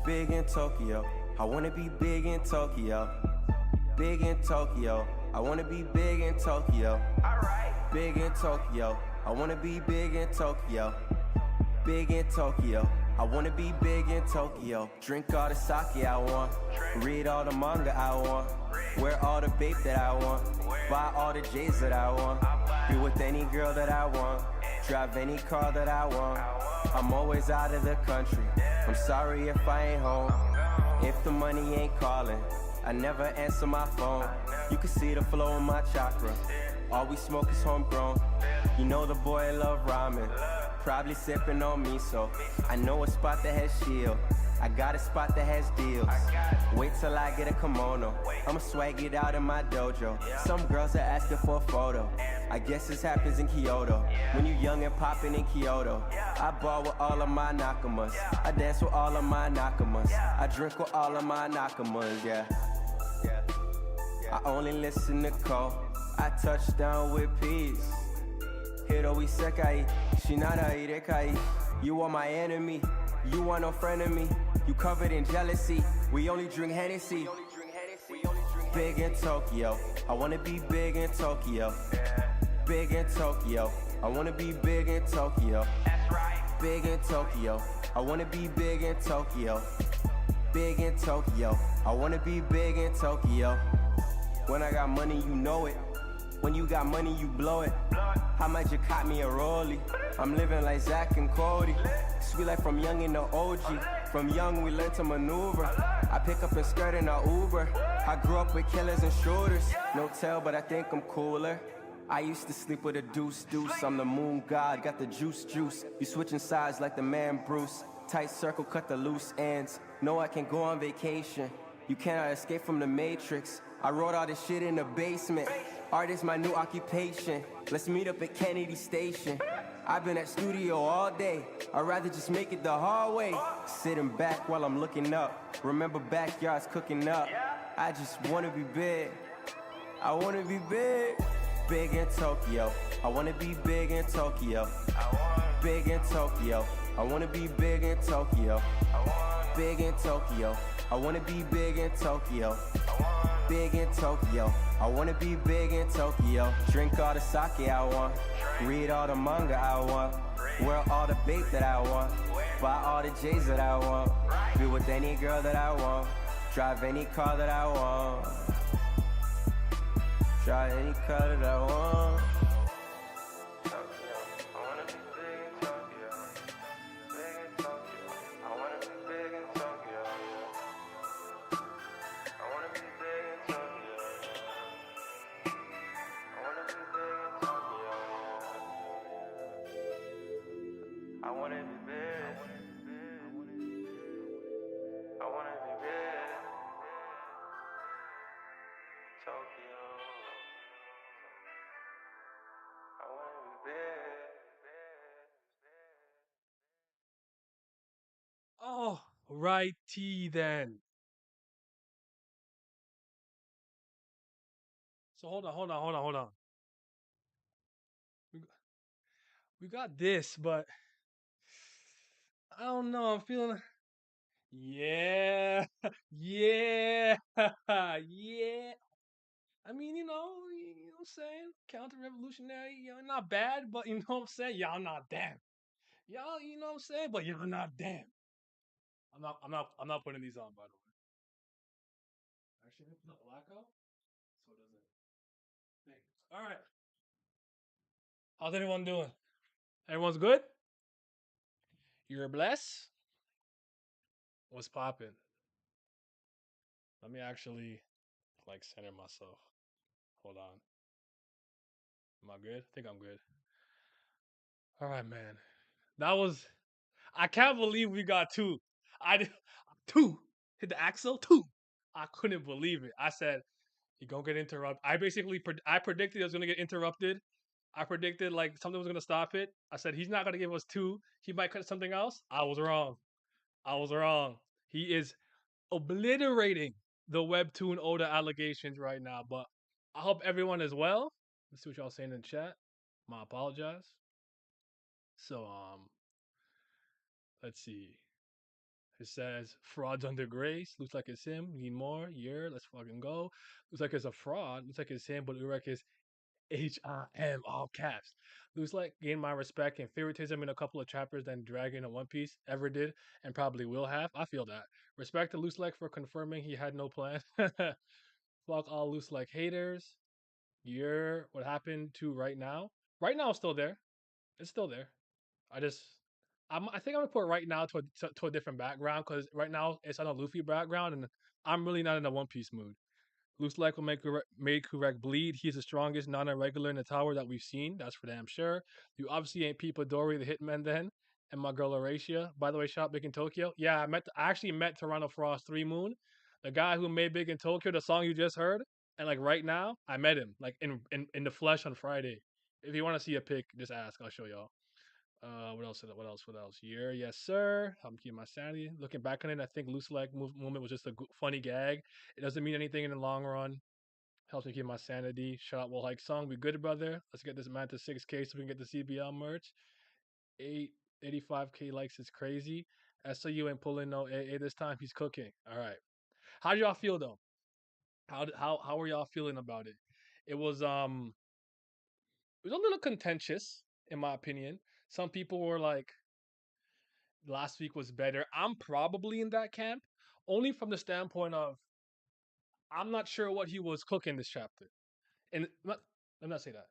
big in Tokyo. I wanna be big in Tokyo. Big in Tokyo. I wanna be big in Tokyo. Big in Tokyo. I wanna be big in Tokyo. Big in Tokyo. I wanna be big in Tokyo. Drink all the sake I want. Read all the manga I want. Wear all the babe that I want. Buy all the J's that I want. Be with any girl that I want. Drive any car that I want. I'm always out of the country. I'm sorry if I ain't home. If the money ain't calling, I never answer my phone. You can see the flow in my chakra. All we smoke is homegrown. You know the boy love ramen. Probably sipping on miso. I know a spot that has shield. I got a spot that has deals. Wait till I get a kimono. I'ma swag it out in my dojo. Some girls are asking for a photo. I guess this happens in Kyoto. When you young and popping in Kyoto. I ball with all of my nakamas. I dance with all of my nakamas. I drink with all of my nakamas, yeah. I only listen to Cole. I touch down with peace. Hiro isekai, shinara irekai. You are my enemy, you are no friend of me. You covered in jealousy, we only drink Hennessy. Big in Tokyo, I wanna be big in Tokyo. Big in Tokyo, I wanna be big in Tokyo. Big in Tokyo, I wanna be big in Tokyo. Big in Tokyo, I wanna be big in Tokyo. When I got money, you know it. When you got money, you blow it. How much you caught me a rollie? I'm living like Zach and Cody. Sweet life from young in the OG. From young, we learned to maneuver. I pick up and skirt in a Uber. I grew up with killers and shooters. No tell, but I think I'm cooler. I used to sleep with a deuce. I'm the moon god, got the juice. You switching sides like the man Bruce. Tight circle, cut the loose ends. No, I can go on vacation. You cannot escape from the matrix. I wrote all this shit in the basement. Art is my new occupation. Let's meet up at Kennedy Station. I've been at studio all day. I'd rather just make it the hard way. Sitting back while I'm looking up. Remember backyards cooking up. I just wanna be big. I wanna be big. Big in Tokyo. I wanna be big in Tokyo. Big in Tokyo. I wanna be big in Tokyo. Big in Tokyo. I wanna be big in Tokyo. Big in Tokyo. I wanna be big in Tokyo. Drink all the sake I want. Read all the manga I want. Wear all the babe that I want. Buy all the J's that I want. Be with any girl that I want. Drive any car that I want. Drive any car that I want. Oh, righty then. So hold on. We, we got this, but I don't know. I'm feeling. Yeah, yeah, yeah. I mean, you know what I'm saying? Counter-revolutionary, not bad, but you know what I'm saying? Y'all not damn. Y'all, you know what I'm saying? But y'all not damn. I'm not putting these on, by the way. Actually, I'm put blackout so it doesn't. Thanks. All right. How's everyone doing? Everyone's good? You're blessed? What's popping? Let me actually like center myself. Hold on. Am I good? I think I'm good. All right, man. That was. I can't believe we got two. Two hit the axle. Two. I couldn't believe it. I said he gonna get interrupted. I basically I predicted it was gonna get interrupted. I predicted like something was gonna stop it. I said he's not gonna give us two. He might cut something else. I was wrong. I was wrong. He is obliterating the webtoon Oda allegations right now. But I hope everyone is well. Let's see what y'all saying in the chat. I apologize. So let's see. It says frauds under grace. Looks like it's him. Need more. Yeah, let's fucking go. Looks like it's a fraud. Looks like it's him, but Urek is HIM, all caps. Luslec gained my respect and favoritism in a couple of chapters than Dragon and One Piece ever did and probably will have. I feel that. Respect to Luslec for confirming he had no plan. Fuck all Luslec haters. You're what happened to right now? Right now it's still there. It's still there. I just I think I'm gonna put right now to a different background because right now it's on a Luffy background and I'm really not in a One Piece mood. Luslec will make Urek bleed. He's the strongest non-irregular in the tower that we've seen. That's for damn sure. You obviously ain't Peepa Dory the hitman then. And my girl Horatia. By the way, shot big in Tokyo. Yeah, I actually met Toronto Frost 3 Moon, the guy who made Big in Tokyo, the song you just heard. And like right now, I met him like in the flesh on Friday. If you want to see a pic, just ask. I'll show y'all. What else? What else? What else? Yeah, yes, sir. I'm keeping my sanity. Looking back on it, I think Luslec movement was just a funny gag. It doesn't mean anything in the long run. Helps me keep my sanity. Shout out Will Hike Song. We good, brother. Let's get this man to 6K so we can get the CBL merch. 85K likes is crazy. SOU ain't pulling no AA this time. He's cooking. All right. How do y'all feel though? How are y'all feeling about it? It was it was a little contentious in my opinion. Some people were like last week was better. I'm probably in that camp only from the standpoint of I'm not sure what he was cooking this chapter. And let me not say that.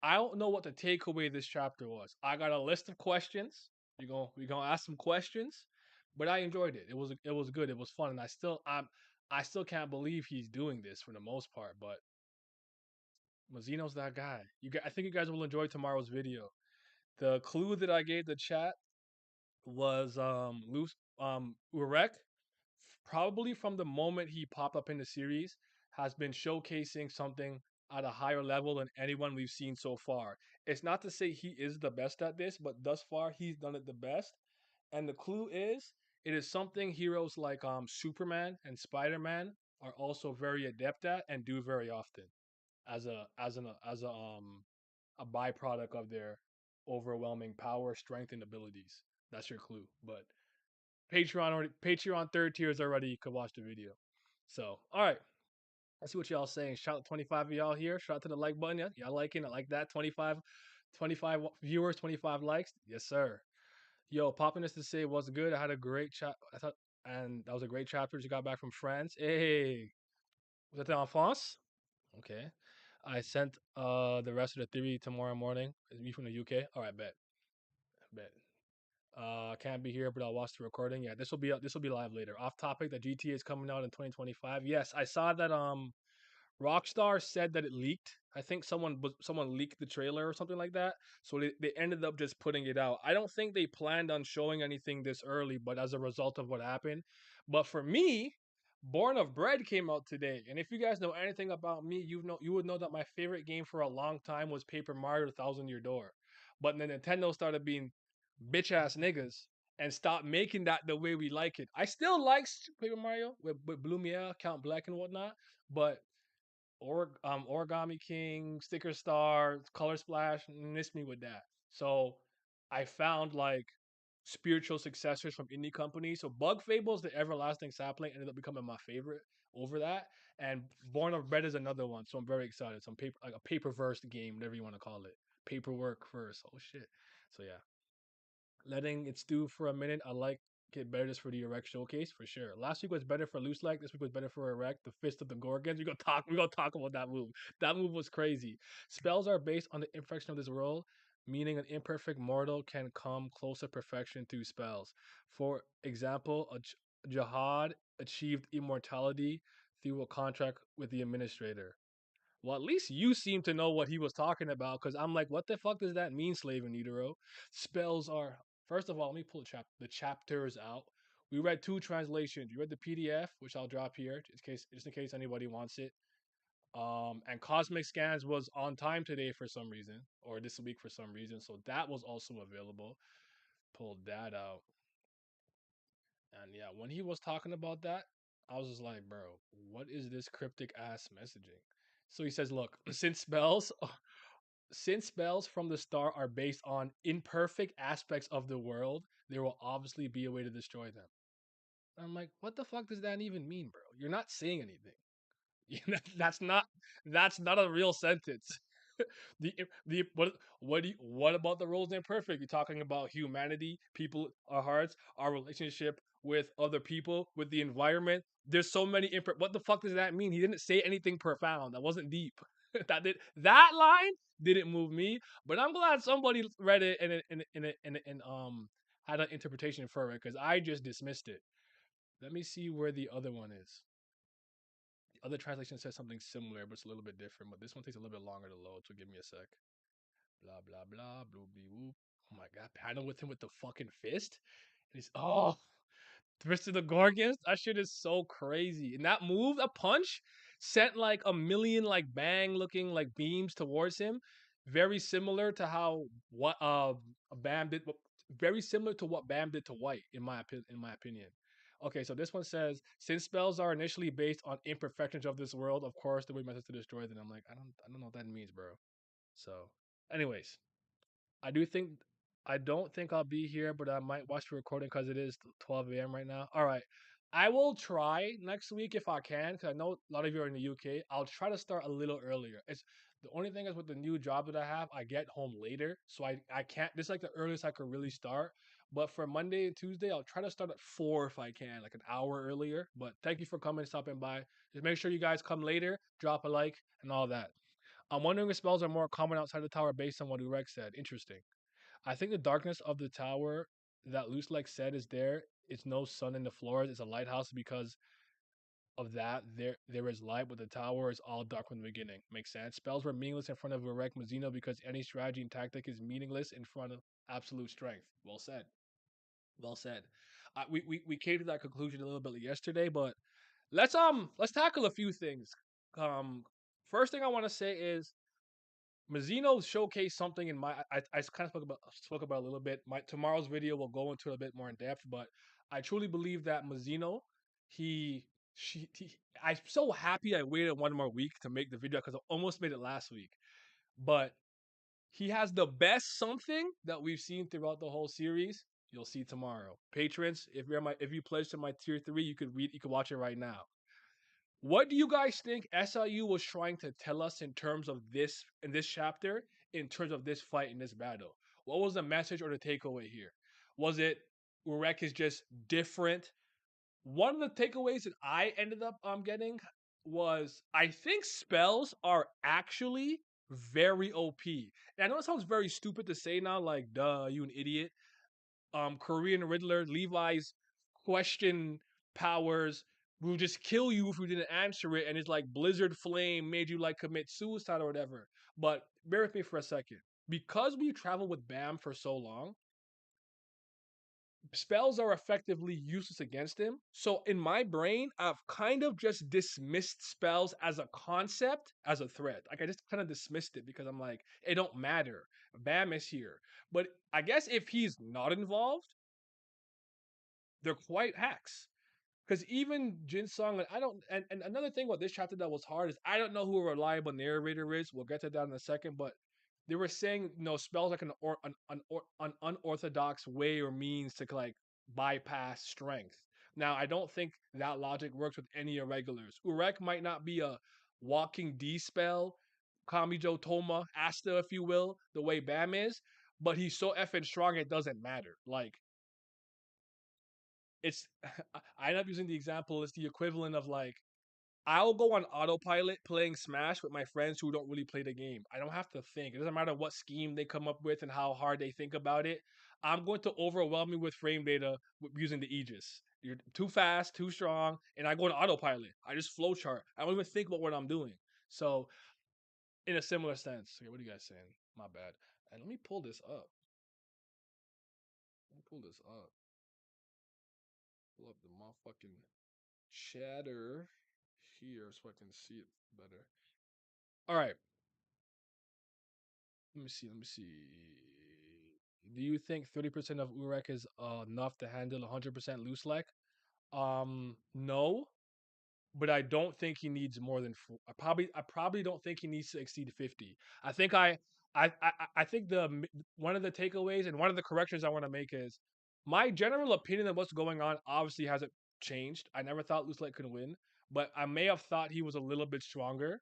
I don't know what the takeaway this chapter was. I got a list of questions. We gonna ask some questions, but I enjoyed it. It was good. It was fun, and I still can't believe he's doing this for the most part. But Mazino's that guy. I think you guys will enjoy tomorrow's video. The clue that I gave the chat was loose Urek, probably from the moment he popped up in the series, has been showcasing something at a higher level than anyone we've seen so far. It's not to say he is the best at this, but thus far he's done it the best. And the clue is it is something heroes like Superman and Spider-Man are also very adept at and do very often as a byproduct of their overwhelming power, strength, and abilities. That's your clue. But Patreon third tier is already you could watch the video. So all right, let's see what y'all saying. Shout out 25 of y'all here. Shout out to the like button. Yeah, y'all liking it like that. 25 viewers, 25 likes. Yes, sir. Yo, popping this to say what's good. I had a great chat. I thought, and that was a great chapter. Just got back from France. Hey, was that en France? Okay. I sent the rest of the theory tomorrow morning. Is me from the UK? All right, bet. Can't be here, but I'll watch the recording. Yeah, this will be live later. Off topic, the GTA is coming out in 2025. Yes, I saw that. Rockstar said that it leaked. I think someone leaked the trailer or something like that. So they ended up just putting it out. I don't think they planned on showing anything this early, but as a result of what happened. But for me, Born of Bread came out today. And if you guys know anything about me, you would know that my favorite game for a long time was Paper Mario: Thousand Year Door. But then Nintendo started being bitch ass niggas and stopped making that the way we like it. I still like Paper Mario with Blumiere, Count Black and whatnot, but Origami King, Sticker Star, Color Splash, miss me with that. So I found like spiritual successors from indie companies. So Bug Fables, the Everlasting Sapling, ended up becoming my favorite over that. And Born of Bread is another one. So I'm very excited. Some paper like a paperverse game, whatever you want to call it. Paperwork first. Oh shit. So yeah, letting it stew for a minute. I like it better just for the Urek showcase for sure. Last week was better for Luslec. This week was better for Urek. The Fist of the Gorgons. We're gonna talk about that move. That move was crazy. Spells are based on the imperfection of this world, meaning an imperfect mortal can come close to perfection through spells. For example, Jihad achieved immortality through a contract with the administrator. Well, at least you seem to know what he was talking about, because I'm like, what the fuck does that mean, Slave and Nitro? Spells are first of all, let me pull the chapters out. We read two translations. We read the PDF, which I'll drop here, just in case anybody wants it. And Cosmic Scans was on time today for some reason, or this week for some reason, so that was also available. Pulled that out, and yeah, when he was talking about that, I was just like, bro, what is this cryptic ass messaging? So he says, look, since spells from the start are based on imperfect aspects of the world, there will obviously be a way to destroy them. I'm like, what the fuck does that even mean, bro? You're not saying anything. that's not that's not a real sentence. The what about the roles imperfect? You're talking about humanity, people, our hearts, our relationship with other people, with the environment. There's so many what the fuck does that mean? He didn't say anything profound. That wasn't deep. That line didn't move me. But I'm glad somebody read it and had an interpretation for it because I just dismissed it. Let me see where the other one is. The other translation says something similar, but it's a little bit different. But this one takes a little bit longer to load, so give me a sec. Blah blah blah, blue blee whoop. Oh my god, panel with him with the fucking fist. And he's Twisted the Gorgons. That shit is so crazy. And that move, a punch, sent like a million like bang looking like beams towards him. Very similar to how what Bam did. Very similar to what Bam did to White, in my opinion. Okay, so this one says, since spells are initially based on imperfections of this world, of course the way methods to destroy them. I'm like, I don't know what that means, bro. So, anyways, I do think I don't think I'll be here, but I might watch the recording because it is 12 a.m. right now. All right. I will try next week if I can, because I know a lot of you are in the UK. I'll try to start a little earlier. It's the only thing is with the new job that I have, I get home later. So I can't this is like the earliest I could really start. But for Monday and Tuesday, I'll try to start at 4 if I can, like an hour earlier. But thank you for coming and stopping by. Just make sure you guys come later, drop a like, and all that. I'm wondering if spells are more common outside the tower based on what Urek said. Interesting. I think the darkness of the tower that Luslec said is there. It's no sun in the floors. It's a lighthouse because of that. There is light, but the tower is all dark from the beginning. Makes sense. Spells were meaningless in front of Urek Mazino because any strategy and tactic is meaningless in front of absolute strength. Well said. Well said. We came to that conclusion a little bit yesterday, but let's tackle a few things. Um, First thing I want to say is Mazino showcased something in I kind of spoke about a little bit. My tomorrow's video will go into it a bit more in depth, but I truly believe that Mazino, he I'm so happy I waited one more week to make the video because I almost made it last week. But he has the best something that we've seen throughout the whole series. You'll see tomorrow. Patrons, if you pledge to my tier 3, you could watch it right now. What do you guys think SIU was trying to tell us in terms of this in this chapter, in terms of this fight in this battle? What was the message or the takeaway here? Was it Urek is just different? One of the takeaways that I ended up getting was I think spells are actually very OP. And I know it sounds very stupid to say now, like duh, you an idiot. Korean Riddler, Levi's question powers will just kill you if you didn't answer it, and it's like Blizzard Flame made you like commit suicide or whatever. But bear with me for a second. Because we travel with Bam for so long, spells are effectively useless against him. So in my brain, I've kind of just dismissed spells as a concept, as a threat. Like I just kind of dismissed it because I'm like, it don't matter. Bam is here. But I guess if he's not involved, they're quite hacks. Because even Jin Song, I don't, and another thing about this chapter that was hard is I don't know who a reliable narrator is. We'll get to that in a second, but they were saying spells like an unorthodox way or means to like bypass strength. Now I don't think that logic works with any irregulars. Urek might not be a walking D spell, Kamijo Toma, Asta, if you will, the way Bam is, but he's so effing strong it doesn't matter. Like it's I end up using the example. It's the equivalent of like I'll go on autopilot playing Smash with my friends who don't really play the game. I don't have to think. It doesn't matter what scheme they come up with and how hard they think about it. I'm going to overwhelm you with frame data using the Aegis. You're too fast, too strong, and I go on autopilot. I just flowchart. I don't even think about what I'm doing. So, in a similar sense, okay, what are you guys saying? My bad. And let me pull this up. Let me pull this up. Pull up the motherfucking chatter here so I can see it better. All right. Let me see. Let me see. Do you think 30% of Urek is enough to handle 100% Luslec? No, but I don't think he needs more than four. I probably don't think he needs to exceed 50. I think I think one of the takeaways and one of the corrections I want to make is my general opinion of what's going on obviously hasn't changed. I never thought Luslec could win, but I may have thought he was a little bit stronger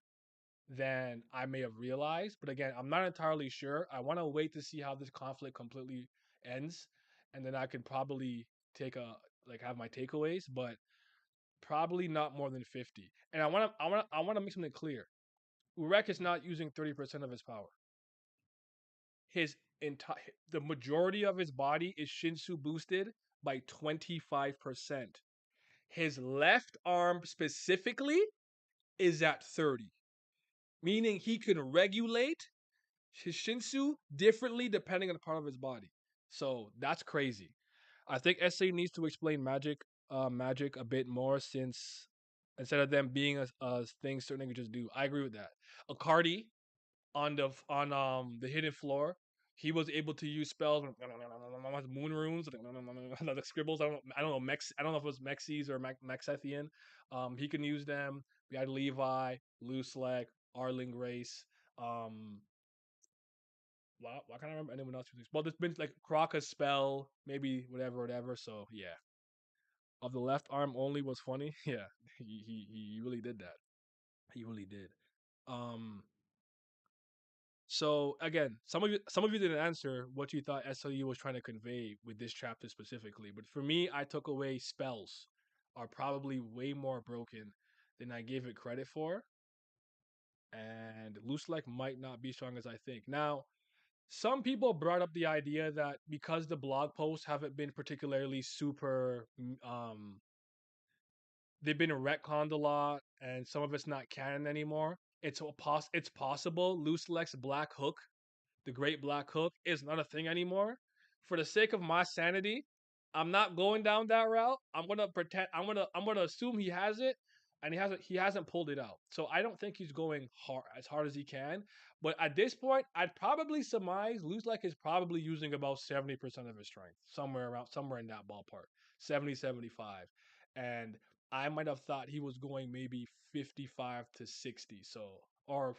than I may have realized. But again, I'm not entirely sure. I want to wait to see how this conflict completely ends, and then I can probably take a like have my takeaways, but probably not more than 50. And I want to make something clear. Urek is not using 30% of his power. His entire the majority of his body is Shinsu boosted by 25%. His left arm specifically is at 30, meaning he can regulate his Shinsu differently depending on the part of his body. So that's crazy. I think SA needs to explain magic a bit more since instead of them being a thing certain languages do. I agree with that. Akari on the hidden floor, he was able to use spells, moon runes, the scribbles. I don't know I don't know if it was Mexes or Maxethian. He can use them. We had Levi, Luslec, Arling Grace. Why can't I remember anyone else? Well, there's been like Kraka's spell, maybe whatever. So yeah, of the left arm only was funny. Yeah, he really did that. He really did. Um, So again, some of you didn't answer what you thought SLU was trying to convey with this chapter specifically. But for me, I took away spells are probably way more broken than I gave it credit for, and Luslec might not be strong as I think. Now, some people brought up the idea that because the blog posts haven't been particularly super, they've been retconned a lot, and some of it's not canon anymore. It's possible Luslec's Black Hook, the Great Black Hook, is not a thing anymore. For the sake of my sanity, I'm not going down that route. I'm gonna pretend. I'm gonna assume he has it, and he hasn't pulled it out. So I don't think he's going hard as he can. But at this point, I'd probably surmise Luslec is probably using about 70% of his strength, somewhere in that ballpark, 70-75, and I might have thought he was going maybe 55 to 60. So or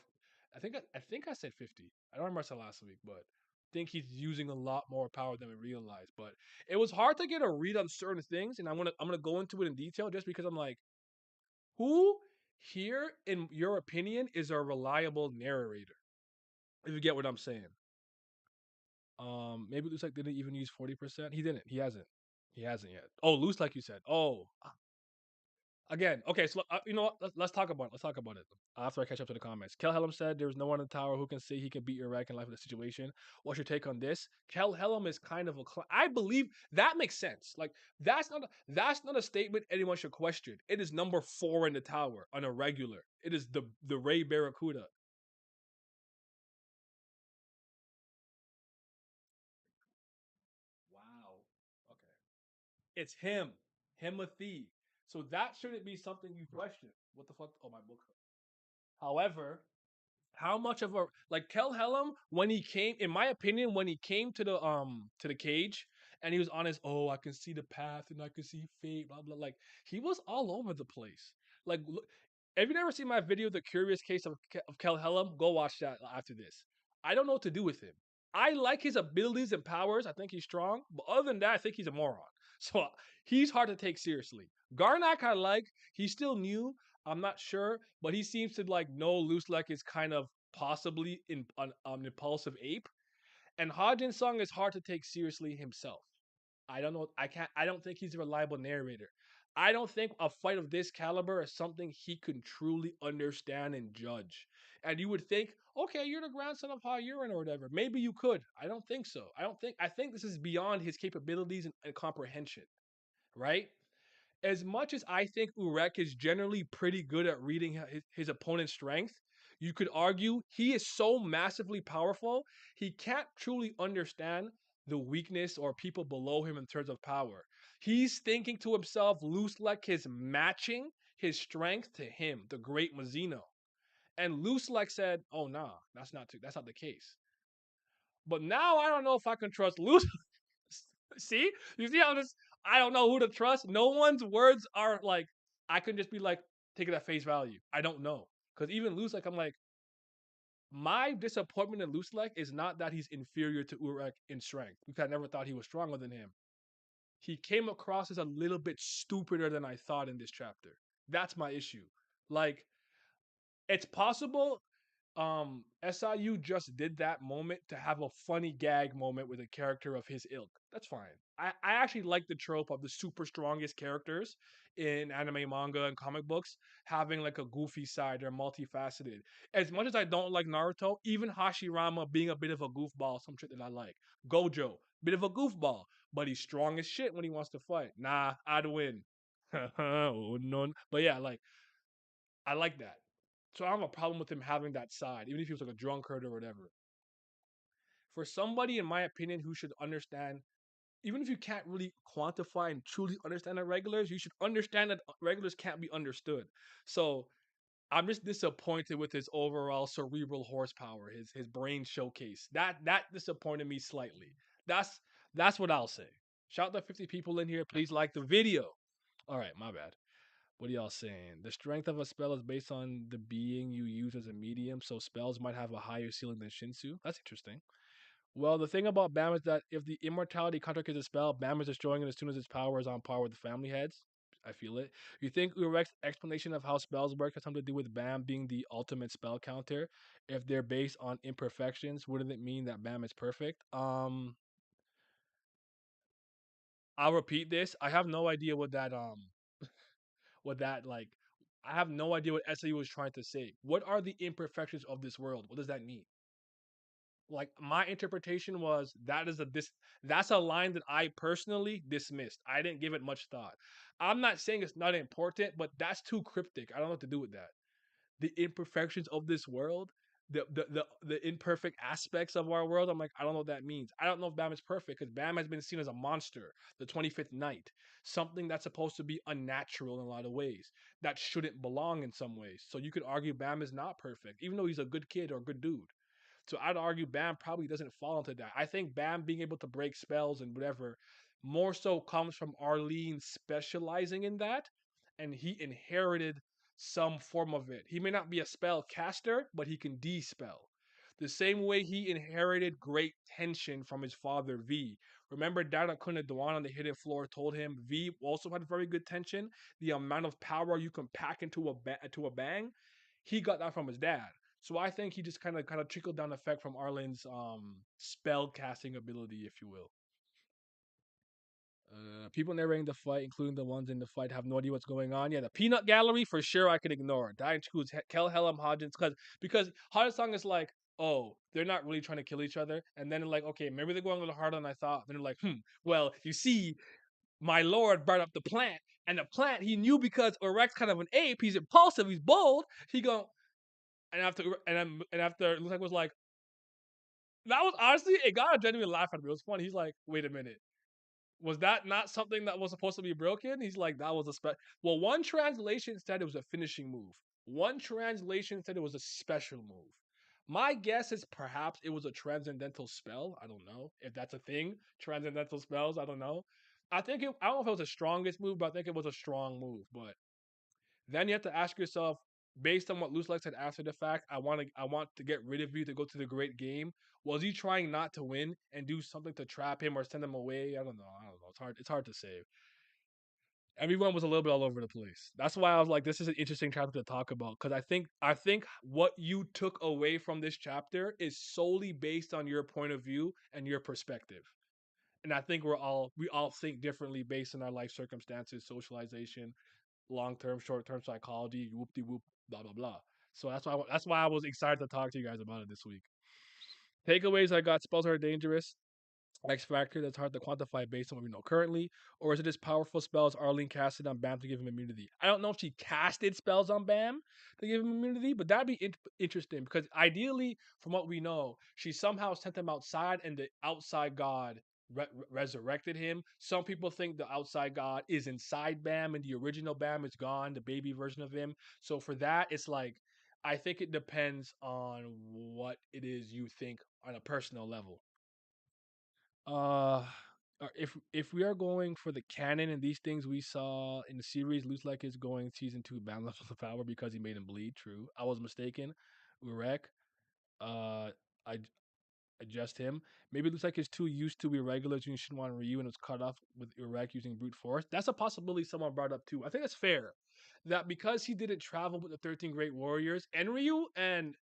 I think I said 50. I don't remember I said last week, but I think he's using a lot more power than we realize. But it was hard to get a read on certain things, and I'm gonna go into it in detail just because I'm like, who here, in your opinion, is a reliable narrator? If you get what I'm saying. Maybe Luce like didn't even use 40%. He didn't. He hasn't. He hasn't yet. Oh, Luce, like you said. Oh, again, okay, so you know what? Let's talk about it. Let's talk about it after I catch up to the comments. Kel Helm said there's no one in the tower who can say he can beat Urek in life in the situation. What's your take on this? Kel Helm is kind of I believe that makes sense. Like that's not a statement anyone should question. It is number 4 in the tower on a regular. It is the Ray Barracuda. Wow. Okay. It's him. Himothy. So that shouldn't be something you question. What the fuck? Oh, my book. However, how much of a like Kel Helm when he came, in my opinion, when he came to the cage and he was on his I can see the path and I can see fate, blah blah. Like he was all over the place. Like, look, if you never seen my video, The Curious Case of Kel Helm, go watch that after this. I don't know what to do with him. I like his abilities and powers. I think he's strong, but other than that, I think he's a moron. So he's hard to take seriously. Garnak I like. He's still new. I'm not sure, but he seems to like know Luslec is kind of possibly an impulsive ape. And Hajin Sung is hard to take seriously himself. I don't know. I don't think he's a reliable narrator. I don't think a fight of this caliber is something he can truly understand and judge. And you would think, okay, you're the grandson of Ha Yurin or whatever. Maybe you could. I don't think so. I think this is beyond his capabilities and comprehension, right? As much as I think Urek is generally pretty good at reading his opponent's strength, you could argue he is so massively powerful, he can't truly understand the weakness or people below him in terms of power. He's thinking to himself, Luslec is matching his strength to him, the great Mazino. And Luslec said, "Oh nah, that's not the case." But now I don't know if I can trust Luslec. See, you see how this? I don't know who to trust. No one's words are like I can just be like take it at face value. I don't know because even Luslec, I'm like my disappointment in Luslec is not that he's inferior to Urek in strength because I never thought he was stronger than him. he came across as a little bit stupider than I thought in this chapter. That's my issue. Like, it's possible SIU just did that moment to have a funny gag moment with a character of his ilk. That's fine. I actually like the trope of the super strongest characters in anime, manga, and comic books having like a goofy side. They're multifaceted. As much as I don't like Naruto, even Hashirama being a bit of a goofball, some shit that I like. Gojo, bit of a goofball, but he's strong as shit when he wants to fight. Nah, I'd win. Oh, no. But yeah, like I like that. So I don't have a problem with him having that side, even if he was like a drunkard or whatever. For somebody, in my opinion, who should understand, even if you can't really quantify and truly understand the regulars, you should understand that regulars can't be understood. So I'm just disappointed with his overall cerebral horsepower, his brain showcase. That disappointed me slightly. That's that's what I'll say. Shout out to 50 people in here. Please like the video. All right, my bad. What are y'all saying? The strength of a spell is based on the being you use as a medium, so spells might have a higher ceiling than Shinsu. That's interesting. Well, the thing about Bam is that if the immortality contract is a spell, Bam is destroying it as soon as its power is on par with the family heads. I feel it. You think Urek's explanation of how spells work has something to do with Bam being the ultimate spell counter? If they're based on imperfections, wouldn't it mean that Bam is perfect? I'll repeat this. I have no idea what that like I have no idea what SAU was trying to say. What are the imperfections of this world? What does that mean? Like my interpretation was that's a line that I personally dismissed. I didn't give it much thought. I'm not saying it's not important, but that's too cryptic. I don't know what to do with that. The imperfections of this world, the imperfect aspects of our world. I'm like, I don't know what that means. I don't know if Bam is perfect because Bam has been seen as a monster, the 25th night, something that's supposed to be unnatural in a lot of ways, that shouldn't belong in some ways. So you could argue Bam is not perfect, even though he's a good kid or a good dude. So I'd argue Bam probably doesn't fall into that. I think Bam being able to break spells and whatever more so comes from Arlene specializing in that, and he inherited some form of it. He may not be a spell caster, but he can dispel. The same way he inherited great tension from his father V. Remember, Dada Kunaduan on the hidden floor told him V also had very good tension. The amount of power you can pack into a bang, he got that from his dad. So I think he just kind of trickled down effect from Arlen's spell casting ability, if you will. People narrating the fight, including the ones in the fight, have no idea what's going on. Yeah, the peanut gallery for sure I can ignore. That includes Kel Helm Hodgins because Hodgins is like, oh, they're not really trying to kill each other, and then like, okay, maybe they're going a little harder than I thought. Then they're like, well, you see, my lord brought up the plant, and the plant he knew because Urek's kind of an ape. He's impulsive, he's bold. He go and after Luslec was like, that was honestly it got a genuine laugh out of me. It was funny. He's like, wait a minute, was that not something that was supposed to be broken? He's like, that was a well, one translation said it was a finishing move. One translation said it was a special move. My guess is perhaps it was a transcendental spell. I don't know if that's a thing. Transcendental spells. I don't know. I don't know if it was the strongest move, but I think it was a strong move. But then you have to ask yourself, based on what Luslec said after the fact, I want to get rid of you to go to the great game. Was he trying not to win and do something to trap him or send him away? I don't know. I don't know. It's hard to say. Everyone was a little bit all over the place. That's why I was like, this is an interesting chapter to talk about because I think what you took away from this chapter is solely based on your point of view and your perspective. And I think we all think differently based on our life circumstances, socialization, long term, short term psychology, whoop de whoop, blah blah blah. So that's why I was excited to talk to you guys about it this week. Takeaways I got: spells are dangerous. X factor that's hard to quantify based on what we know currently, or is it as powerful spells Arlene casted on Bam to give him immunity? I don't know if she casted spells on Bam to give him immunity, but that'd be interesting because ideally, from what we know, she somehow sent him outside, and the outside god resurrected him. Some people think the outside god is inside Bam, and the original Bam is gone, the baby version of him. So for that, it's like I think it depends on what it is you think on a personal level. Uh, if we are going for the canon and these things we saw in the series, Luslec is going season two bound levels of power because he made him bleed. True, I was mistaken. Urek. Uh, I adjust him. Maybe it looks like he's too used to irregulars using Shinwan Ryu and was cut off with Urek using brute force. That's a possibility someone brought up too. I think it's fair that because he didn't travel with the 13 Great Warriors, Enryu and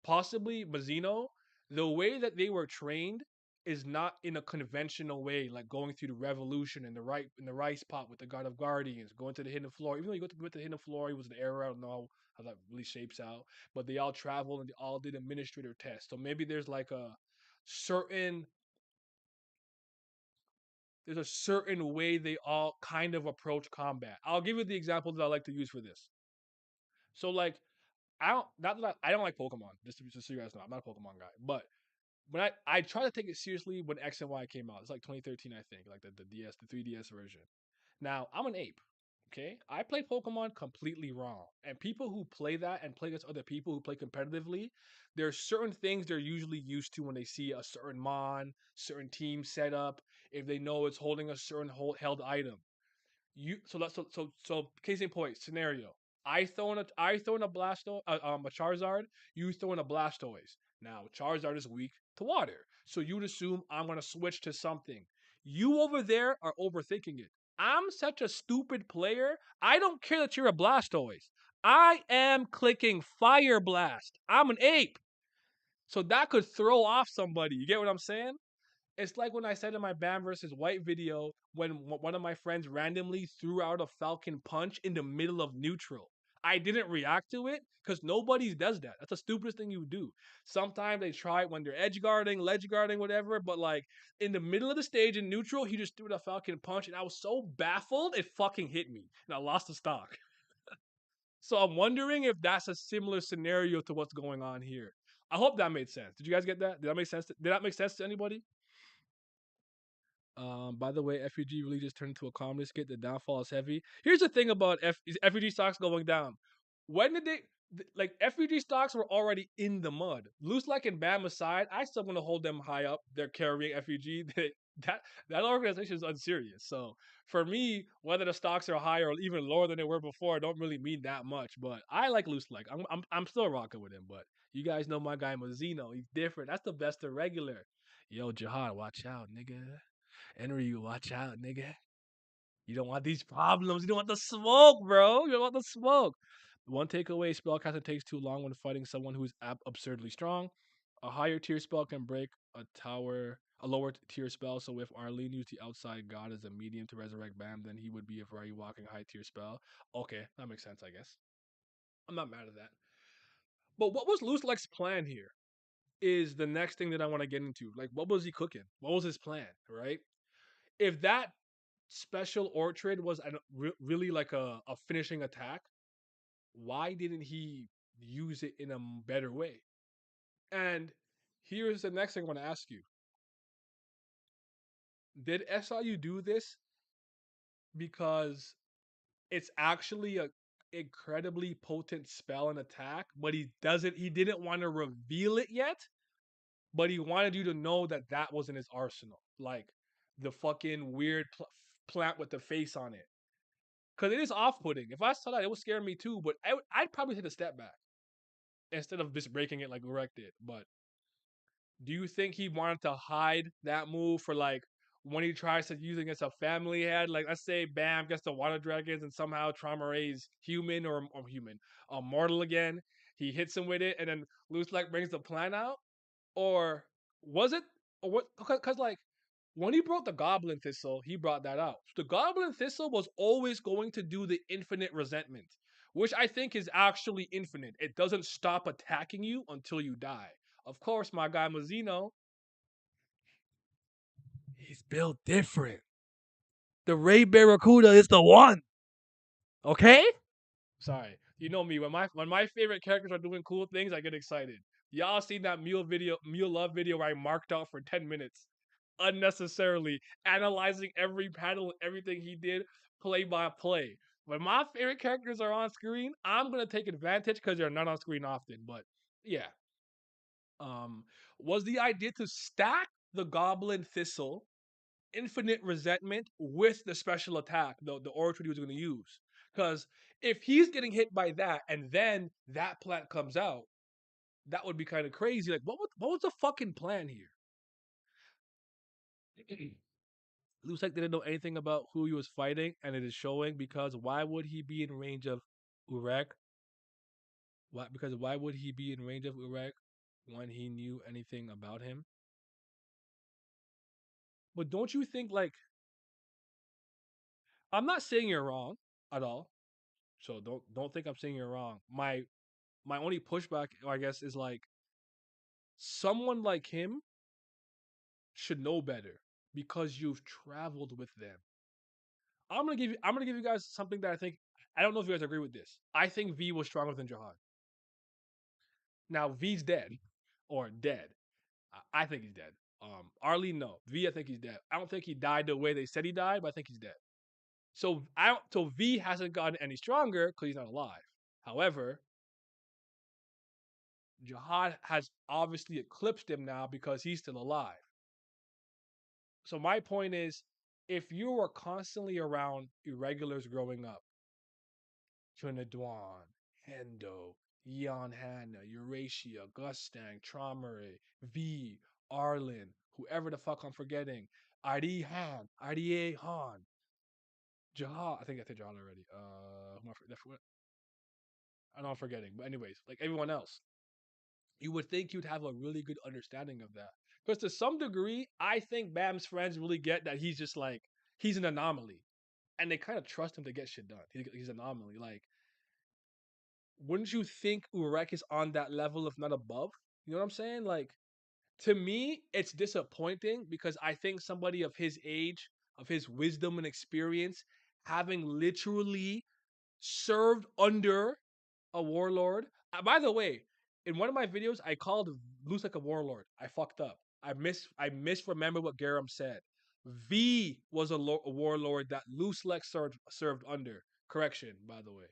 possibly Mazino, the way that they were trained is not in a conventional way, like going through the revolution and the rice pot with the God of Guardians, going to the hidden floor. Even though you went to the hidden floor, it was an error. I don't know how that really shapes out. But they all traveled and they all did administrator tests. So maybe certain there's a certain way they all kind of approach combat. I'll give you the example that I like to use for this. So like I don't not that I don't like Pokemon. Just so you guys know, I'm not a Pokemon guy. But when I try to take it seriously when X and Y came out. It's like 2013, I think, like the DS, the 3DS version. Now I'm an ape. Okay, I play Pokemon completely wrong, and people who play that and play against other people who play competitively, there's certain things they're usually used to when they see a certain mon, certain team setup. If they know it's holding a certain held item, you so that's so case in point scenario. I throw in a a Charizard. You throw in a Blastoise. Now Charizard is weak to water, so you'd assume I'm gonna switch to something. You over there are overthinking it. I'm such a stupid player. I don't care that you're a Blastoise. I am clicking Fire Blast. I'm an ape, so that could throw off somebody. You get what I'm saying? It's like when I said in my Bam versus White video when one of my friends randomly threw out a Falcon punch in the middle of neutral. I didn't react to it because nobody does that. That's the stupidest thing you do. Sometimes they try it when they're edge guarding, ledge guarding, whatever. But like in the middle of the stage in neutral, he just threw a Falcon punch, and I was so baffled it fucking hit me, and I lost the stock. So I'm wondering if that's a similar scenario to what's going on here. I hope that made sense. Did you guys get that? Did that make sense? Did that make sense to anybody? By the way, FUG really just turned into a comedy skit. The downfall is heavy. Here's the thing about FUG stocks going down. When did like FUG stocks were already in the mud? Luslec and Bam aside, I still want to hold them high up. They're carrying FUG. That that organization is unserious. So for me, whether the stocks are higher or even lower than they were before, don't really mean that much. But I like Luslec. I'm still rocking with him. But you guys know my guy Mazino. He's different. That's the best of regular. Yo, Jihad, watch out, nigga. Henry, watch out, nigga. You don't want these problems. You don't want the smoke, bro. You don't want the smoke. One takeaway: spellcasting takes too long when fighting someone who's absurdly strong. A higher tier spell can break a lower tier spell. So if Arlene used the outside god as a medium to resurrect Bam, then he would be a very walking high tier spell. Okay, that makes sense, I guess. I'm not mad at that. But what was Luslek's plan here? Is the next thing that I want to get into. Like, what was he cooking? What was his plan? Right? If that special Orchard was really like a finishing attack, why didn't he use it in a better way? And here's the next thing I want to ask you. Did SIU do this because it's actually a incredibly potent spell and attack, but he didn't want to reveal it yet, but he wanted you to know that that was in his arsenal. Like the fucking weird plant with the face on it. Because it is off-putting. If I saw that, it would scare me too. But I'd probably take a step back instead of just breaking it like Urek did. But do you think he wanted to hide that move for like when he tries to use it against a family head? Like let's say Bam gets the water dragons and somehow Trauma Ray's human or human, mortal again. He hits him with it, and then Luslec brings the plan out, or was it or what? Because like when he brought the Goblin Thistle, he brought that out. The Goblin Thistle was always going to do the infinite resentment, which I think is actually infinite. It doesn't stop attacking you until you die. Of course, my guy Mazino, he's built different. The Ray Barracuda is the one. Okay? Sorry. You know me. When my favorite characters are doing cool things, I get excited. Y'all seen that Mule Love video where I marked out for 10 minutes unnecessarily, analyzing every panel, everything he did, play by play. When my favorite characters are on screen, I'm gonna take advantage because they're not on screen often. But yeah, um, was the idea to stack the Goblin Thistle, Infinite Resentment with the special attack, the orchard he was gonna use? Because if he's getting hit by that and then that plant comes out, that would be kind of crazy. Like, what was the fucking plan here? Luslec didn't know anything about who he was fighting, and it is showing because why would he be in range of Urek? Why? Because why would he be in range of Urek when he knew anything about him? But don't you think like I'm not saying you're wrong at all. So don't think I'm saying you're wrong. My only pushback, I guess, is like someone like him should know better because you've traveled with them. I'm gonna give you guys something that I don't know if you guys agree with this. I think V was stronger than Jihad. Now V's dead or dead. I think he's dead. Arlie, no. V, I think he's dead. I don't think he died the way they said he died, but I think he's dead. So I don't. So V hasn't gotten any stronger because he's not alive. However, Jihad has obviously eclipsed him now because he's still alive. So my point is, if you were constantly around irregulars growing up, Trinidad, Hendo, Eon Hanna, Eurasia, Gustang, Traumere, V, Arlen, whoever the fuck I'm forgetting, ID Han, IDA Han, Jihad. I think I said Jihad already. I know I'm forgetting, but anyways, like everyone else, you would think you'd have a really good understanding of that. Because to some degree, I think Bam's friends really get that he's just like he's an anomaly, and they kind of trust him to get shit done. He's an anomaly. Like, wouldn't you think Urek is on that level, if not above? You know what I'm saying? Like, to me, it's disappointing because I think somebody of his age, of his wisdom and experience, having literally served under a warlord. By the way, in one of my videos, I called Luslec a warlord. I fucked up. I misremember what Garam said. V was a warlord that Luslec served under. Correction, by the way.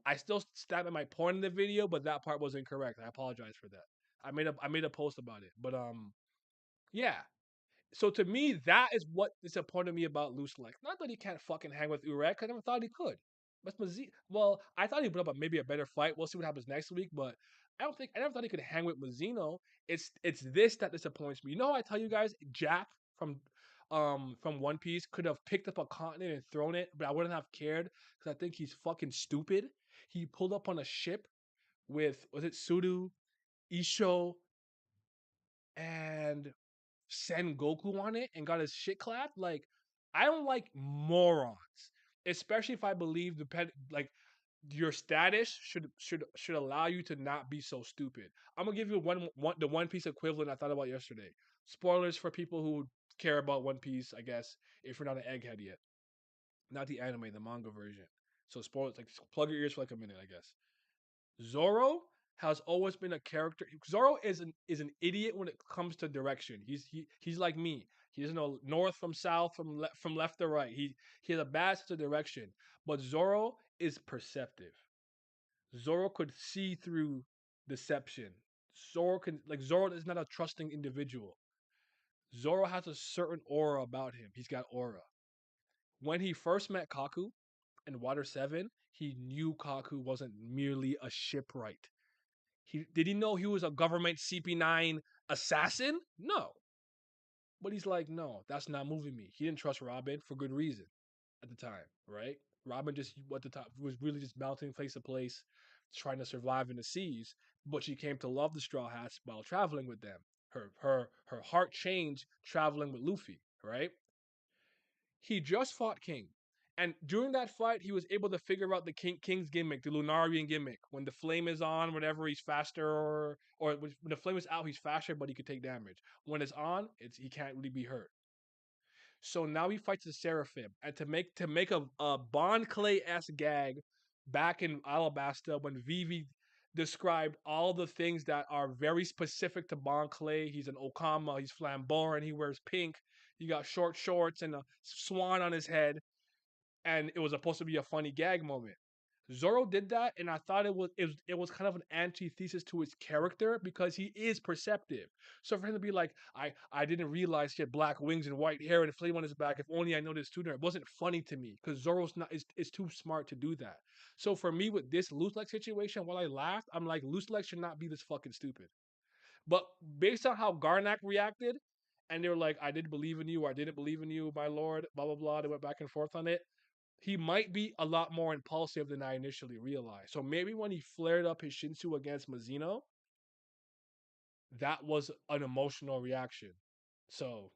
I still stand at my point in the video, but that part was incorrect. I apologize for that. I made a post about it, but yeah. So to me, that is what disappointed me about Luslec. Not that he can't fucking hang with Urek. I never thought he could. But Mazino, well, I thought he'd put up maybe a better fight. We'll see what happens next week. But I never thought he could hang with Mazino. It's this that disappoints me. You know how I tell you guys, Jack from One Piece could have picked up a continent and thrown it, but I wouldn't have cared because I think he's fucking stupid. He pulled up on a ship with was it Sudu, Isho, and Sen Goku on it and got his shit clapped. Like, I don't like morons, especially if I believe like your status should allow you to not be so stupid. I'm gonna give you the One Piece equivalent I thought about yesterday. Spoilers for people who care about One Piece, I guess, if you're not an egghead yet. Not the anime, the manga version. So spoilers, like plug your ears for like a minute, I guess. Zoro has always been a character. Zoro is an idiot when it comes to direction. He's like me. He doesn't know north from south, from left to right. He has a bad sense of direction. But Zoro is perceptive. Zoro could see through deception. Zoro is not a trusting individual. Zoro has a certain aura about him. He's got aura. When he first met Kaku in Water 7, he knew Kaku wasn't merely a shipwright. Did he know he was a government CP9 assassin? No. But he's like, no, that's not moving me. He didn't trust Robin for good reason at the time, right? Robin just at the top was really just bouncing place to place, trying to survive in the seas. But she came to love the Straw Hats while traveling with them. Her heart changed traveling with Luffy, right? He just fought King. And during that fight, he was able to figure out the King's gimmick, the Lunarian gimmick. When the flame is on, whenever he's faster, or when the flame is out, he's faster, but he could take damage. When it's on, he can't really be hurt. So now he fights the Seraphim, and to make a Bond Clay s gag back in Alabasta when Vivi described all the things that are very specific to Bond Clay. He's an Okama, he's flamboyant, he wears pink, he got short shorts and a swan on his head, and it was supposed to be a funny gag moment. Zoro did that, and I thought it was kind of an antithesis to his character because he is perceptive. So for him to be like, I didn't realize he had black wings and white hair and a flame on his back. If only I noticed sooner. It wasn't funny to me because Zoro's not is too smart to do that. So for me with this Luslec situation, while I laughed, I'm like, Luslec should not be this fucking stupid. But based on how Garnak reacted, and they were like, I did believe in you, or I didn't believe in you, my lord, blah blah blah. They went back and forth on it. He might be a lot more impulsive than I initially realized. So maybe when he flared up his Shinsu against Mazino, that was an emotional reaction. So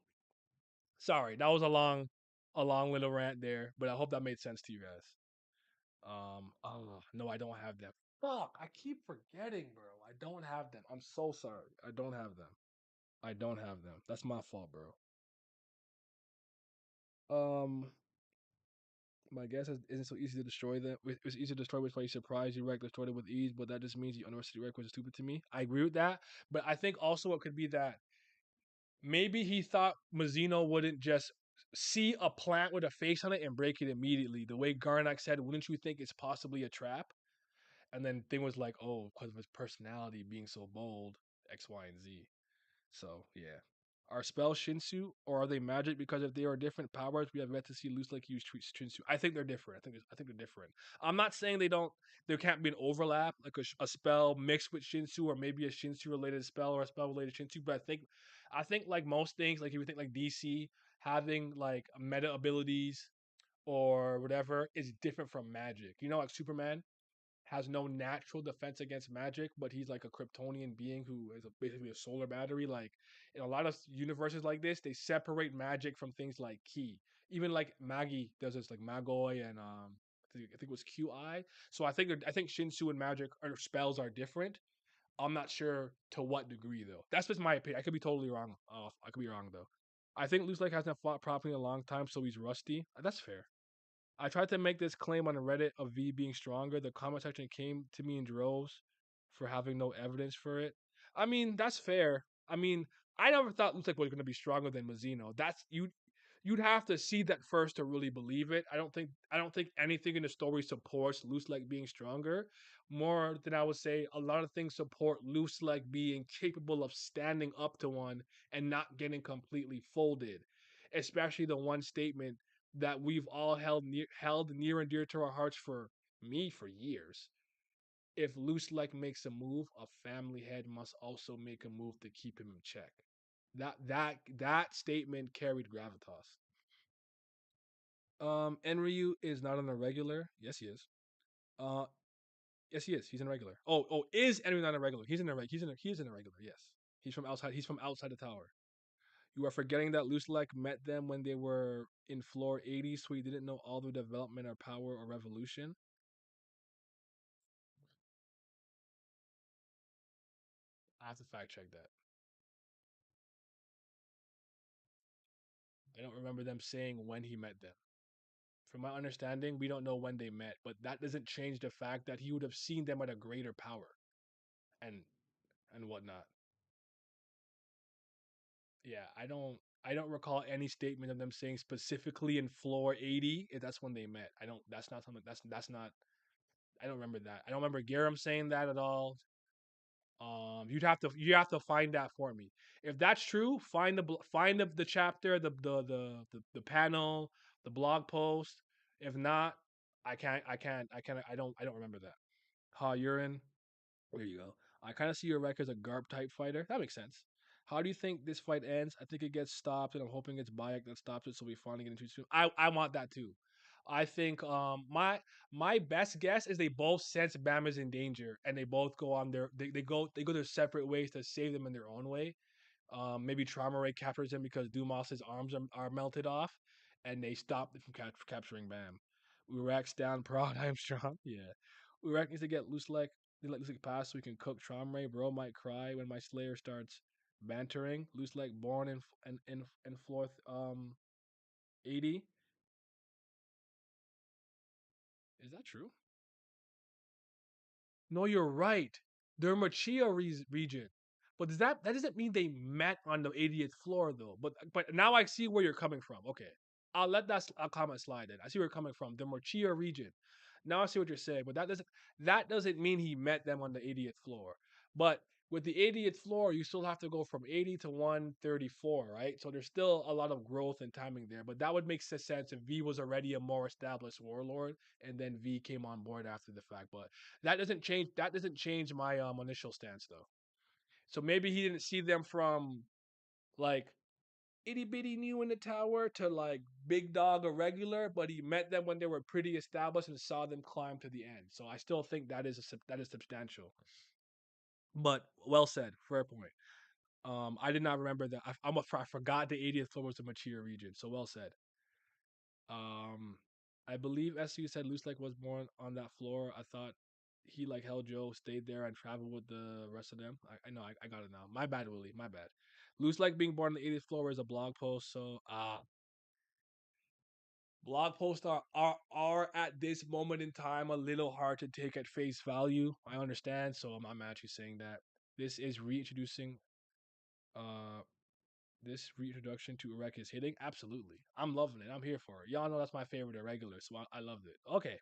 sorry, that was a long little rant there, but I hope that made sense to you guys. Oh no, I don't have them. Fuck, I keep forgetting, bro. I don't have them. I'm so sorry. I don't have them. I don't have them. That's my fault, bro. Um, my guess is isn't so easy to destroy them. It's easy to destroy with why you surprise you wreck destroyed it with ease, but that just means you underestimated wreck was stupid to me. I agree with that, but I think also it could be that maybe he thought Mazino wouldn't just see a plant with a face on it and break it immediately. The way Garnak said, "Wouldn't you think it's possibly a trap?" And then thing was like, "Oh, because of his personality being so bold, X, Y, and Z." So yeah. Are spells Shinsu or are they magic? Because if they are different powers, we have yet to see Luslec use Shinsu. I think they're different. I think they're different. I'm not saying they don't. There can't be an overlap, like a spell mixed with Shinsu, or maybe a Shinsu related spell or a spell related Shinsu. But I think like most things, like if you think like DC having like meta abilities or whatever is different from magic. You know, like Superman has no natural defense against magic, but he's like a Kryptonian being who is basically a solar battery. Like in a lot of universes like this, they separate magic from things like ki. Even like Maggie does this, like Magoi and I think it was QI. So I think Shinsu and magic or spells are different. I'm not sure to what degree though. That's just my opinion. I could be totally wrong. I could be wrong though. I think Luke hasn't fought properly in a long time, so he's rusty. That's fair. I tried to make this claim on Reddit of V being stronger. The comment section came to me in droves for having no evidence for it. I mean, that's fair. I mean, I never thought Luslec was going to be stronger than Mazino. That's you'd have to see that first to really believe it. I don't think anything in the story supports Luslec being stronger. More than I would say, a lot of things support Luslec being capable of standing up to one and not getting completely folded. Especially the one statement that we've all held near and dear to our hearts for me for years. If Luslec makes a move, a family head must also make a move to keep him in check. That statement carried gravitas. Enryu is not on a regular. Yes, he is. Uh, yes, he is. He's in a regular. Is Enryu not a regular? He's in a reg. He's in a regular. Yes, he's from outside. He's from outside the tower. You are forgetting that Luslec met them when they were in floor 80, so he didn't know all the development or power or revolution. I have to fact check that. I don't remember them saying when he met them. From my understanding, we don't know when they met, but that doesn't change the fact that he would have seen them at a greater power and and whatnot. Yeah, I don't recall any statement of them saying specifically in floor 80 if that's when they met. I don't that's not something that's not I don't remember that. I don't remember Garam saying that at all. You have to find that for me. If that's true, find the chapter, the panel, the blog post. If not, I don't remember that. Ha urine. There you go. I kind of see your record as a Garp type fighter. That makes sense. How do you think this fight ends? I think it gets stopped, and I'm hoping it's Bayek that stops it, so we finally get into it soon. I want that too. I think my best guess is they both sense Bam is in danger, and they both go on they go their separate ways to save them in their own way. Maybe Trauma Ray captures him because Dumas's arms are melted off, and they stop him from capturing Bam. Urek's down, proud, I'm strong. Yeah, Urek needs to get Luslec. They let Luslec pass so we can cook Trauma Ray. Bro might cry when my Slayer starts bantering. Luslec born in floor 80. Is that true? No, you're right. They're Machia region. But that doesn't mean they met on the 80th floor though. But now I see where you're coming from. Okay. I'll comment slide in. I see where you're coming from. The Machia region. Now I see what you're saying, but that doesn't mean he met them on the 80th floor. But with the 80th floor, you still have to go from 80 to 134, right? So there's still a lot of growth and timing there. But that would make sense if V was already a more established warlord and then V came on board after the fact. But that doesn't change my initial stance though. So maybe he didn't see them from like itty bitty new in the tower to like big dog or regular, but he met them when they were pretty established and saw them climb to the end. So I still think that is substantial. But well said, fair point. I did not remember that. I forgot the 80th floor was the Machia region. So well said. Um, I believe SU said Luslec was born on that floor. I thought he like held Joe, stayed there, and traveled with the rest of them. I know I got it now. My bad, Willie. My bad. Luslec being born on the 80th floor is a blog post. So blog posts are at this moment in time a little hard to take at face value. I understand. So I'm actually saying that this is reintroducing uh this reintroduction to Urek is hitting? Absolutely. I'm loving it. I'm here for it. Y'all know that's my favorite irregular, so I loved it. Okay.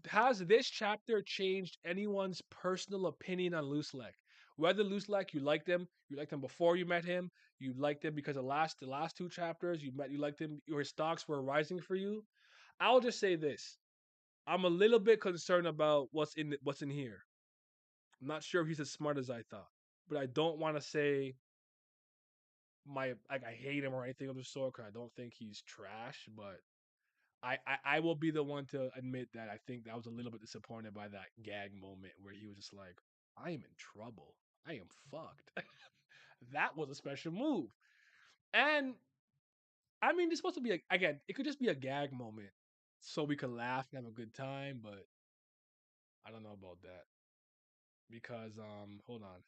Has this chapter changed anyone's personal opinion on Luslec? Whether Luslec you liked him before you met him, you liked him because the last two chapters you liked him, your stocks were rising for you. I'll just say this. I'm a little bit concerned about what's in here. I'm not sure if he's as smart as I thought, but I don't want to say I hate him or anything of the sort because I don't think he's trash, but I will be the one to admit that I think I was a little bit disappointed by that gag moment where he was just like, I am in trouble. I am fucked. That was a special move. And I mean, it's supposed to be again, it could just be a gag moment so we could laugh and have a good time, but I don't know about that. Because hold on.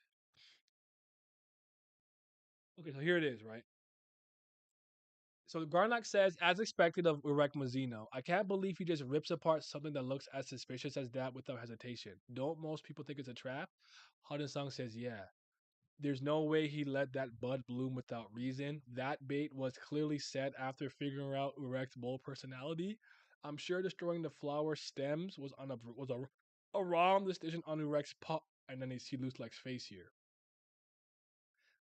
Okay, so here it is, right? So Garnock says, as expected of Urek Mazino, I can't believe he just rips apart something that looks as suspicious as that without hesitation. Don't most people think it's a trap? Hudson Song says, yeah. There's no way he let that bud bloom without reason. That bait was clearly set after figuring out Urek's bold personality. I'm sure destroying the flower stems was a wrong decision on Urek's part. And then you see Luslek's face here.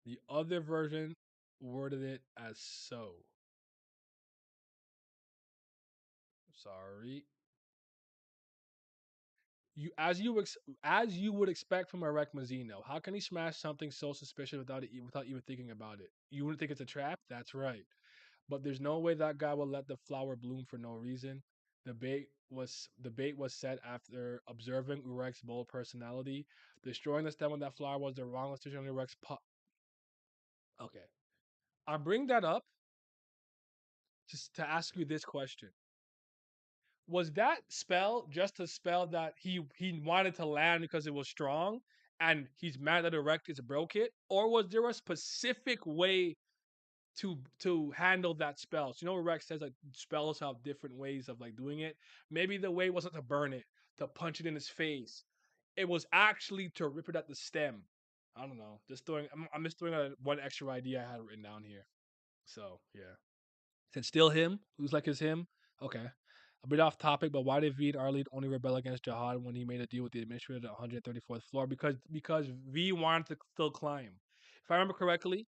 The other version worded it as so. Sorry. As you would expect from a Rec Mazzino. How can he smash something so suspicious without even thinking about it? You wouldn't think it's a trap? That's right. But there's no way that guy will let the flower bloom for no reason. The bait was set after observing Urek's bold personality. Destroying the stem of that flower was the wrong decision on Urek's pot. Okay. I bring that up just to ask you this question. Was that spell just a spell that he wanted to land because it was strong and he's mad that Erectus broke it, or was there a specific way to handle that spell? So Rex says like spells have different ways of like doing it. Maybe the way wasn't to burn it, to punch it in his face. It was actually to rip it at the stem. I don't know. I'm just throwing one extra idea I had written down here. So yeah. Said still him? Who's like is him? Okay. A bit off topic, but why did V and Arlene only rebel against Jihad when he made a deal with the administrator at the 134th floor? Because V wanted to still climb. If I remember correctly,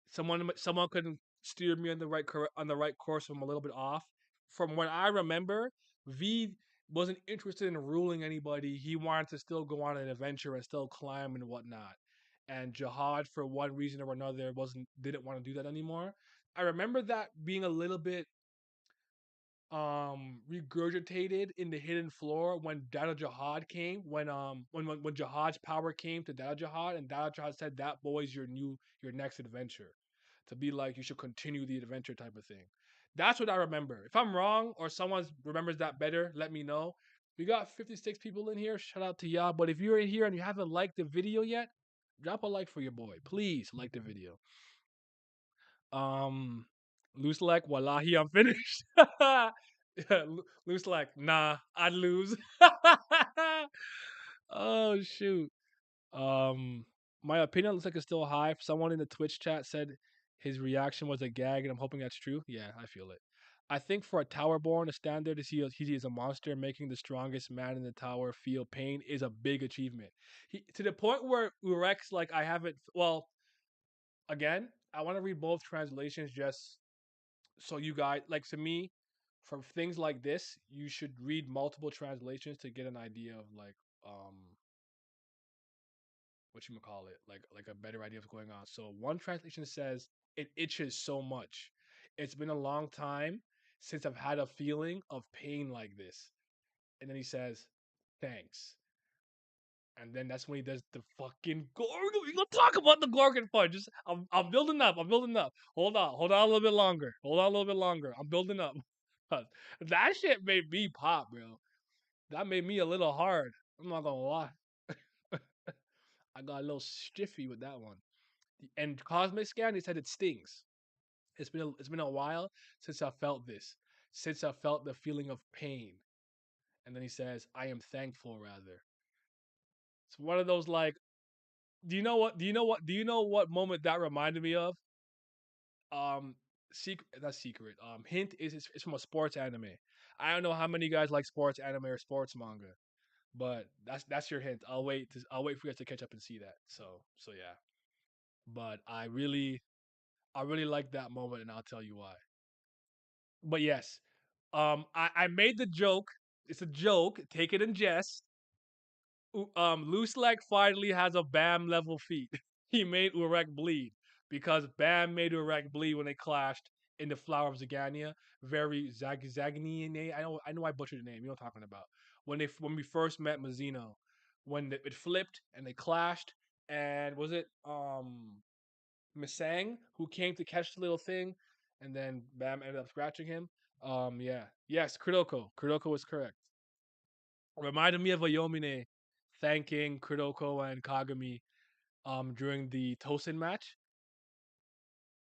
someone could steer me on the right course if I'm a little bit off. From what I remember, V wasn't interested in ruling anybody. He wanted to still go on an adventure and still climb and whatnot. And Jihad, for one reason or another, didn't want to do that anymore. I remember that being a little bit regurgitated in the hidden floor when Dada Jihad came, when Jihad's power came to Dada Jihad, and Dada Jihad said that boy's your next adventure. To be like you should continue the adventure type of thing. That's what I remember. If I'm wrong or someone remembers that better, let me know. We got 56 people in here. Shout out to y'all. But if you're in here and you haven't liked the video yet, drop a like for your boy. Please like the video. Um, Luslec, wallahi, I'm finished. Luslec, nah, I'd lose. Oh shoot. Um, my opinion looks like it's still high. Someone in the Twitch chat said his reaction was a gag, and I'm hoping that's true. Yeah, I feel it. I think for a Towerborn, a standard he is a monster, making the strongest man in the tower feel pain is a big achievement. To the point where Urex, like I haven't. Well, again, I want to read both translations just so you guys like to me from things like this you should read multiple translations to get an idea of like um what you call it like a better idea of what's going on. So one translation says it itches so much. It's been a long time since I've had a feeling of pain like this. And then he says, thanks. And then that's when he does the fucking Gorgon. We gonna talk about the Gorgon part. Just I'm building up. I'm building up. Hold on a little bit longer. Hold on a little bit longer. I'm building up. That shit made me pop, bro. That made me a little hard. I'm not gonna lie. I got a little stiffy with that one. And Cosmic Scan, he said it stings. It's been a while since I felt this. Since I felt the feeling of pain. And then he says, I am thankful rather. It's one of those like, do you know what? Do you know what? Do you know what moment that reminded me of? Um, secret. Not secret. Hint is it's from a sports anime. I don't know how many of you guys like sports anime or sports manga, but that's your hint. I'll wait for you guys to catch up and see that. So yeah. But I really like that moment, and I'll tell you why. But yes, I made the joke. It's a joke. Take it in jest. Luslec finally has a Bam level feat. He made Urek bleed because Bam made Urek bleed when they clashed in the Flower of Zagania. Very Zagnian. I know I butchered the name. You know what I'm talking about. When we first met Mazino, when it flipped and they clashed, and was it Misang who came to catch the little thing, and then Bam ended up scratching him. Yeah, yes, Kuroko. Kuroko was correct. Reminded me of Ayomine thanking Kuroko and Kagami during the Tosin match.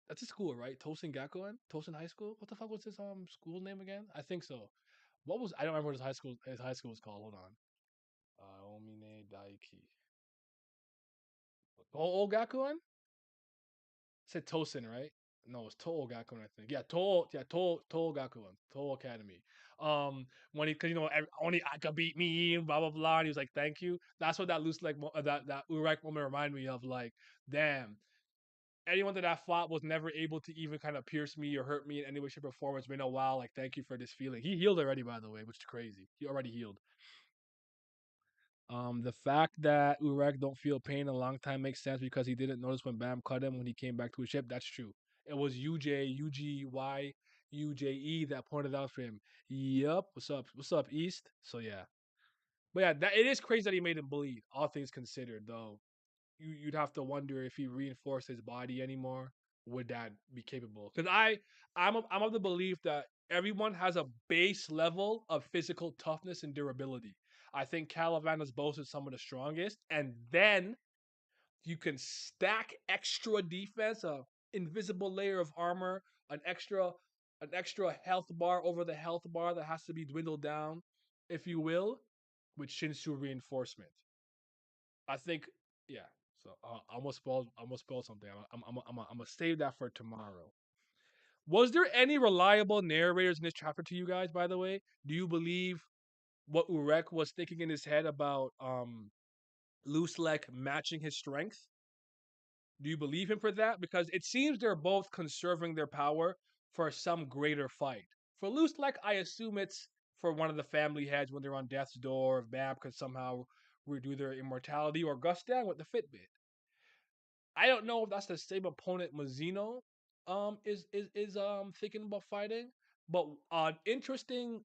That's a school, right? Tosin Gakuen? Tosin High School? What the fuck was his school name again? I think so. What was I don't remember what his high school was called. Hold on. Omine Daiki. Oh, Gakuen? Said Tosin, right? No, it's Toho Gakuen, I think. Toho Gakuen, Toho Academy. When he, cause only I could beat me, blah blah blah, and he was like, "Thank you." That's what that loose like that Urek moment reminded me of. Like, damn, anyone that I fought was never able to even kind of pierce me or hurt me in any way, shape, or form. It's been a while. Like, thank you for this feeling. He healed already, by the way, which is crazy. He already healed. The fact that Urek don't feel pain a long time makes sense because he didn't notice when Bam cut him when he came back to his ship. That's true. It was UJE that pointed out for him. Yup. What's up? What's up, East? So yeah. But yeah, it is crazy that he made him bleed. All things considered, though, you'd have to wonder if he reinforced his body anymore, would that be capable? Because I'm of the belief that everyone has a base level of physical toughness and durability. I think Calavana's boasted some of the strongest, and then you can stack extra defense, a invisible layer of armor, an extra an extra health bar over the health bar that has to be dwindled down, if you will, with Shinsu reinforcement. I think, yeah. So I'm gonna spoil something. I'm gonna save that for tomorrow. Was there any reliable narrators in this chapter to you guys? By the way, do you believe what Urek was thinking in his head about Luslec matching his strength? Do you believe him for that? Because it seems they're both conserving their power for some greater fight. For Luslec, I assume it's for one of the family heads when they're on death's door. If Bab could somehow redo their immortality, or Gustan with the Fitbit. I don't know if that's the same opponent Mazino is thinking about fighting, but an interesting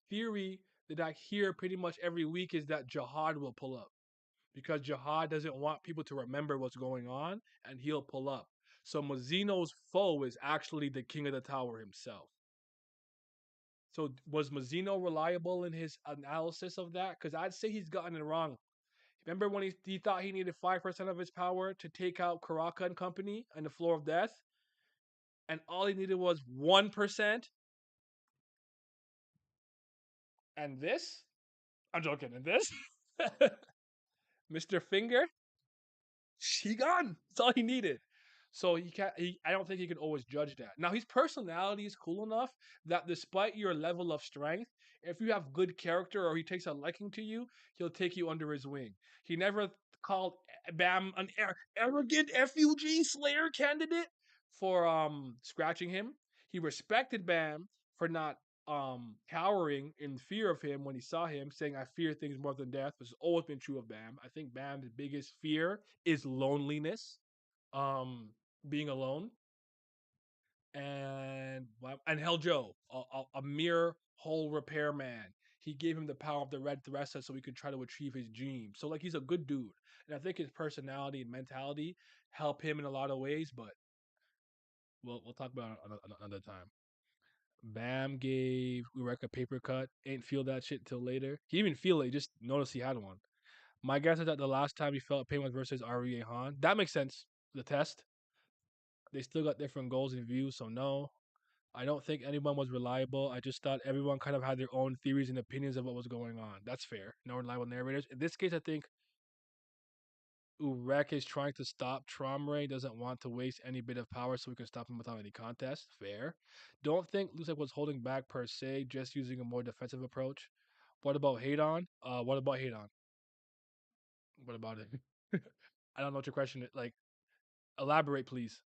theory that I hear pretty much every week is that Jihad will pull up because Jihad doesn't want people to remember what's going on, and he'll pull up. So Mazino's foe is actually the King of the Tower himself. So was Mazino reliable in his analysis of that? Because I'd say he's gotten it wrong. Remember when he thought he needed 5% of his power to take out Karaka and company on the floor of death, and all he needed was 1%? And this? I'm joking. And this? Mr. Finger? He gone. That's all he needed. So he can't. I don't think he can always judge that. Now his personality is cool enough that despite your level of strength, if you have good character or he takes a liking to you, he'll take you under his wing. He never called Bam an arrogant FUG Slayer candidate for scratching him. He respected Bam for not cowering in fear of him when he saw him, saying, I fear things more than death, which has always been true of Bam. I think Bam's biggest fear is loneliness. Um, being alone, and Heljo, a mere whole repairman. He gave him the power of the red Thressa so he could try to achieve his dream. So like he's a good dude, and I think his personality and mentality help him in a lot of ways. But we'll talk about it another time. Bam gave Urek a paper cut. Ain't feel that shit till later. He didn't even feel it. He just noticed he had one. My guess is that the last time he felt pain was versus Ari Han. That makes sense. The test. They still got different goals and views, so no. I don't think anyone was reliable. I just thought everyone kind of had their own theories and opinions of what was going on. That's fair. No reliable narrators. In this case, I think Urek is trying to stop Tromre, doesn't want to waste any bit of power so we can stop him without any contest. Fair. Don't think Luslec was holding back per se, just using a more defensive approach. What about Hadon? What about Hadon? What about it? I don't know what your question is. Like, elaborate, please.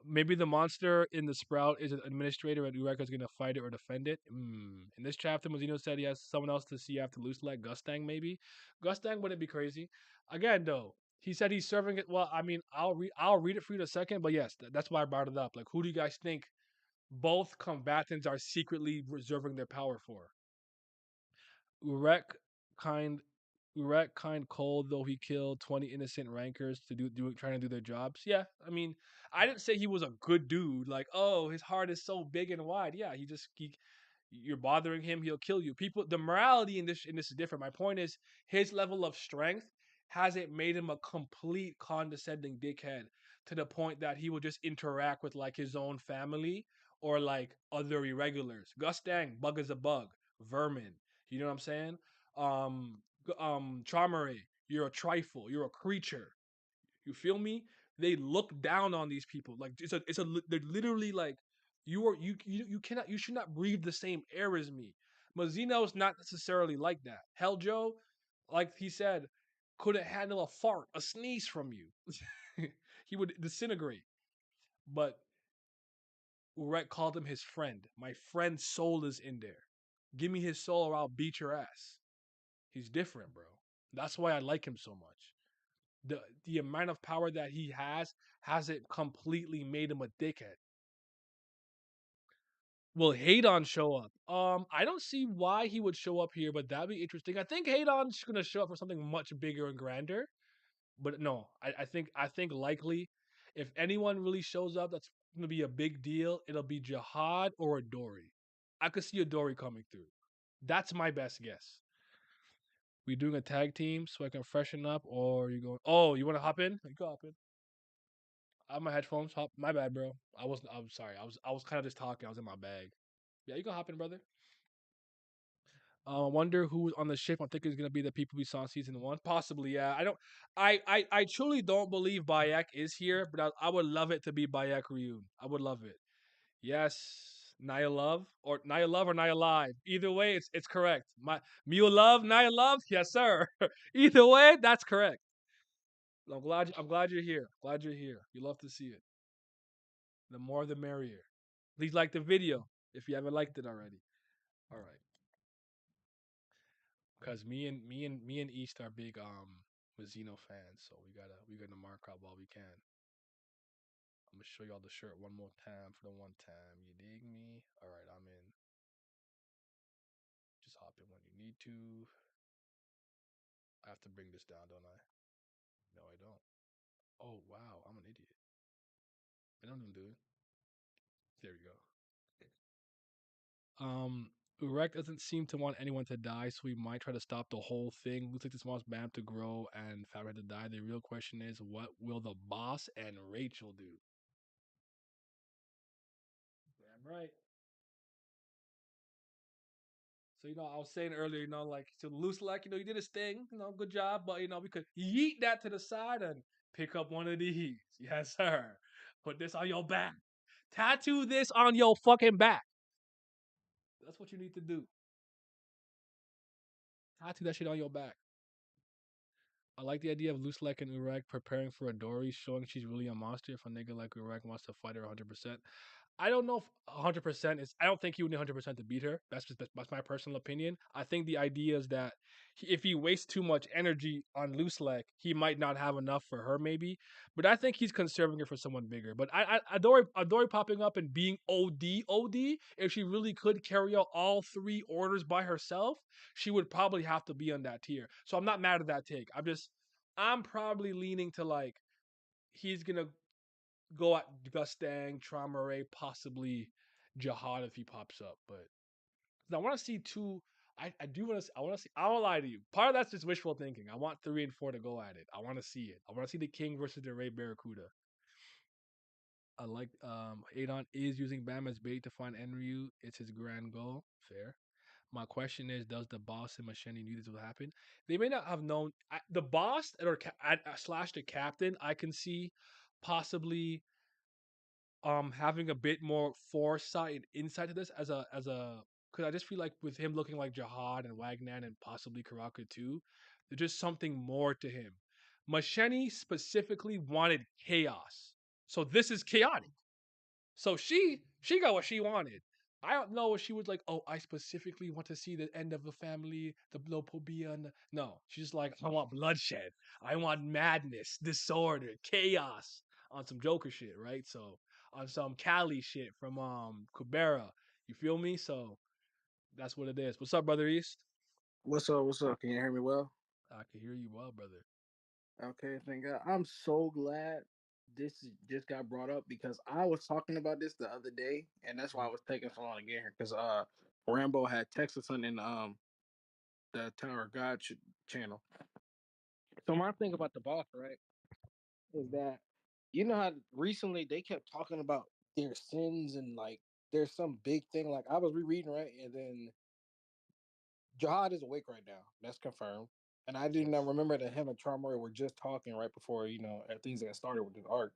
Maybe the monster in the sprout is an administrator and Urek is going to fight it or defend it. In this chapter, Mazino said he has someone else to see after Luslec. Gustang, maybe. Gustang wouldn't be crazy. Again, though, he said he's serving it. Well, I mean, I'll read it for you in a second. But yes, that's why I brought it up. Like, who do you guys think both combatants are secretly reserving their power for? Urek kind Urek kind cold though he killed 20 innocent rankers to do trying to do their jobs. Yeah, I mean, I didn't say he was a good dude. Like, oh, his heart is so big and wide. Yeah, you're bothering him, he'll kill you. People, the morality in this is different. My point is his level of strength hasn't made him a complete condescending dickhead to the point that he will just interact with like his own family or like other irregulars. Gustang, bug is a bug, vermin. You know what I'm saying? Um, Traumare, you're a trifle, you're a creature. You feel me? They look down on these people. Like they're literally like you cannot you should not breathe the same air as me. Mazino's not necessarily like that. Heljo, like he said, couldn't handle a fart, a sneeze from you. He would disintegrate. But Urek called him his friend. My friend's soul is in there. Give me his soul or I'll beat your ass. He's different, bro. That's why I like him so much. The amount of power that he has it completely made him a dickhead. Will Hadon show up? I don't see why he would show up here, but that'd be interesting. I think Hadon's gonna show up for something much bigger and grander. But no, I think likely if anyone really shows up that's gonna be a big deal, it'll be Jihad or a Dory. I could see a Dory coming through. That's my best guess. We doing a tag team so I can freshen up, or you going? Oh, you want to hop in? You can hop in. I have my headphones. Hop. My bad, bro. I'm sorry. I was kind of just talking. I was in my bag. Yeah, you can hop in, brother. I wonder who's on the ship. I think it's gonna be the people we saw in season one. Possibly, yeah. I don't. I truly don't believe Bayek is here, but I would love it to be Bayek Ryun. I would love it. Yes, Naya Love or Naya Love or Naya Live. Either way, it's correct. My Mew Love, Naya Love. Yes, sir. Either way, that's correct. I'm glad you're here. Glad you're here. You love to see it. The more the merrier. Please like the video if you haven't liked it already. All right. Cause me and East are big Mazino fans, so we gotta mark out while we can. I'm gonna show y'all the shirt one more time for the one time. You dig me? All right, I'm in. Just hop in when you need to. I have to bring this down, don't I? No, I don't. Oh wow, I'm an idiot. I don't even do it. There we go. Um, Urek doesn't seem to want anyone to die, so we might try to stop the whole thing. Looks like this wants Bam to grow and Fabric to die. The real question is, what will the boss and Rachel do? Damn right. So I was saying earlier, like so Luslec, he did his thing, good job, but we could yeet that to the side and pick up one of these. Yes, sir. Put this on your back. Tattoo this on your fucking back. That's what you need to do. Tattoo that shit on your back. I like the idea of Luslec and Urek preparing for a Dory, showing she's really a monster if a nigga like Urek wants to fight her 100%. I don't know if 100% is. I don't think he would need 100% to beat her. That's my personal opinion. I think the idea is that if he wastes too much energy on Luslec, he might not have enough for her, maybe. But I think he's conserving her for someone bigger. But Adore popping up and being OD. If she really could carry out all three orders by herself, she would probably have to be on that tier. So I'm not mad at that take. I'm probably leaning to like he's gonna go at Gustang, Traumaray, possibly Jihad if he pops up. But I want to see two. I do want to. I want to see. I won't lie to you. Part of that's just wishful thinking. I want 3 and 4 to go at it. I want to see it. I want to see the King versus the Ray Barracuda. I like Adon is using Bam as bait to find Enryu. It's his grand goal. Fair. My question is, does the boss and Machete knew this would happen? They may not have known. The boss or slash the captain, I can see possibly having a bit more foresight and insight to this as a because I just feel like with him looking like Jihad and Wagnan and possibly Karaka too, there's just something more to him. Machete specifically wanted chaos, so this is chaotic. So she got what she wanted. I don't know if she was like, oh, I specifically want to see the end of the family, the Blopobia. No, she's like, I want bloodshed. I want madness, disorder, chaos on some Joker shit, right? So on some Cali shit from Kubera. You feel me? So that's what it is. What's up, brother East? What's up? What's up? Can you hear me well? I can hear you well, brother. Okay, thank God. I'm so glad just got brought up because I was talking about this the other day, and that's why I Mm. was taking so long to get here. Because Rambo had texted something in the Tower of God channel. So my thing about the boss, right, is that you know how recently they kept talking about their sins and like there's some big thing. Like I was rereading right, and then Jihad is awake right now. That's confirmed. And I didn't Yes. remember that him and Charmoy were just talking right before, things got started with this arc.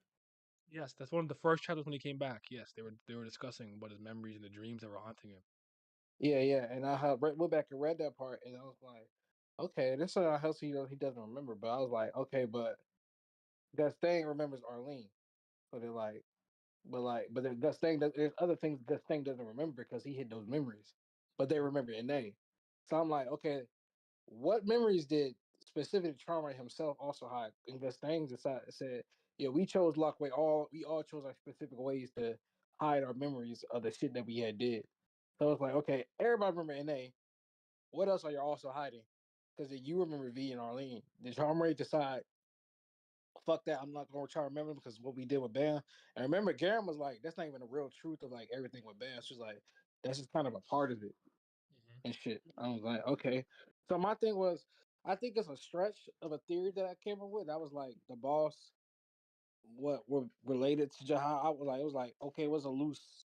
Yes, that's one of the first chapters when he came back. Yes, they were discussing about his memories and the dreams that were haunting him. Yeah, yeah. And I went back and read that part, and I was like, okay, this is how he doesn't remember. But I was like, okay, but Gus Thing remembers Arlene. So they're like, but then Gus Thing, there's other things Gus Thing doesn't remember because he hid those memories, but they remember Ine. So I'm like, okay, what memories did specifically Charmer himself also hide? And Gustang said, yeah, we all chose our specific ways to hide our memories of the shit that we had did. So it's like, okay, everybody remember NA. What else are you also hiding? Because you remember V and Arlene. Did Charmer decide, fuck that, I'm not gonna try to remember because what we did with Bam? And remember, Garen was like, that's not even the real truth of like everything with Bam. She's like, that's just kind of a part of it Mm-hmm. and shit. I was like, okay. So my thing was, I think it's a stretch of a theory that I came up with. I was like, the boss, what were related to Jaha. I was like, it was like, okay, it was a loose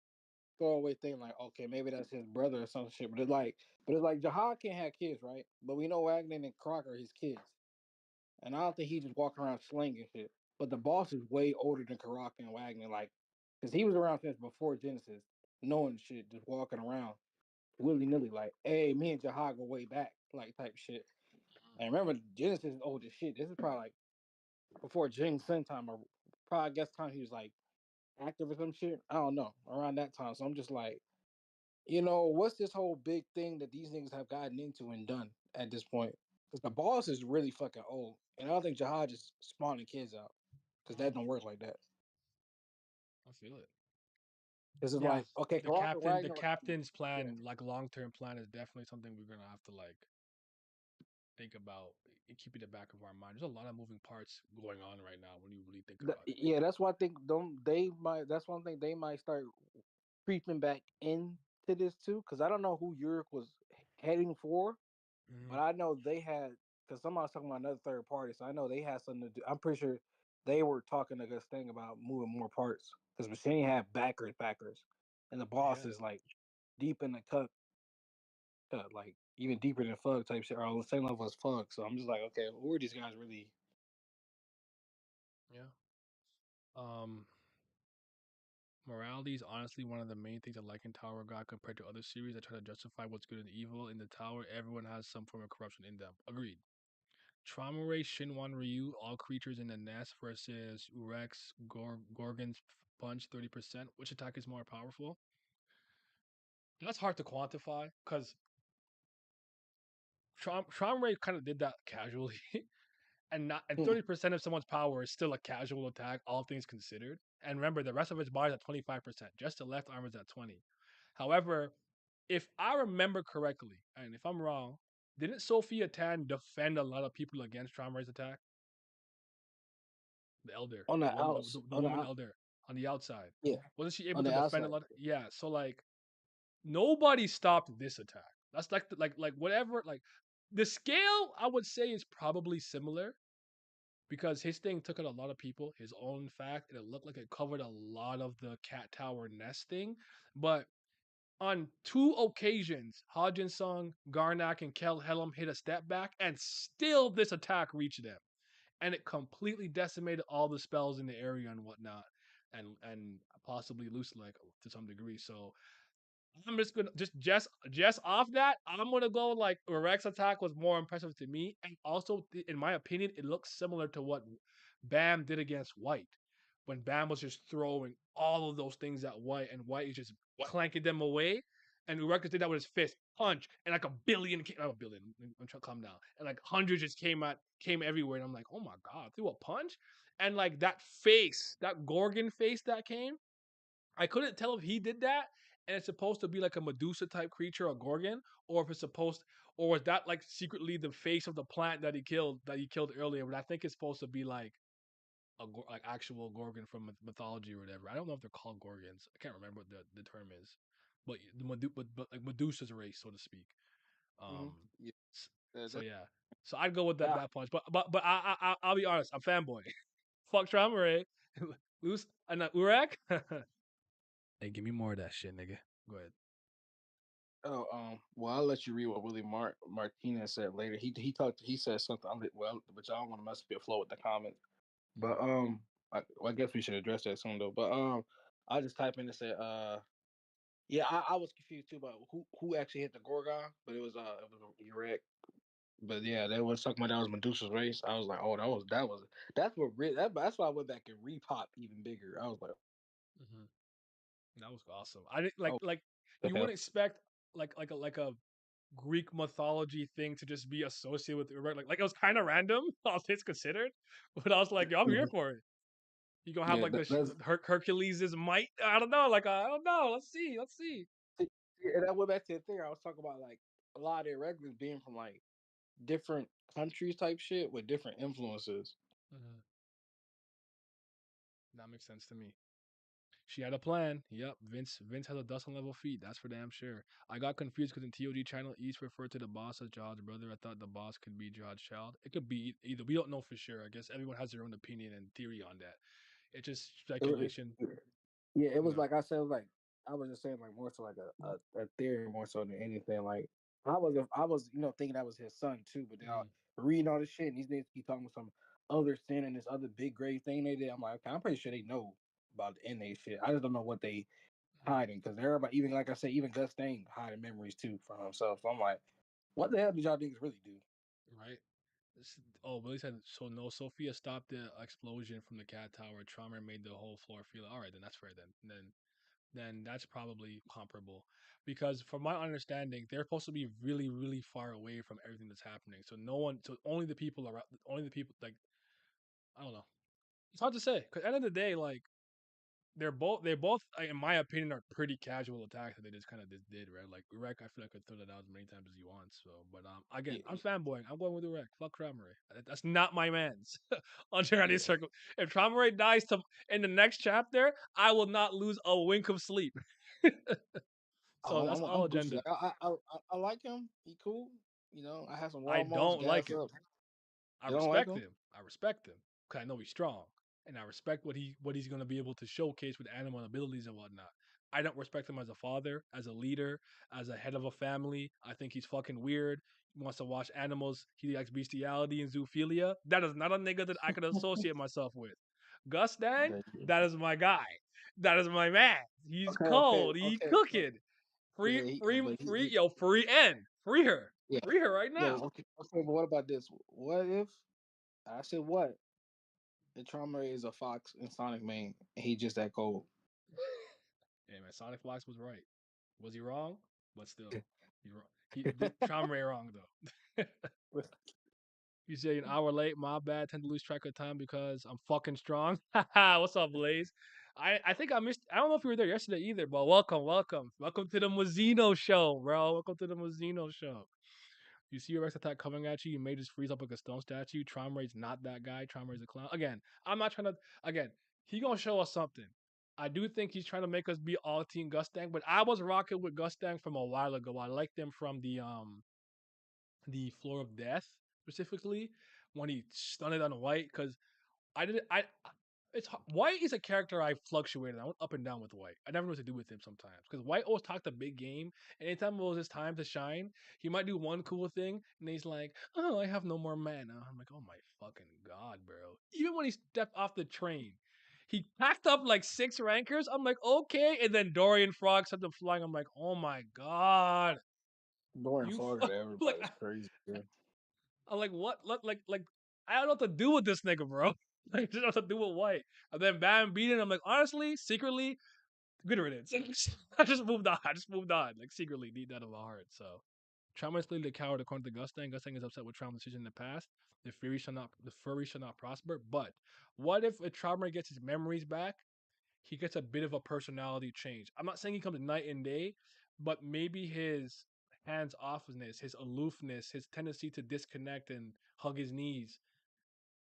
throwaway thing. Like, okay, maybe that's his brother or some shit. But it's like Jaha can't have kids, right? But we know Wagner and Croc are his kids, and I don't think he just walking around slinging shit. But the boss is way older than Karak and Wagner, like, because he was around since before Genesis, knowing shit, just walking around willy nilly, like, hey, me and Jahad go way back, like type shit. And remember, Genesis is old as shit. This is probably like before Jing Sun time, or probably I guess time he was like active or some shit. I don't know, around that time. So I'm just like, what's this whole big thing that these niggas have gotten into and done at this point? Because the boss is really fucking old, and I don't think Jahad is spawning kids out because that Mm, don't work like that. I feel it. Because it's Yeah, like, okay, the Karaka captain, the Ragnar, captain's yeah, plan, like long term plan, is definitely something we're gonna have to like think about and keep in the back of our mind. There's a lot of moving parts going on right now when you really think about it. yeah, that's why I think don't they might. That's one thing they might start creeping back into this too, because I don't know who Urek was heading for, Mm-hmm. but I know they had because somebody was talking about another third party, so I know they had something to do. I'm pretty sure they were talking to this thing about moving more parts because Machine had backers, and the boss Yeah, is like deep in the cut, like even deeper than Fug type shit, or on the same level as Fug. So I'm just like, okay, who are these guys really? yeah. Um, Morality is honestly one of the main things I like in Tower of God compared to other series that try to justify what's good and evil. In the Tower, everyone has some form of corruption in them. Agreed. Trauma Ray, Shinwan Ryu, all creatures in the nest versus Urex, Gorgons, punch, 30%. Which attack is more powerful? That's hard to quantify because Traum Ray kind of did that casually, and not and Hmm. 30% of someone's power is still a casual attack, all things considered. And remember, the rest of his body is at 25%. Just the left arm is at 20. However, if I remember correctly, and if I'm wrong, didn't Sophia Tan defend a lot of people against Traum Ray's attack? The elder, On the the woman, outs, the on the woman out, elder on the outside. yeah, Wasn't she able on to the defend a outside. lot? Yeah. So like nobody stopped this attack. That's like whatever. Like the scale, I would say is probably similar because his thing took out a lot of people. His own fact, and it looked like it covered a lot of the cat tower nesting. But on two occasions, Hodgin Sung, Garnak, and Kel Helm hit a step back, and still this attack reached them, and it completely decimated all the spells in the area and whatnot, and possibly Luslec to some degree. So I'm just gonna just off that, I'm gonna go like Urek's attack was more impressive to me, and also in my opinion, it looks similar to what Bam did against White when Bam was just throwing all of those things at White, and White is just clanking them away, and Urek just did that with his fist punch, and like a billion, not a billion, I'm trying to calm down, and like hundreds just came everywhere, and I'm like, oh my god, threw a punch, and like that face, that Gorgon face that came. I couldn't tell if he did that and it's supposed to be like a Medusa type creature, a Gorgon, or if it's supposed, or was that like secretly the face of the plant that he killed earlier? But I think it's supposed to be like like actual Gorgon from mythology or whatever. I don't know if they're called Gorgons. I can't remember what the term is, but but like Medusa's race, so to speak. Mm-hmm. Um, Yeah, so yeah, so I'd go with that, that punch. But I'll be honest, I'm fanboy. Fuck Traumare, Loose and Urek. Hey, give me more of that shit, nigga. Go ahead. oh, well, I'll let you read what Willie Martinez said later. He said something. Well, but y'all don't want to mess up your flow with the comments. But I guess we should address that soon though. But I just type in and said yeah, I was confused too about who actually hit the Gorgon, but it was Urek. But yeah, they was talking about that was Medusa's race. I was like, oh, that's what that's why I went back and repop even bigger. I was like, Hmm. That was awesome. I didn't oh, like the you hell. wouldn't expect like a Greek mythology thing to just be associated with Uruk. Like it was kind of random, all things considered. But I was like, yo, I'm here Mhm. for it. You gonna have Yeah, like the that's Hercules' might? I don't know. Like I don't know. Let's see. Let's see. see, and I went back to the thing I was talking about, like a lot of their regulars being from like different countries type shit with different influences. Mhm. That makes sense to me. She had a plan. Yep, Vince has a Dustin level feat. That's for damn sure. I got confused because in TOD channel, East referred to the boss as Jaw's brother. I thought the boss could be Jaw's child. It could be either. We don't know for sure. I guess everyone has their own opinion and theory on that. It's just speculation. Yeah, it was Yeah. like I said, like I was just saying, like more so like a theory more so than anything. Like I was thinking that was his son too, but then I Mm-hmm. reading all this shit and these niggas keep talking about some other sin and this other big grave thing they did. I'm like, okay, I'm pretty sure they know about the NA shit. I just don't know what they hiding because everybody, even like I said, even Gus Dang hiding memories too from himself. So I'm like, what the hell did y'all niggas really do? Right. Oh, Billy said so. No, Sophia stopped the explosion from the cat tower. Trauma made the whole floor feel. All right, then that's fair. Then that's probably comparable, because from my understanding, they're supposed to be really, really far away from everything that's happening. So no one, so only the people around, only the people like I don't know. It's hard to say because at the end of the day, like they both, in my opinion, are pretty casual attacks that they just kind of just did, right? Like Urek, I feel like I could throw that out as many times as he wants. So, but again, Yeah, I'm fanboying. I'm going with Urek. Fuck Traumare. That's not my man's. Under any yeah. circle, if Traumare dies in the next chapter, I will not lose a wink of sleep. So Oh, that's all I'm Gucci. agenda. Like I like him. He cool. I had some I wall moments, don't like gas him. up. I You don't like respect him? him. I respect him because I know he's strong, and I respect what he's gonna be able to showcase with animal abilities and whatnot. I don't respect him as a father, as a leader, as a head of a family. I think he's fucking weird. He wants to watch animals. He likes bestiality and zoophilia. That is not a nigga that I could associate myself with. Gus Dang, Yeah. that is my guy. That is my man. He's Okay, okay, cold. He okay. cooking. Yeah, Free her. yeah. Free her right Yo, now. okay, okay, but what about this? What if I said what? The Trauma is a Fox and Sonic main, and he just that cold. Yeah, man, Sonic Fox was right. Was he wrong? But still, he's wrong. He did Chomray wrong though. You say an hour late, my bad. Tend to lose track of time because I'm fucking strong. What's up, Blaze? I think I missed. I don't know if you were there yesterday either, but welcome to the Mazino show, bro. Welcome to the Mazino show. You see your Rex attack coming at you. You may just freeze up like a stone statue. Tromray's not that guy. Tromray's a clown. Again, I'm not trying to. Again, he gonna show us something. I do think he's trying to make us be all team Gustang, but I was rocking with Gustang from a while ago. I liked him from the floor of death specifically when he stunned on White because I didn't I it's White is a character I fluctuated. I went up and down with White. I never knew what to do with him sometimes because White always talked a big game, and anytime it was his time to shine, he might do one cool thing, and he's like, "Oh, I have no more mana." I'm like, "Oh my fucking god, bro!" Even when he stepped off the train, he packed up like 6 rankers. I'm like, "Okay," and then Dorian Frog sent him flying. I'm like, "Oh my god, Dorian you Frog fuck!" to Like, everybody is crazy. Yeah. I'm like, "What? Like, I don't know what to do with this nigga, bro." Like, I don't know what to do with White. And then Bam beat him. I'm like, honestly, secretly, good riddance. I just moved on. I just moved on, like secretly, deep down in my heart. So, Trauma is clearly the coward according to Gustang. Gustang is upset with Trauma's decision in the past. The furry shall not prosper. But what if a Trauma gets his memories back? He gets a bit of a personality change. I'm not saying he comes night and day, but maybe his hands offness, his aloofness, his tendency to disconnect and hug his knees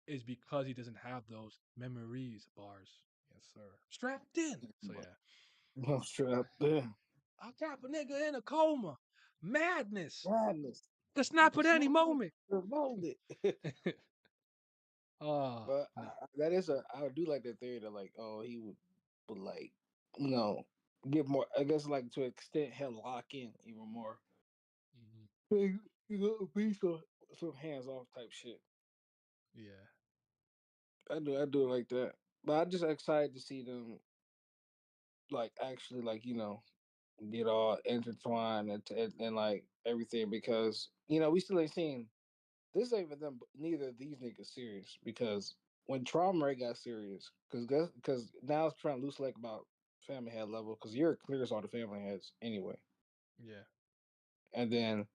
is because he doesn't have those memories bars. Yes, sir. Strapped in. So yeah. I'm strapped in. I'll tap a nigga in a coma. Madness. Madness. The You snap can at any snap it, moment. remold it. Oh, But no. that is a. I do like that theory that like, oh, he would like, you know, get more. I guess like to an extent he'll lock in even more. Mhm. Like, you know, be some hands off type shit. Yeah. I do like that. But I'm just excited to see them like actually like get all intertwined and like everything because we still ain't seen this ain't even them neither of these niggas serious because when Trauma got serious because now it's trying to loose like about family head level because you're clears all the family heads anyway Yeah. and then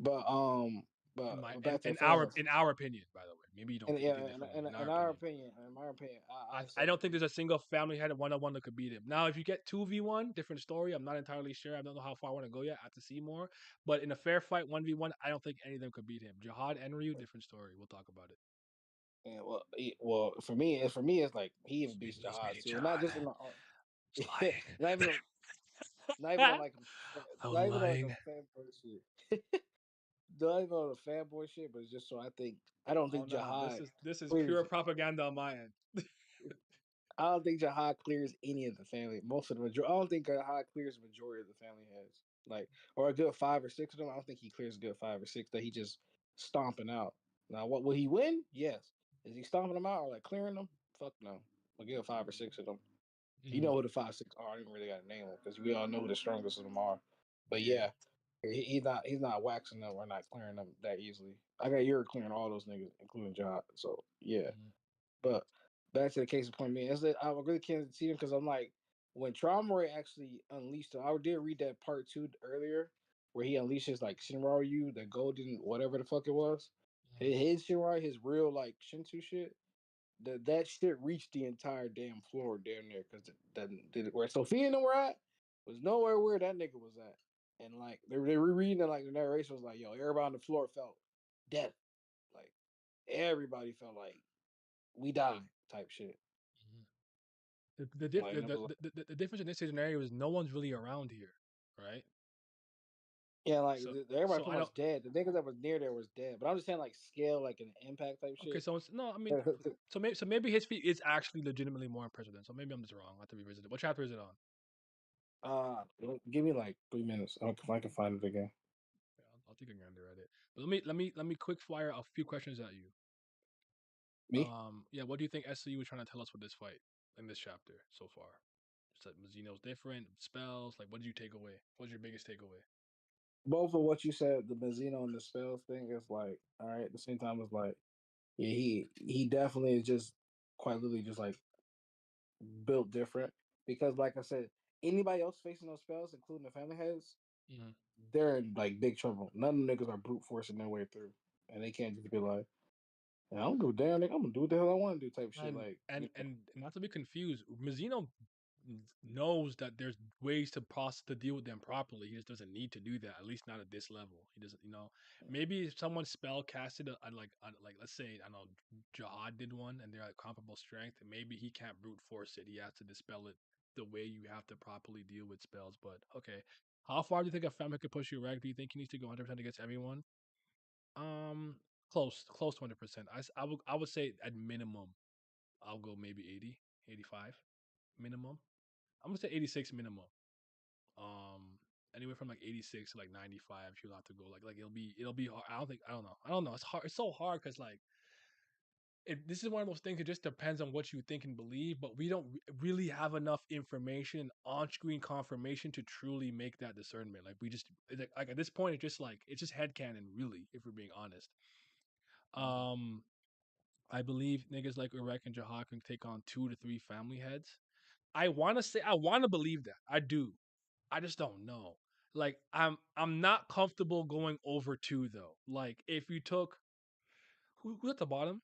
but In my back to the in family our heads. in our opinion, by the way. Maybe you don't And you yeah, think differently. In our in our opinion. opinion, in my opinion, I I say don't think there's a single family head one on one that could beat him. Now, if you get 2v1, different story. I'm not entirely sure. I don't know how far I want to go yet. I have to see more. But in a fair fight, 1v1, I don't think any of them could beat him. Jihad and Ryu, different story. We'll talk about it. yeah, well for me it's like he even beats He's Jihad beating too, not Jihad. just in the He's lying. not even not even on like I'm not even on like lying. a fanboy shit. Not even on a fanboy shit, but it's just so I don't Oh think no, Jihad this is clears pure it. propaganda on my end. I don't think Jihad clears any of the family. Most of the majority. I don't think Jihad clears the majority of the family heads. Like or a good 5 or 6 of them. I don't think he clears a good 5 or 6 that he just stomping out. Now, what will he win? Yes. Is he stomping them out or like clearing them? Fuck no. We'll give 5 or 6 of them. You Mhm. know who the 5, 6 are. I don't even really got to name them because we all know who the strongest of them are. But Yeah. yeah, he's not waxing them or not clearing them that easily. I got Urek clearing all those niggas, including John. So yeah, Mhm. but back to the case of point being, is that I really can't see him because I'm like when Traumore actually unleashed him. I did read that part 2 earlier where he unleashes like Shinryu, the golden whatever the fuck it was. Mhm. His Shinryu, his real like Shinsu shit that shit reached the entire damn floor down there because where Sophia and them were at was nowhere where that nigga was at. And like they rereading it like the narration was like, yo, everybody on the floor felt death. Like everybody felt like we died type shit. Mhm. The, dif- Like the, and it the, was like, the difference in this scenario is no one's really around here, right? yeah, like So everybody so pretty I don't. much dead. The niggas that was near there was dead. But I'm just saying like scale like an impact type Okay, shit. so it's, no, I mean, so maybe his feat is actually legitimately more impressive. Than, so maybe I'm just wrong. I have to revisit it. What chapter is it on? Give me like 3 minutes. I can find it again. Yeah, I'll take a gander at it. But let me quick fire a few questions at you. Me? Yeah, what do you think SCU was trying to tell us with this fight in this chapter so far? So Mazino's different spells. Like, what did you take away? What's your biggest takeaway? Both of what you said, the Mazino and the spells thing is like, all right. At the same time, it's like, yeah, he definitely is just. quite literally just like built different. Because, like I said, anybody else facing those spells, including the family heads, Mhm. they're in like big trouble. None of them niggas are brute forcing their way through, and they can't just be like, "Yeah, I don't give a damn, nigga. I'm gonna do what the hell I want to do," type shit. And Like, and and not to be confused, Mazino knows that there's ways to deal with them properly. He just doesn't need to do that. At least not at this level. He doesn't. Maybe if someone spell casted like let's say I don't know Jihad did one and they're at comparable strength, and maybe he can't brute force it. He has to dispel it the way you have to properly deal with spells. But okay, how far do you think a family could push you, Rag? Do you think he needs to go 100% against everyone? Um, close to 100%. I would say at minimum I'll go maybe 80, 85 minimum. I'm gonna say 86 minimum. Um, Anywhere from like 86 to like 95, you'll have to go. Like it'll be hard. I don't know. It's hard. It's so hard because like this is one of those things. It just depends on what you think and believe. But we don't really have enough information, on-screen confirmation to truly make that discernment. Like we just like at this point, it's just headcanon, really, if we're being honest. Um, I believe niggas like Urek and Jahar can take on 2 to 3 family heads. I want to believe that. I do. I just don't know. Like I'm not comfortable going over 2 though. Like if you took who's at the bottom?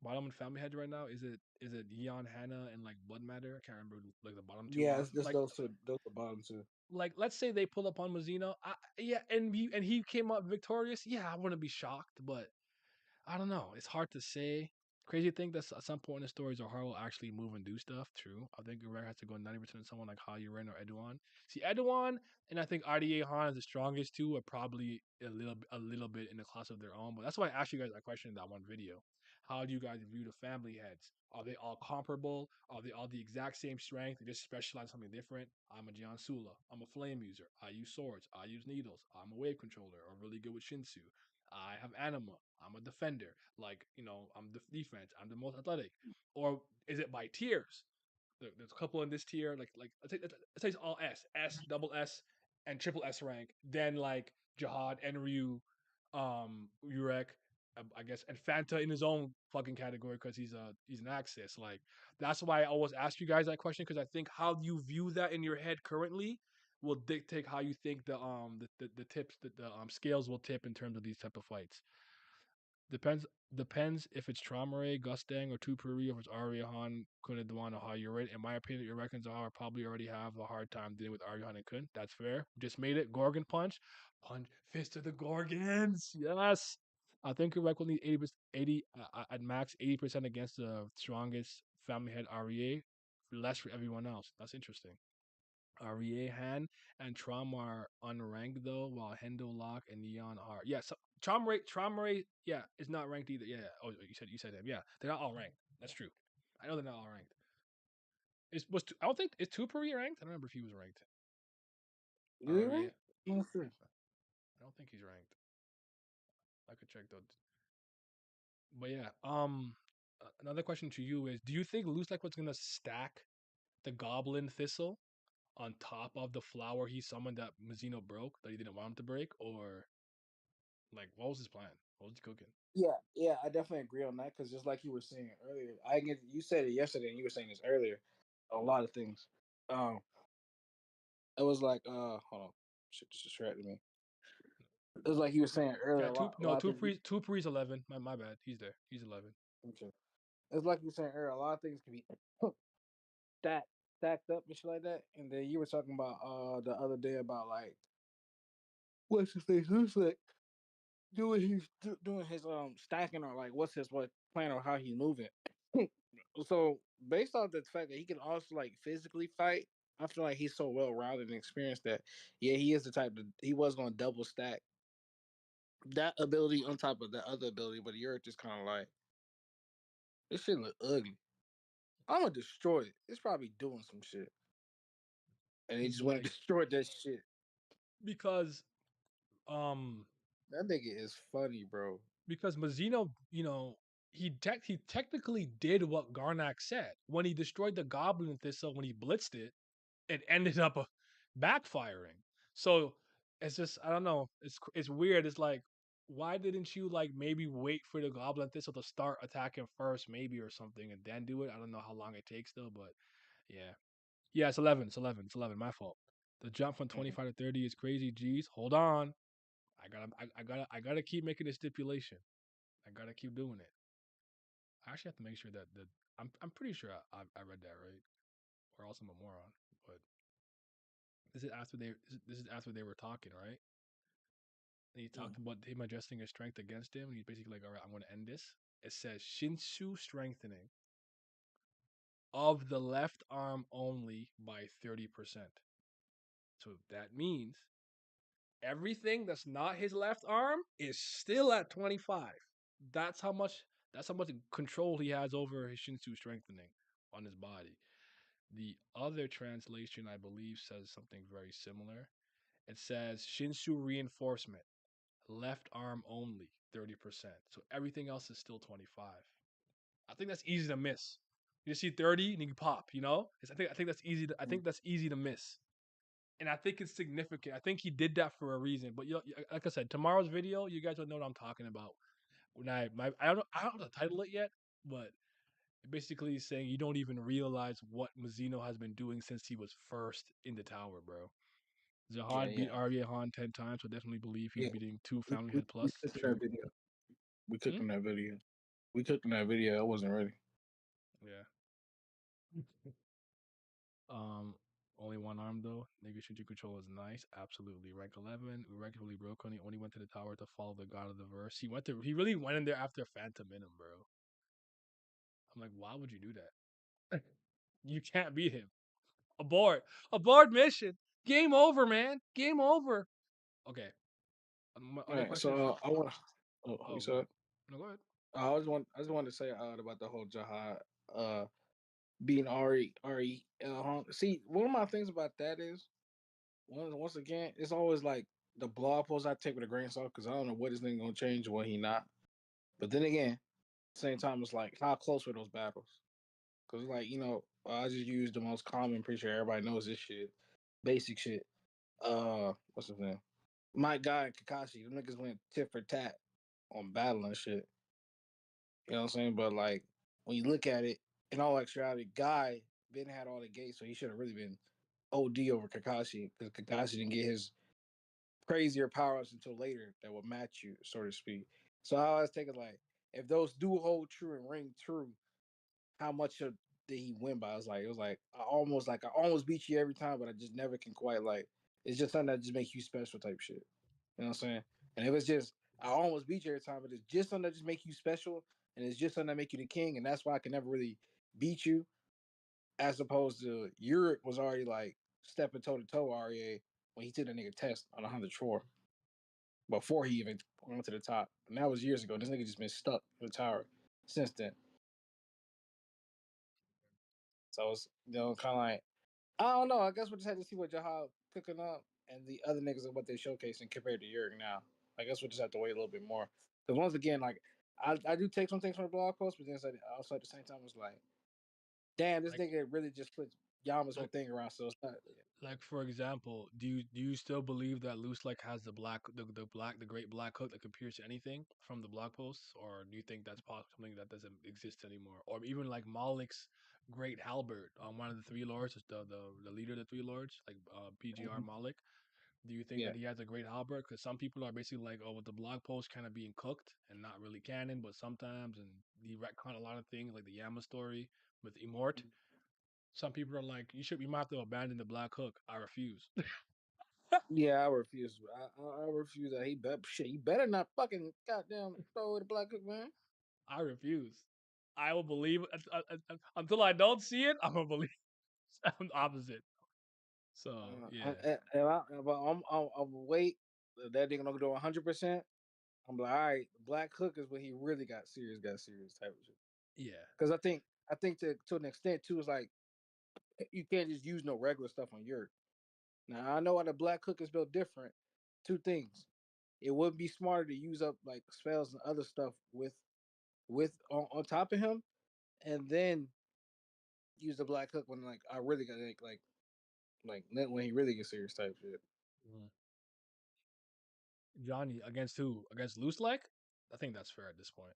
Bottom and family head right now? Is it Yeon Hannah and like Blood Matter? I can't remember who, like the bottom 2 yeah, are. it's just those are bottom two. Like let's say they pull up on Mazino. Yeah, and he came up victorious. Yeah, I wouldn't be shocked, but I don't know. It's hard to say. Crazy thing that at some point in the stories, Ohara will actually move and do stuff. True. I think Urek has to go 90% of someone like Hayuren or Eduan. See, Eduan and I think RDA Han is the strongest two, are probably a little bit in a class of their own. But that's why I asked you guys that question in that one video. How do you guys view the family heads? Are they all comparable? Are they all the exact same strength? They just specialize in something different. I'm a Jian Sula. I'm a flame user. I use swords. I use needles. I'm a wave controller or really good with Shinsu. I have anima. I'm a defender. Like, I'm the defense. I'm the most athletic. Or is it by tiers? There's a couple in this tier, like let's say it's all S, double S, and triple S rank. Then like Jihad, Enryu, Urek, I guess, and Fanta in his own fucking category because he's an Axis. Like that's why I always ask you guys that question because I think how you view that in your head currently will dictate how you think the tips the scales will tip in terms of these type of fights. Depends if it's Traumare, Gustang, or Tupuri, if it's Ariahan, Kunadwan, or Hayurit. In my opinion, your reckons are probably already have a hard time dealing with Ariahan and Kun. That's fair. Just made it. Gorgon punch. Punch. Fist of the Gorgons. Yes. I think Urek will need 80 at max 80% against the strongest family head REA, less for everyone else. That's interesting. REA Han and Trom are unranked though, while Hendo Lock and Neon are. Yeah, so Trom Ray, yeah, is not ranked either. Yeah. Oh, you said that. Yeah, they're not all ranked. That's true. I know they're not all ranked. I don't think is Tupari ranked. I don't remember if he was ranked. You REA. right? I'm not sure. I don't think he's ranked. I could check though. But yeah, another question to you is: do you think Luslec was gonna stack the Goblin Thistle on top of the flower he summoned that Mazino broke that he didn't want him to break, or like, what was his plan? What was he cooking? Yeah, yeah, I definitely agree on that because just like you were saying earlier, I get you said it yesterday and you were saying this earlier. A lot of things. Um, it was like hold on, shit just distracted me. It was like you were saying earlier. Yeah, A lot of things. two pre's 11. My bad. He's there. He's 11. Okay. It's like you were saying earlier. A lot of things can be stacked stacked up and shit like that. And then you were talking about the other day about like what's his face? Who's like doing his stacking or like what plan or how he's moving. So based off the fact that he can also like physically fight, I feel like he's so well rounded and experienced that yeah, he is the type that he was gonna double stack that ability on top of that other ability, but you're just kind of like this shit look ugly. I'm gonna destroy it. It's probably doing some shit, and he just went and Like, destroyed that shit. because um That nigga is funny, bro. because Mazino, he technically did what Garnak said when he destroyed the Goblin Thistle. When he blitzed it, it ended up backfiring. So it's just I don't know. It's weird. It's like why didn't you like maybe wait for the goblin thistle to start attacking first, maybe or something, and then do it? I don't know how long it takes though, but yeah, yeah, it's 11, it's 11, it's 11. My fault. The jump from Mhm. 25 to 30 is crazy. Jeez, hold on. I gotta keep making a stipulation. I gotta keep doing it. I actually have to make sure that I'm pretty sure I read that right, or else I'm a moron. But this is after they were talking, right? And he Mhm. talked about him adjusting his strength against him. And he's basically like, all right, I'm going to end this. It says Shinsu strengthening of the left arm only by 30%. So that means everything that's not his left arm is still at 25. That's how much that's how much control he has over his Shinsu strengthening on his body. The other translation, I believe, says something very similar. It says Shinsu reinforcement, left arm only, 30%. So everything else is still 25. I think that's easy to miss. You just see 30 and you can pop, you know? I think that's easy to, I think that's easy to miss. And I think it's significant. I think he did that for a reason. But like I said, tomorrow's video, you guys will know what I'm talking about. When I don't know how to title it yet, but basically saying you don't even realize what Mazino has been doing since he was first in the tower, bro. Yeah, Zahad beat yeah, Arya Han 10 times, so definitely believe he's yeah. beating two We, Fountainhead we, we plus. cooked in that True. video. We Hmm? cooked in that video. We cooked in that video. I wasn't ready. Yeah. Um, only one arm though. Nigga Shinji control is nice. Absolutely. Rank 11. Urek really broke when he only went to the tower to follow the god of the verse. He really went in there after Phantom in him, bro. I'm like, why would you do that? You can't beat him. Abort. Abort mission. Game over, man. Game over. Okay. My All other right, question for so I want. Oh, you oh, go said. ahead. No, go ahead. I just wanted to say about the whole Jihad being Ari. See, one of my things about that is once again, it's always like the blog post I take with a grain of salt because I don't know what this nigga gonna change and what he not. But then again, same time, it's like how close were those battles? Because like I just use the most common. Pretty sure everybody knows this shit, basic shit. What's his name? My guy and Kakashi. Them niggas went tit for tat on battle and shit. You know what I'm saying? But like when you look at it, in all actuality, Guy Ben had all the gates, so he should have really been OD over Kakashi because Kakashi didn't get his crazier powers until later that would match you, so to speak. So I always take it like if those do hold true and ring true, how much did he win by? It was like I almost beat you every time, but I just never can quite like. It's just something that just makes you special type shit. You know what I'm saying? And if it's just I almost beat you every time, but it's just something that just make you special, and it's just something that make you the king, and that's why I can never really beat you. As opposed to Urek was already like stepping toe to toe Arya when he took the nigga test on 104 before he even went to the top. And that was years ago. This nigga just been stuck in the tower since then. So it's kind of like I don't know. I guess we'll just have to see what Jahal cooking up and the other niggas and what they showcasing compared to Urek now. I guess we'll just have to wait a little bit more. Because once again, like I do take some things from the blog post, but then also at the same time it's like, damn, this Like nigga really just put Yama's whole like thing around. So it's not. like for example, do you still believe that Luslec has the great black hook that can pierce anything from the blog posts, or do you think that's something that doesn't exist anymore, or even like Malik's great halberd on one of the three lords, the leader of the three lords, like PGR Mhm. Malik? Do you think Yeah. that he has a great halberd? Because some people are basically like, oh, with the blog post kind of being cooked and not really canon, but sometimes, and he retcon a lot of things like the Yama story with Immort. Some people are like, you might have to abandon the black hook. I refuse. Yeah, I refuse. I refuse that. He bet shit. You better not fucking goddamn throw away the black cook, man. I refuse. I will believe until I don't see it. I'm gonna believe. I'm the opposite. So yeah, I'm wait. That nigga gonna do 100%. I'm like, all right, black hook is when he really got serious type of shit. yeah. Because I think to an extent too is like you can't just use no regular stuff on Yurt. Now I know how the black hook is built different. Two things. It would be smarter to use up like spells and other stuff with on top of him, and then use the black hook when like I really got like when he really gets serious type shit. Mhm. Johnny against who? Against Luslec? I think that's fair at this point.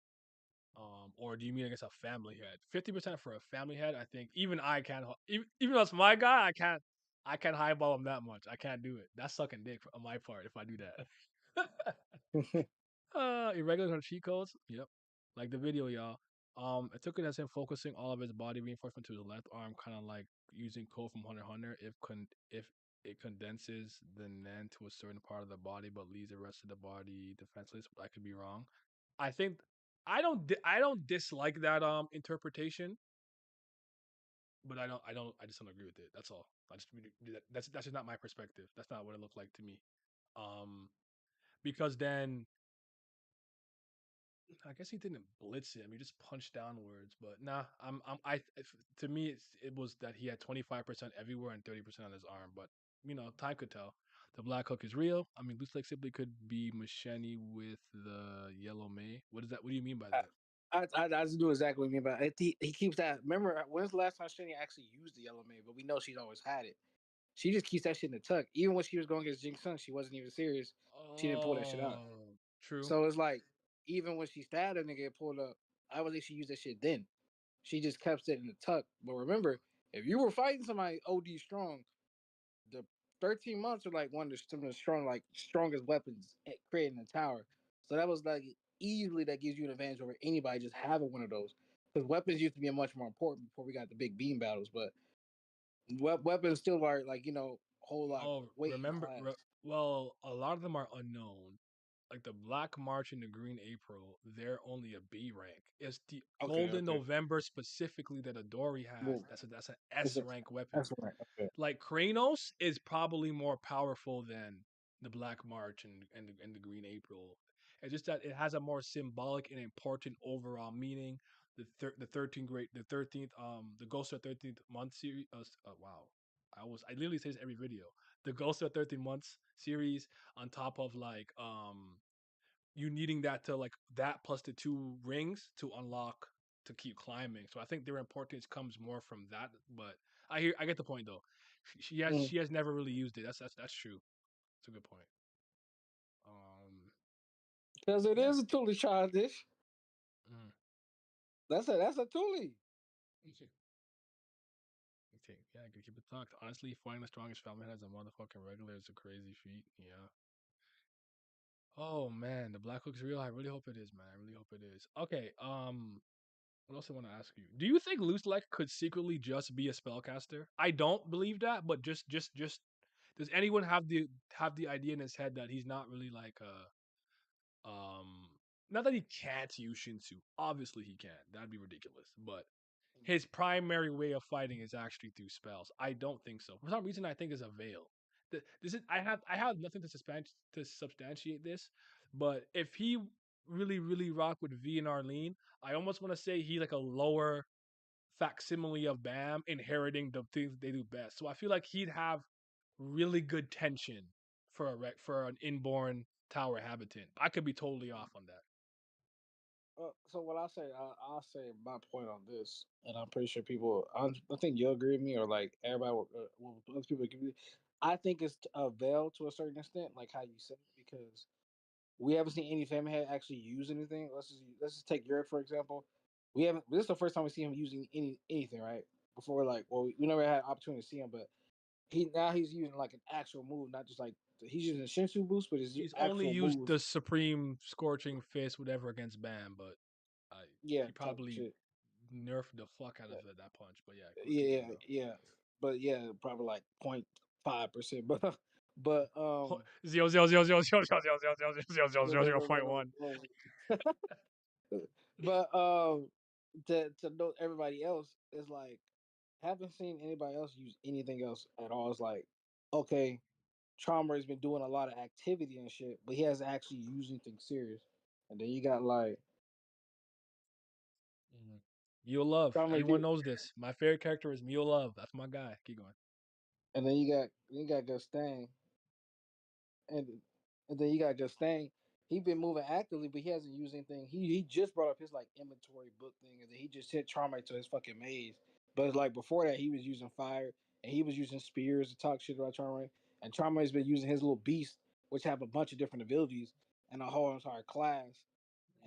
Or do you mean against a family head? 50% for a family head. I think even I can't. Even though it's my guy, I can't. I can't highball him that much. I can't do it. That's sucking dick on my part if I do that. Irregular cheat codes. Yep. Like the video, y'all. It took it as him focusing all of his body reinforcement to his left arm, kind of like using code from Hunter x Hunter. If it condenses the nen to a certain part of the body, but leaves the rest of the body defenseless. I could be wrong. I think I don't dislike that interpretation, but I just don't agree with it. That's all. I just that's just not my perspective. That's not what it looked like to me. Um, because then I guess he didn't blitz him. He just punched downwards. But nah, to me it was that he had 25% everywhere and 30% on his arm. But time could tell. The black hook is real. I mean, Luslec simply could be Machete with the yellow May. What is that? What do you mean by that? I just do exactly what you mean by it. He keeps that. Remember, when's the last time Shani actually used the yellow maid? But we know she's always had it. She just keeps that shit in the tuck. Even when she was going against Jing Sung, she wasn't even serious. She didn't pull that shit out. Oh, true. So it's like, even when she stabbed a nigga and pulled up, I would think she used that shit then. She just kept it in the tuck. But remember, if you were fighting somebody OD strong, the 13 months are like one of some of the strongest weapons created in the tower. So that was like easily that gives you an advantage over anybody just having one of those. Because weapons used to be much more important before we got the big beam battles, but weapons still are like whole lot Oh, weight and class. well, a lot of them are unknown. Like the Black March and the Green April, they're only a B rank. It's the Okay, Golden okay. November specifically that Adori has. Well, That's an it's S a, rank weapon. that's right. Okay. Like Kranos is probably more powerful than the Black March and the Green April. It's just that it has a more symbolic and important overall meaning. The 13th the Ghost of 13th month series. Wow, I literally say this every video. The Ghost of 13 months series on top of like you needing that to like that plus the two rings to unlock to keep climbing. So I think their importance comes more from that. But I get the point though. She has never really used it. That's true. It's a good point. Because it Yeah. is a Thule childish. Mm. That's a Thule. Yeah, I can keep it tucked. Honestly, finding the strongest family as a motherfucking regular is a crazy feat. Yeah. Oh man, the Black Hook's real. I really hope it is, man. I really hope it is. Okay. What else I want to ask you? Do you think Luslec could secretly just be a spellcaster? I don't believe that, but just does anyone have the idea in his head that he's not really like a not that he can't use Shinsu. Obviously he can. That'd be ridiculous. But his primary way of fighting is actually through spells. I don't think so. For some reason, I think it's a veil. This is I have nothing to substantiate this, but if he really rock with V and Arlene, I almost want to say he's like a lower facsimile of Bam, inheriting the things they do best. So I feel like he'd have really good tension for an inborn tower habitant. I could be totally off on that. So what I'll say my point on this, and I'm pretty sure people, I think you'll agree with me, or like everybody, most people agree. I think it's a veil to a certain extent, like how you said it, because we haven't seen any family head actually use anything. Let's just take Urek for example. We haven't. This is the first time we see him using anything, right? Before, like, well, we never had opportunity to see him, but he's using like an actual move, not just like he's using a Shinsu boost, but his He's only actual used move. the Supreme Scorching Fist, whatever, against Bam, but Yeah, he type of probably shit. nerfed the fuck out of that punch. But yeah, continue Yeah, though. yeah, but yeah, probably like 0.5%, but 0.1. but to know everybody else is like haven't seen anybody else use anything else at all. It's like okay, Charmer has been doing a lot of activity and shit, but he hasn't actually used anything serious. And then you got like Mule Love. Charmer Everyone did, knows this. My favorite character is Mule Love. That's my guy. Keep going. and then you got Gustang, and and then you got Gustang. He been moving actively, but he hasn't used anything. He just brought up his like inventory book thing, and then he just hit Charmer to his fucking maze. But it's like before that, he was using fire and he was using spears to talk shit about Charmer, and Charmer has been using his little beast which have a bunch of different abilities and a whole entire class.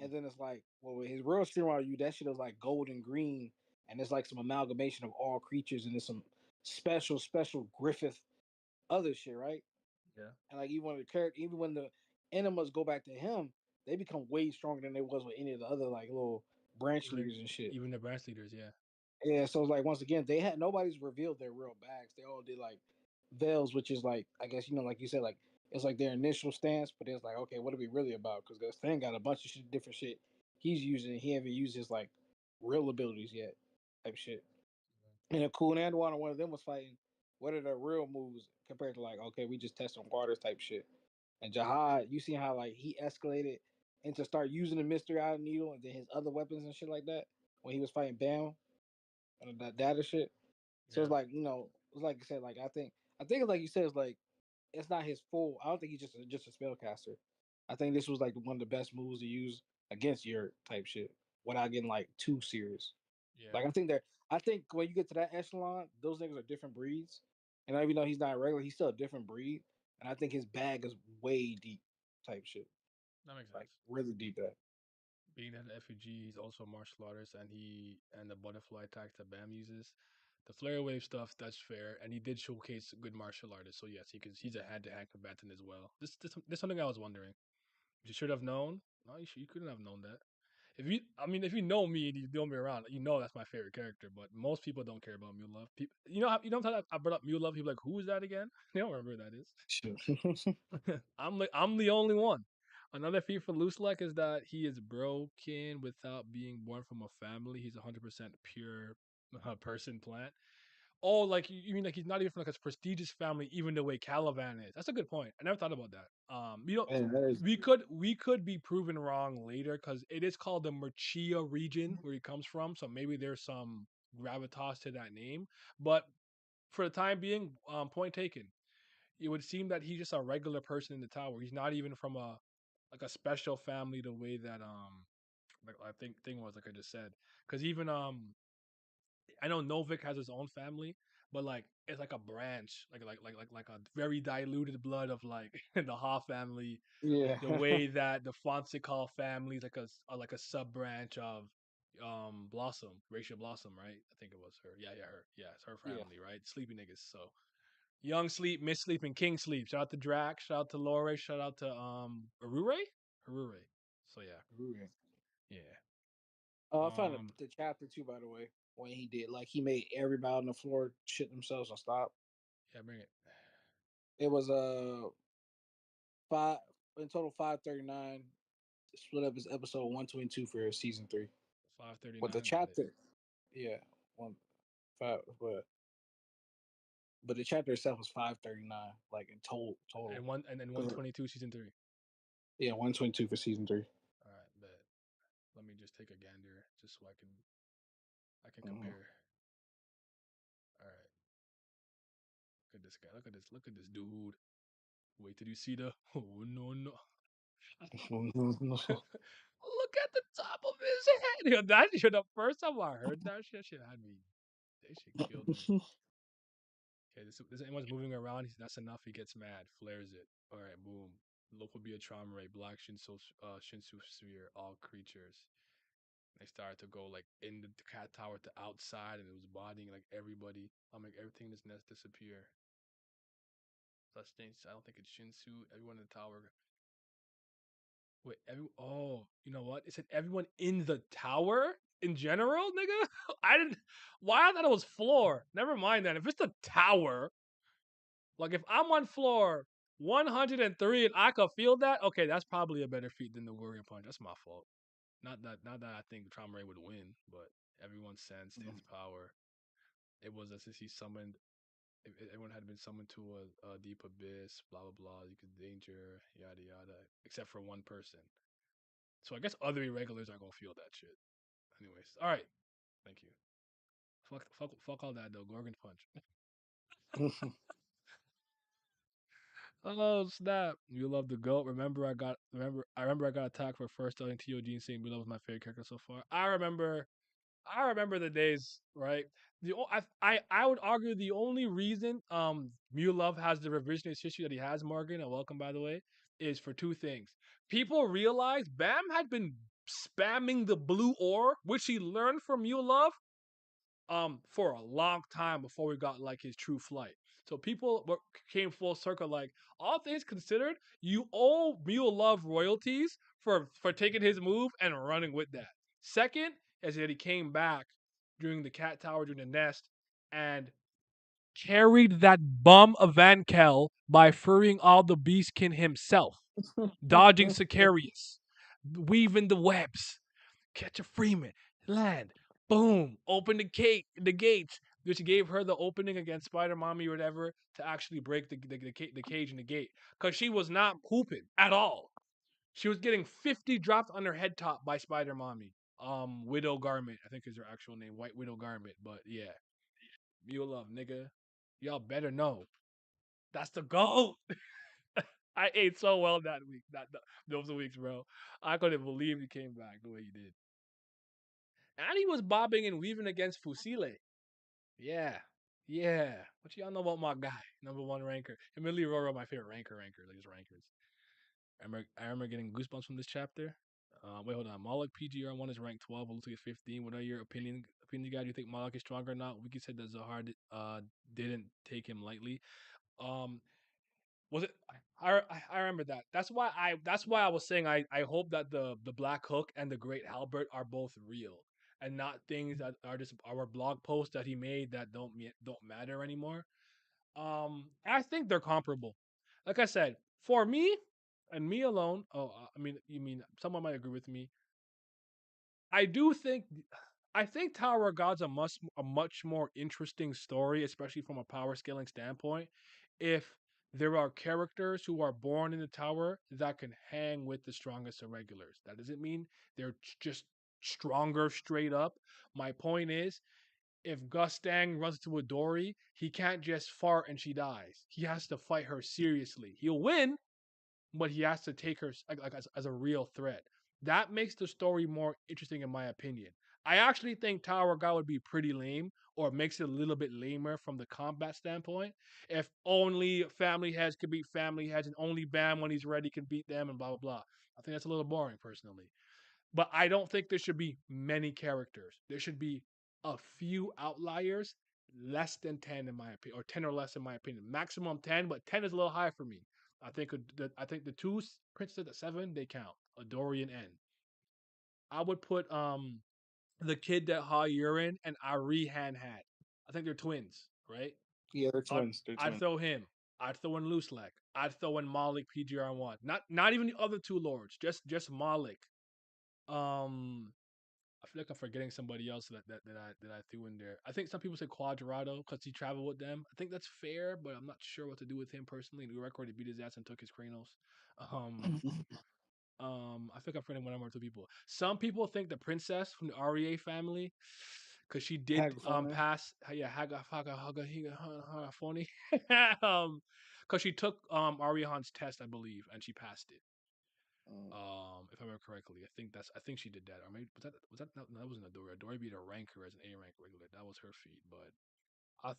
And then it's like, well, with his real Steam you that shit is like gold and green, and it's like some amalgamation of all creatures, and there's some special Griffith other shit, right? Yeah. And like even when the character, even when the enemas go back to him, they become way stronger than they was with any of the other like little branch Even leaders and shit. even the branch leaders, yeah. Yeah, so it's like once again, they had nobody's revealed their real backs. They all did like veils, which is like I guess like you said, like it's like their initial stance, but it's like okay, what are we really about? Because this thing got a bunch of shit, different shit he's using. He haven't used his like real abilities yet, type shit. And a cool and one of them was fighting. What are their real moves compared to like okay, we just test on waters type shit. And Jihad, you see how like he escalated into start using the Mystery Eye Needle and then his other weapons and shit like that when he was fighting Bam and that data shit. So Yeah. it's like it's like I said, like I think it's like you said, it's like it's not his full. I don't think he's just a spellcaster. I think this was like one of the best moves to use against your type shit without getting like too serious. Yeah. Like I think when you get to that echelon, those niggas are different breeds. And even though he's not regular, he's still a different breed. And I think his bag is way deep type shit. That makes Like sense. really deep that. Being an FUG, he's also a martial artist, and the butterfly attack that Bam uses, the flare wave stuff. That's fair, and he did showcase a good martial artist. So yes, he's a hand-to-hand combatant as well. This something I was wondering. You should have known. No, you couldn't have known that. If you know me and you know me around, you know that's my favorite character. But most people don't care about Mew Love. I brought up Mew Love. People like, who is that again? They don't remember who that is. Shit. I'm the only one. Another feat for Luslec is that he is broken without being born from a family. He's 100% pure person plant. Oh, like you mean like he's not even from like a prestigious family, even the way Caliban is. That's a good point. I never thought about that. Man, that is we could be proven wrong later because it is called the Murchia region where he comes from. So maybe there's some gravitas to that name. But for the time being, point taken. It would seem that he's just a regular person in the tower. He's not even from a special family the way that like I think thing was like I just said. Because even I know Novik has his own family, but like it's like a branch, like a very diluted blood of like the Ha family. yeah. The way that the Fonseca family is like a sub branch of Blossom, Rachel Blossom, right? I think it was her. Yeah, her. Yeah, it's her yeah. family, right? Sleepy niggas. So Young Sleep, Miss Sleep, and King Sleep. Shout out to Drac. Shout out to Lore. Shout out to Arure. Arure. So yeah, Ruin. yeah. I found Um, the chapter too, by the way, when he did like he made everybody on the floor shit themselves and stop. yeah, bring it. It was five in total 539. Split up as episode 122 for season 3. But the 539. Got it. chapter, yeah, one five, but the chapter itself was 539, like in total. And then 122 season 3. Yeah, 122 for season 3. All right, bet. Let me just take a gander just so I can Mhm. compare. All right. Look at this guy. Look at this dude. Wait till you see the oh no no. Look at the top of his head. Yo, that shit, the first time I heard that shit had me. That shit killed me. Okay, this anyone's moving around. That's enough. He gets mad, flares it. All right, boom. Local be a trauma ray, black Shinsu sphere, all creatures. They started to go like in the cat tower to outside, and it was bodying like everybody. I'll make everything in this nest disappear. Such things. I don't think it's Shinsu. Everyone in the tower. Wait, you know what? It said everyone in the tower in general, nigga. I didn't. Why I thought it was floor. Never mind that. If it's the tower, like if I'm on floor 103 and I could feel that, okay, that's probably a better feat than the warrior punch. That's my fault. Not that I think Trauma Ray would win, but everyone sensed his power. It was as if he summoned. If everyone had been summoned to a deep abyss, blah blah blah. You could danger, yada yada, except for one person. So I guess other irregulars are gonna feel that shit. Anyways, all right. Thank you. Fuck all that though. Gorgon's punch. Oh snap! You love the goat. I remember I got attacked for first telling TOG and saying Mila was my favorite character so far. I remember I remember the days, right? I would argue the only reason Love has the revisionist history that he has, Morgan, and welcome by the way, is for two things. People realize Bam had been spamming the blue ore, which he learned from Love, for a long time before we got like his true flight. So came full circle. Like all things considered, you owe Love royalties for taking his move and running with that. Second is that he came back during the cat tower during the nest and carried that bum of Van Kel by freeing all the beastkin himself, dodging Sicarius, weaving the webs, catch a Freeman, land, boom, open the gates, which gave her the opening against Spider Mommy or whatever to actually break the cage and the gate. Because she was not pooping at all. She was getting 50 dropped on her head top by Spider Mommy. Widow Garment, I think is her actual name, White Widow Garment. But yeah, Mule Love, nigga. Y'all better know. That's the goal. I ate so well that week, those weeks, bro. I couldn't believe he came back the way he did. And he was bobbing and weaving against Fusile. Yeah. Yeah. What y'all know about my guy? Number one ranker. Him and Lee Roro, my favorite ranker, like his rankers. I remember getting goosebumps from this chapter. Wait, hold on. Moloch PGR1 is ranked 12, Luslec is 15. What are your opinion, guy? Do you think Moloch is stronger or not? Wiki said that Zahar didn't take him lightly. Um, was it? I remember that. That's why I was saying I hope that the Black Hook and the Great Halbert are both real and not things that are just our blog posts that he made that don't matter anymore. I think they're comparable. Like I said, for me and me alone. Oh, I mean, you mean someone might agree with me. I do think I think Tower of God's a much more interesting story, especially from a power scaling standpoint. If there are characters who are born in the tower that can hang with the strongest irregulars. That doesn't mean they're just stronger straight up. My point is, if Gustang runs into a Dory, he can't just fart and she dies. He has to fight her seriously. He'll win, but he has to take her like as a real threat. That makes the story more interesting, in my opinion. I actually think Tower God would be pretty lame, or makes it a little bit lamer from the combat standpoint. If only family heads could beat family heads, and only Bam when he's ready can beat them, and blah blah blah. I think that's a little boring, personally. But I don't think there should be many characters. There should be a few outliers, less than 10 in my opinion, or 10 or less in my opinion. Maximum 10, but 10 is a little high for me. I think the two princes at 7 they count. Adori and N. I would put the kid that Ha Urine and Ari Han had. I think they're twins, right? Yeah, they're I'd, twins. They're I'd twins. throw him. I'd throw in Luslec. I'd throw in Malik PGR1. Not even the other two lords. Just Malik. Um I feel like I'm forgetting somebody else that I threw in there. I think some people say Quadrado because he traveled with them. I think that's fair, but I'm not sure what to do with him personally. And Urek already beat his ass and took his Kranos. Um, I think I'm forgetting one or two people. Some people think the princess from the REA family, because she did Hagaphone. pass. Yeah, Haga phony. Because she took Arihan's test, I believe, and she passed it. If I remember correctly, I think she did that. Or maybe was that no, that wasn't a Dory. Dory beat a ranker as an A rank regular. That was her feat. But I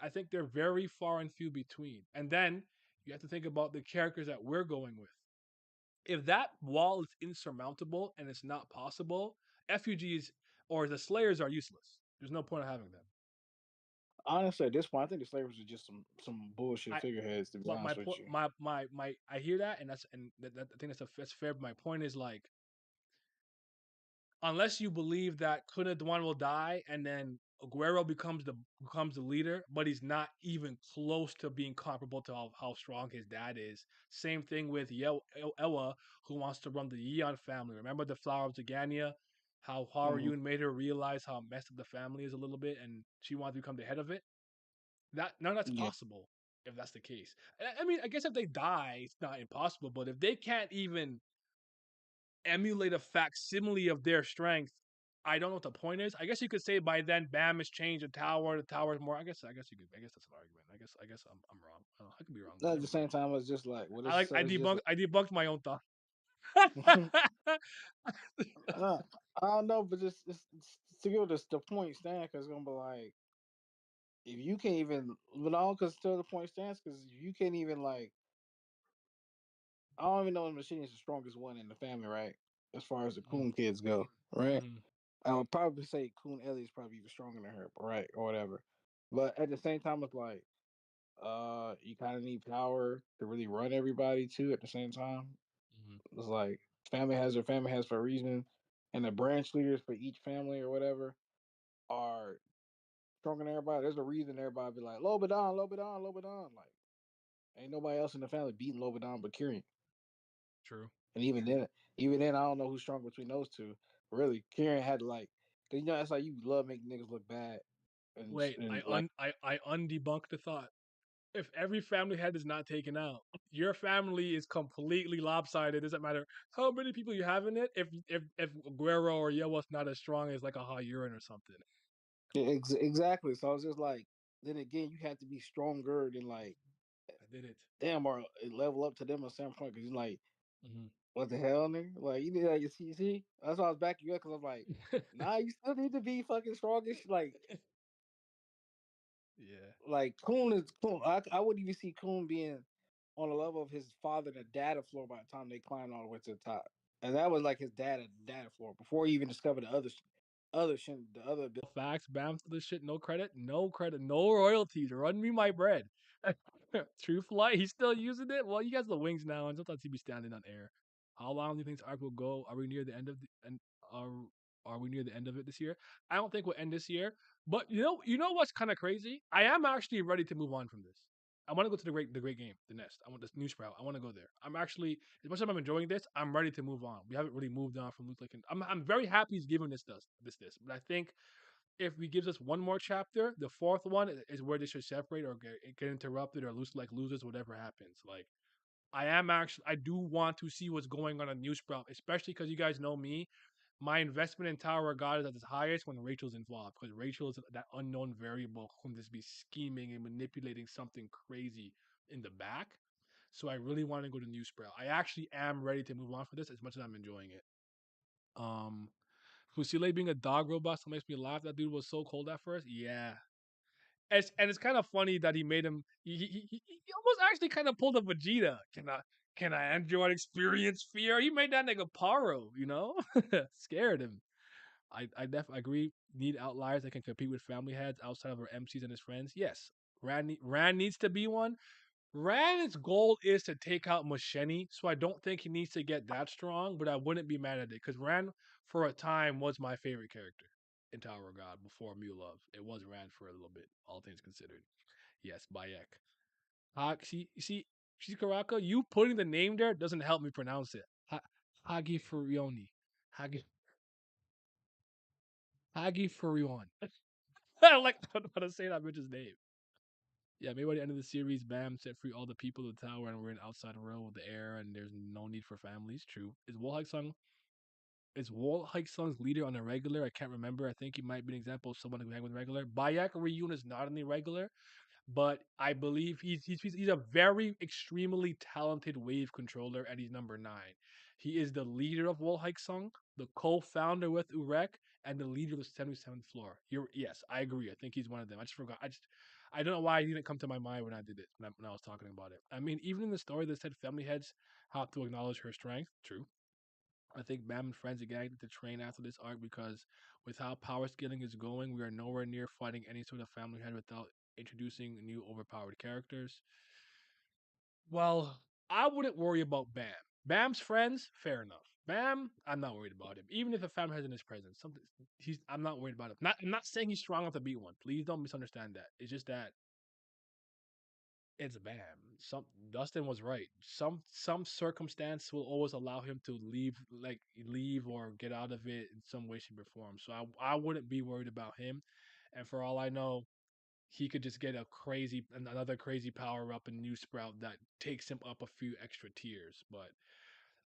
think they're very far and few between. And then you have to think about the characters that we're going with. If that wall is insurmountable and it's not possible, FUGs or the Slayers are useless. There's no point of having them. Honestly, at this point, I think the Slavers are just some bullshit I figureheads. To be but my honest with point you, my I hear that, and I think that's fair. But my point is, like, unless you believe that Kuna Dwan will die and then Aguero becomes the leader, but he's not even close to being comparable to how strong his dad is. Same thing with Ewa, who wants to run the Yeon family. Remember the Flower of Zagania? How hmm Haru made her realize how messed up the family is a little bit, and she wants to become the head of it. That none of that's yeah, possible if that's the case. I mean, I guess if they die, it's not impossible. But if they can't even emulate a facsimile of their strength, I don't know what the point is. I guess you could say by then Bam has changed the tower. The tower is more. I guess you could. I guess that's an argument. I guess I'm wrong. I could be wrong. at the Whatever, same bro. time, it's just like what I is like. so it's just I debunked my own thought. like, I don't know, but just it's to give the point stand because it's gonna be like if you can't even, but I don't consider the point stands because you can't even like I don't even know if Machine is the strongest one in the family, right? As far as the Mm, Coon kids go, right? mhm, I would probably say Coon Ellie's probably even stronger than her, right, or whatever. But at the same time, it's like you kind of need power to really run everybody too. At the same time, mhm. it's like family has their family has for a reason, and the branch leaders for each family or whatever are stronger than everybody. There's a reason everybody be like Lobadon, Lobadon, Lobadon. Like ain't nobody else in the family beating Lobadon but Kyrian. True. And even then, I don't know who's strong between those two. Really, Kieran had to like, cause you know that's like you love making niggas look bad, Wait, and like I undebunked the thought. If every family head is not taken out, your family is completely lopsided. It doesn't matter how many people you have in it. If Guerrero or Yewa's not as strong as like a Hayurin or something. exactly. So it's just like then again, you have to be stronger than like I did it. them or level up to them at some point. Cause you're like, Hmm. what the hell, nigga? Like you need like your CC. That's why I was backing you up because I'm like, nah, you still need to be fucking strongish. Yeah. Like Coon is Coon. I wouldn't even see Coon being on the level of his father and the data floor by the time they climbed all the way to the top. And that was like his dad at the data floor before he even discovered other shit, the other ability. Facts, bam for this shit. No credit, no royalties. Run me my bread. True flight. He's still using it. Well, you guys the wings now, and sometimes he be standing on air. How long do you think this arc will go? Are we near the end of the and are are we near the end of it this year? I don't think we'll end this year. But you know what's kind of crazy? I am actually ready to move on from this. I want to go to the great game, the nest. I want this new sprout. I want to go there. I'm actually, as much as I'm enjoying this, I'm ready to move on. We haven't really moved on from Luslec, and I'm very happy he's giving this. But I think if he gives us one more chapter, the fourth one is where they should separate or get interrupted or loses whatever happens. Like I do want to see what's going on New Sprout, especially because you guys know me. My investment in Tower of God is at its highest when Rachel's involved because Rachel is that unknown variable who can just be scheming and manipulating something crazy in the back. So I really want to go to New Sprout. I actually am ready to move on from this as much as I'm enjoying it. Um, Fusile being a dog robot still makes me laugh. That dude was so cold at first. Yeah. And it's kind of funny that he made him. He almost actually kind of pulled a Vegeta. Can I Android experience fear? He made that nigga Paro. Scared him. I definitely agree. Need outliers that can compete with family heads outside of our MCs and his friends. Yes, Ran needs to be one. Ran's goal is to take out Musheni, so I don't think he needs to get that strong, but I wouldn't be mad at it because Ran, for a time, was my favorite character in Tower of God before Mew Love. It was Ran for a little bit, all things considered. Yes, Bayek. See, Karaka, you putting the name there doesn't help me pronounce it. Hagi Furioni. Hagi, Hagi Furion. I don't know how to say that bitch's name. Yeah, maybe by the end of the series, Bam set free all the people of the tower, and we're in outside world with the air, and there's no need for families. True. Is Wall Hike Sung's leader on a regular? I can't remember. I think he might be an example of someone who hang with regular. Bayak Ryun is not on the regular, but I believe he's a very extremely talented wave controller, and he's number 9. He is the leader of Wall Hike Sung, the co-founder with Urek, and the leader of the 77th floor. Yes, I agree. I think he's one of them. I just forgot. I don't know why it didn't come to my mind when I did it when I was talking about it. I mean, even in the story that said family heads have to acknowledge her strength. True. I think Bam and friends again need to train after this arc because with how power scaling is going, we are nowhere near fighting any sort of family head without introducing new overpowered characters. Well, I wouldn't worry about Bam. Bam's friends, fair enough. Bam, I'm not worried about him. Even if a family has in his presence, I'm not worried about him. I'm not saying he's strong enough to beat one. Please don't misunderstand that. It's just that it's Bam. Dustin was right. Some circumstance will always allow him to leave or get out of it in some way, shape, or form. So I wouldn't be worried about him. And for all I know, he could just get another crazy power up in New Sprout that takes him up a few extra tiers. But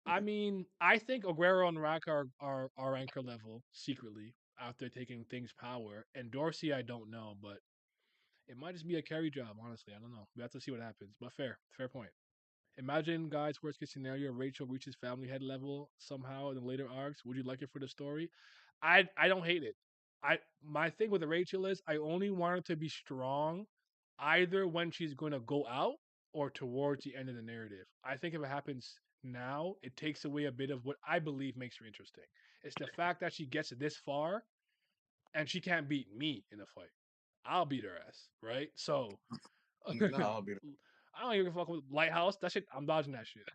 I mean, I think Aguero and Rack are anchor level secretly after taking things power. And Dorsey, I don't know, but it might just be a carry job, honestly. I don't know. We have to see what happens. But fair point. Imagine, guys, worst case scenario, Rachel reaches family head level somehow in the later arcs. Would you like it for the story? I don't hate it. My thing with Rachel is I only want her to be strong either when she's going to go out or towards the end of the narrative. I think if it happens now, it takes away a bit of what I believe makes her interesting. It's the fact that she gets this far and she can't beat me in a fight. I'll beat her ass, right? So No, I'll be. I don't even fuck with Lighthouse. That shit, I'm dodging that shit.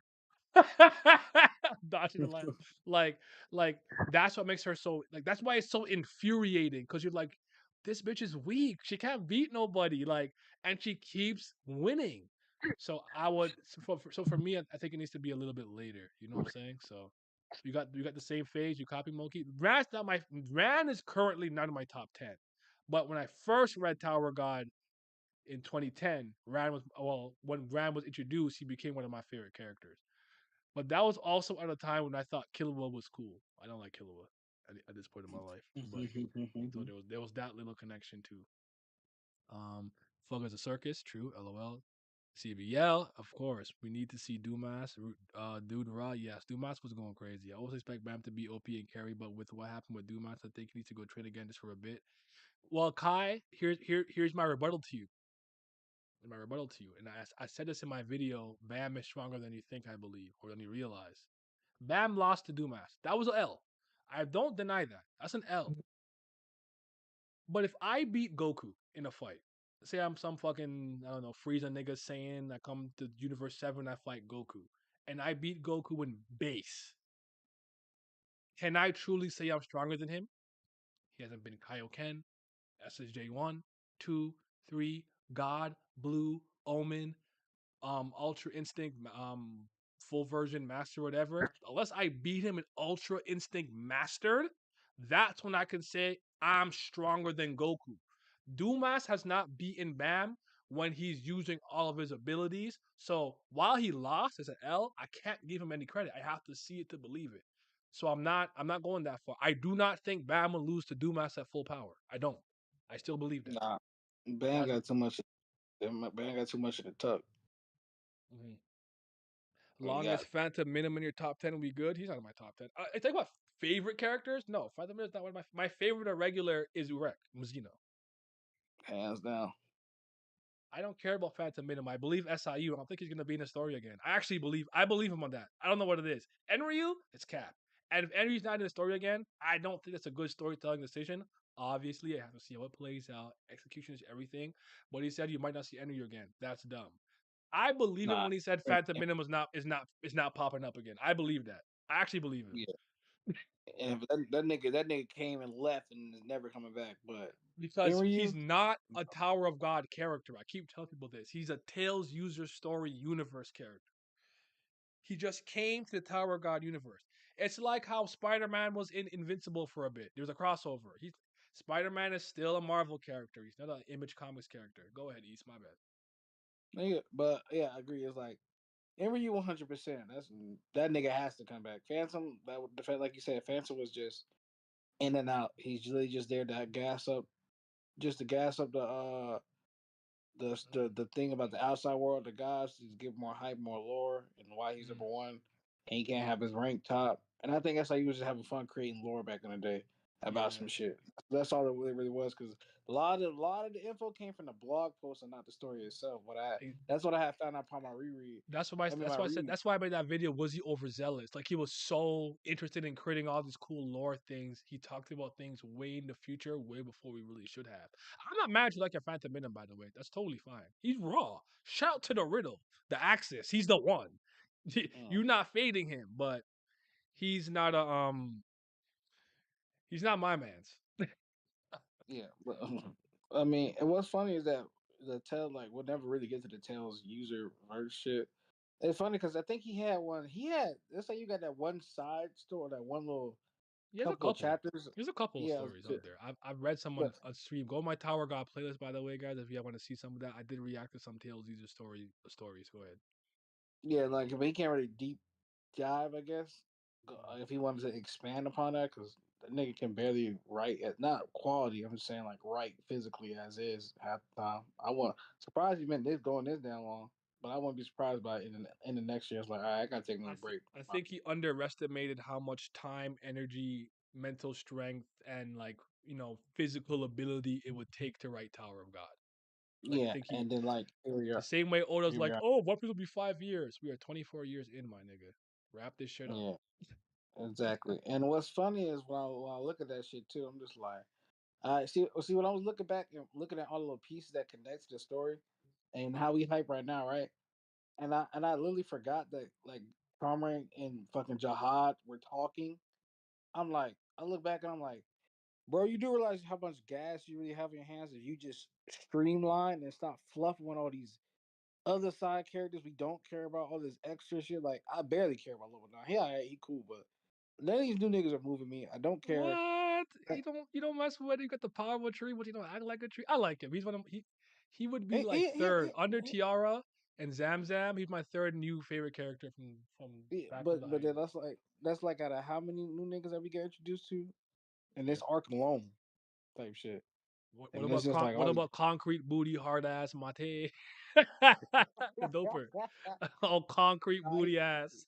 Dodging the line. Like, like that's what makes her so like that's why it's so infuriating because you're like, this bitch is weak. She can't beat nobody. Like, and she keeps winning. So I would so for me, I think it needs to be a little bit later. You know what I'm saying? So you got the same phase. You copy Monkey. Ran is currently not in my top 10. But when I first read Tower God in 2010, Ran was when Ran was introduced, he became one of my favorite characters. But that was also at a time when I thought Killua was cool. I don't like Killua at this point in my life, but so there was that little connection too. Um, Fug as a circus, true. LOL. CBL, of course. We need to see Dumas. Dude Raw, yes. Dumas was going crazy. I always expect Bam to be OP and carry, but with what happened with Dumas, I think he needs to go train again just for a bit. Well, Kai, here's my rebuttal to you. And I said this in my video. Bam is stronger than you think, I believe, or than you realize. Bam lost to Dumas. That was an L. I don't deny that. That's an L. But if I beat Goku in a fight, say I'm some fucking, I don't know, Frieza nigga saying I come to Universe 7, I fight Goku, and I beat Goku in base, can I truly say I'm stronger than him? He hasn't been Kaioken, SSJ 1, 2, 3, God, Blue, Omen, Ultra Instinct, full version master, whatever. Unless I beat him in Ultra Instinct mastered, that's when I can say I'm stronger than Goku. Dumas has not beaten Bam when he's using all of his abilities. So while he lost as an L, I can't give him any credit. I have to see it to believe it. So I'm not going that far. I do not think Bam will lose to Dumas at full power. I don't. I still believe that. Nah, Bam That's got too much. Bam got too much in the tuck. mhm. He Long as got Phantom Minimum in your top 10 will be good. He's not in my top 10. I think about favorite characters. No, Phantom Minimum is not one of my favorite or regular is Urek Mazino. hands down. I don't care about Phantom Minimum. I believe SIU. I don't think he's gonna be in the story again. I believe him on that. I don't know what it is. Enryu, it's cap. And if Enryu's not in the story again, I don't think that's a good storytelling decision. Obviously, I have to see how it plays out. Execution is everything. But he said you might not see Enryu again. That's dumb. I believe him Nah, when he said Phantom Minimum is not popping up again. I believe that. I actually believe him. yeah. And if that nigga came and left and is never coming back. But Because he's Inryu, not a Tower of God character. I keep telling people this. He's a Tales user story universe character. He just came to the Tower of God universe. It's like how Spider-Man was in Invincible for a bit. There's a crossover. Spider-Man is still a Marvel character. He's not an Image Comics character. Go ahead, East. My bad. nigga, but yeah, I agree. It's like Inryu 100%. That nigga has to come back. Phantom, that would defend like you said. Phantom was just in and out. He's really just there to gas up, just to gas up the thing about the outside world, the gods, to give more hype, more lore, and why he's Mm, number one, and he can't have his rank top. And I think that's how he was just having fun creating lore back in the day about yeah. some shit. That's all it really was, because a lot of the info came from the blog post and not the story itself. That's what I had found out upon my reread. That's My why I said reread. that's why I made that video. Was he overzealous? Like he was so interested in creating all these cool lore things. He talked about things way in the future, way before we really should have. I'm not mad you like your Phantom Minute, by the way. That's totally fine. He's raw. Shout to the riddle, the Axis. He's the one. Mm, You're not fading him, but he's not a he's not my man's. yeah, but I mean, and what's funny is that the tell like we'll never really get to the Tails user verse shit. It's funny because I think he had one. He had let's say you got that one side story, that one little He has a couple of couple. chapters. There's a couple of Yeah, it was stories good. out there. I've read some But on stream. Go on my Tower God playlist, by the way, guys. If you want to see some of that, I did react to some Tales user stories. Go ahead. yeah, like but he can't really deep dive, I guess, Mm. if he wanted to expand upon that, because the nigga can barely write at not quality. I'm just saying like write physically as is half the time. I want surprised you been this going this damn long. but I wouldn't be surprised by it in the next year. It's like, all right, I gotta take another break. I think he underestimated how much time, energy, mental strength, and like physical ability it would take to write Tower of God. Like I Yeah, think he and then like here we the are, same way Oda's here we like, are. oh, what will be 5 years? We are 24 years in, my nigga. Wrap this shit up. Yeah, exactly. And what's funny is when I look at that shit too, I'm just like, I see when I was looking back and looking at all the little pieces that connect to the story and how we hype right now, right? And I literally forgot that like Carmine and fucking Jihad were talking. I'm like, I look back and I'm like, bro, you do realize how much gas you really have in your hands if you just streamline and stop fluffing with all these other side characters we don't care about, all this extra shit. Like I barely care about Lobo now. Yeah, he cool, but none of these new niggas are moving me. I don't care. What? You don't mess with it. You got the power of a tree, but you don't act like a tree. I like him. He's one of he would be like third under Tiara and Zamzam. He's my third new favorite character from back from the but hype. then that's like out of how many new niggas that we get introduced to in Yeah. this arc alone, type shit. What And it's about just like what all these. about concrete booty hard ass Mate? The doper. Oh, concrete Nah, booty ass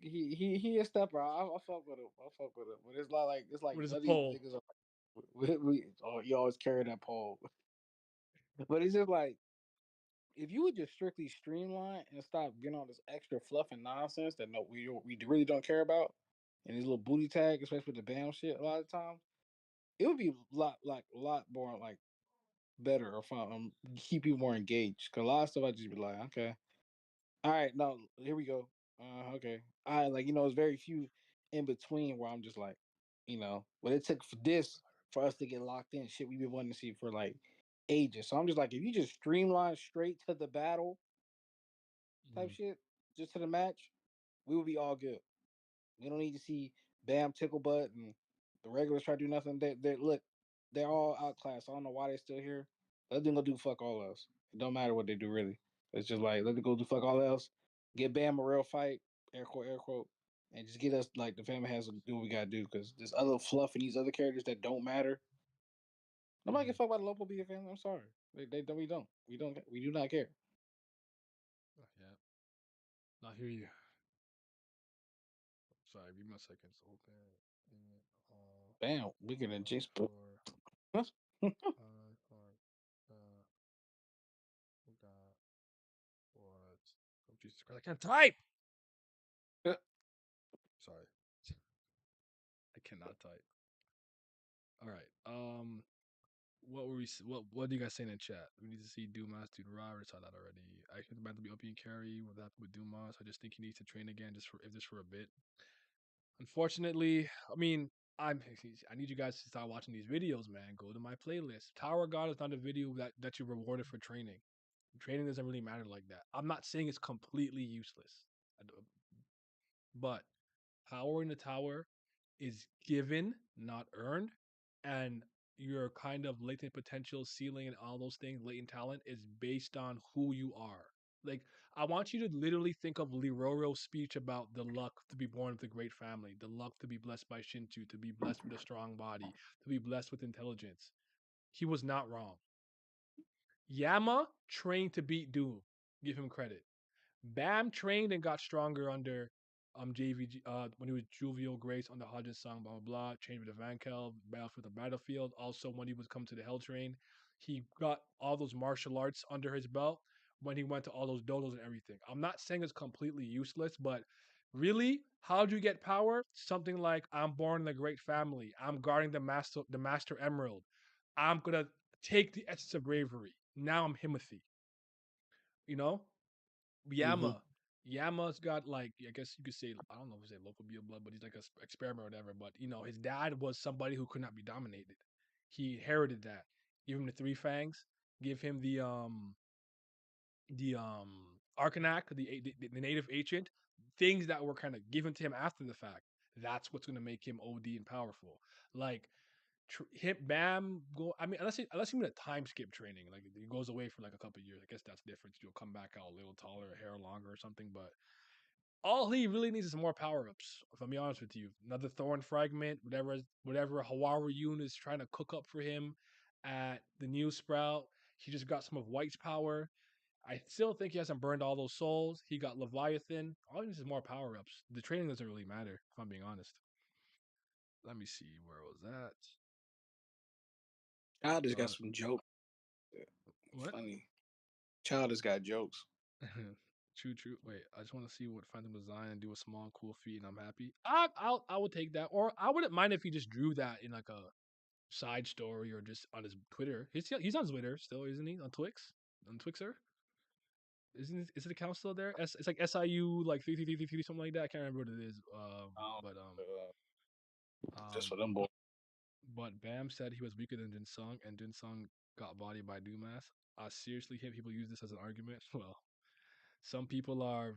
he a stepper. I fuck with him. I fuck with him. But it's not like it's like with his none of these pole. niggas are like oh you always carry that pole. But it's just like if you would just strictly streamline and stop getting all this extra fluff and nonsense that no we really don't care about, and these little booty tag, especially with the BAM shit, a lot of times it would be a lot more like better or fun, keep you more engaged. Cause a lot of stuff I just be like, okay, all right, no, here we go. Okay, I like it's very few in between where I'm just like, what it took for this for us to get locked in. Shit, we've been wanting to see for like ages. So I'm just like, if you just streamline straight to the battle type Mhm. shit, just to the match, we will be all good. We don't need to see Bam tickle butt and the regulars try to do nothing. They look, they're all outclassed. I don't know why they're still here. Let them go do fuck all else. It don't matter what they do really. It's just like let them go do fuck all else. Get Bam a real fight, air quote, and just get us like the family has to do what we gotta do because this other fluff and these other characters that don't matter. Nobody can Mhm. fuck about the local BF family. I'm sorry. We don't. We do not care. Yeah. I hear you. Sorry, give me a second to open it all Bam, we can just put. for for forgot what. Oh Jesus Christ! I can't type. Sorry, I cannot type. All right. What were we? What do you guys say in the chat? We need to see Dumas do the Ra. We saw that already. I expect the man to be OP and carry. What happened with Dumas? I just think he needs to train again, just for if just for a bit. Unfortunately, I mean, I need you guys to start watching these videos, man. Go to my playlist. Tower God is not a video that you're rewarded for training. Training doesn't really matter like that. I'm not saying it's completely useless, but power in the tower is given, not earned, and your kind of latent potential, ceiling, and all those things, latent talent, is based on who you are. Like, I want you to literally think of Liroro's speech about the luck to be born with a great family, the luck to be blessed by Shinju, to be blessed with a strong body, to be blessed with intelligence. He was not wrong. Yama trained to beat Doom. Give him credit. Bam trained and got stronger under JVG when he was Jovial Grace on the Hodges song, blah blah blah. Trained with the Vankel, battled for the battlefield. Also, when he was come to the Hell Train, he got all those martial arts under his belt when he went to all those dodos and everything. I'm not saying it's completely useless, but really, how do you get power? Something like I'm born in a great family. I'm guarding the master emerald. I'm gonna take the essence of bravery. Now I'm Himothy. You know, Mm-hmm. Yama. Yama's got like I guess you could say I don't know if you say local beer blood, but he's like a experiment or whatever. But his dad was somebody who could not be dominated. He inherited that. Give him the three fangs. Give him the Arcanak, the native ancient. Things that were kind of given to him after the fact. That's what's gonna make him OD and powerful. Like hit Bam go. I mean, unless you mean a time skip training, like it goes away for like a couple of years. I guess that's different. You'll come back out a little taller, hair longer, or something. But all he really needs is more power ups. If I'm being honest with you, another Thorn fragment, whatever Hawaru Yun is trying to cook up for him at the new Sprout. He just got some of White's power. I still think he hasn't burned all those souls. He got Leviathan. All he needs is more power ups. The training doesn't really matter, if I'm being honest. Let me see where was that. Child just got Uh, some jokes. what? Funny. Child has got jokes. True. Wait, I just want to see what Phantom design and do a small cool feat, and I'm happy. I would take that, or I wouldn't mind if he just drew that in like a side story or just on his Twitter. He's on Twitter still, isn't he? On Twixer. Is it account still there? It's like SIU like 3333 something like that. I can't remember what it is. But Just um for them boys. but Bam said he was weaker than Jinsung, and Jinsung got bodied by Dumas. I seriously hate people use this as an argument. Well, some people are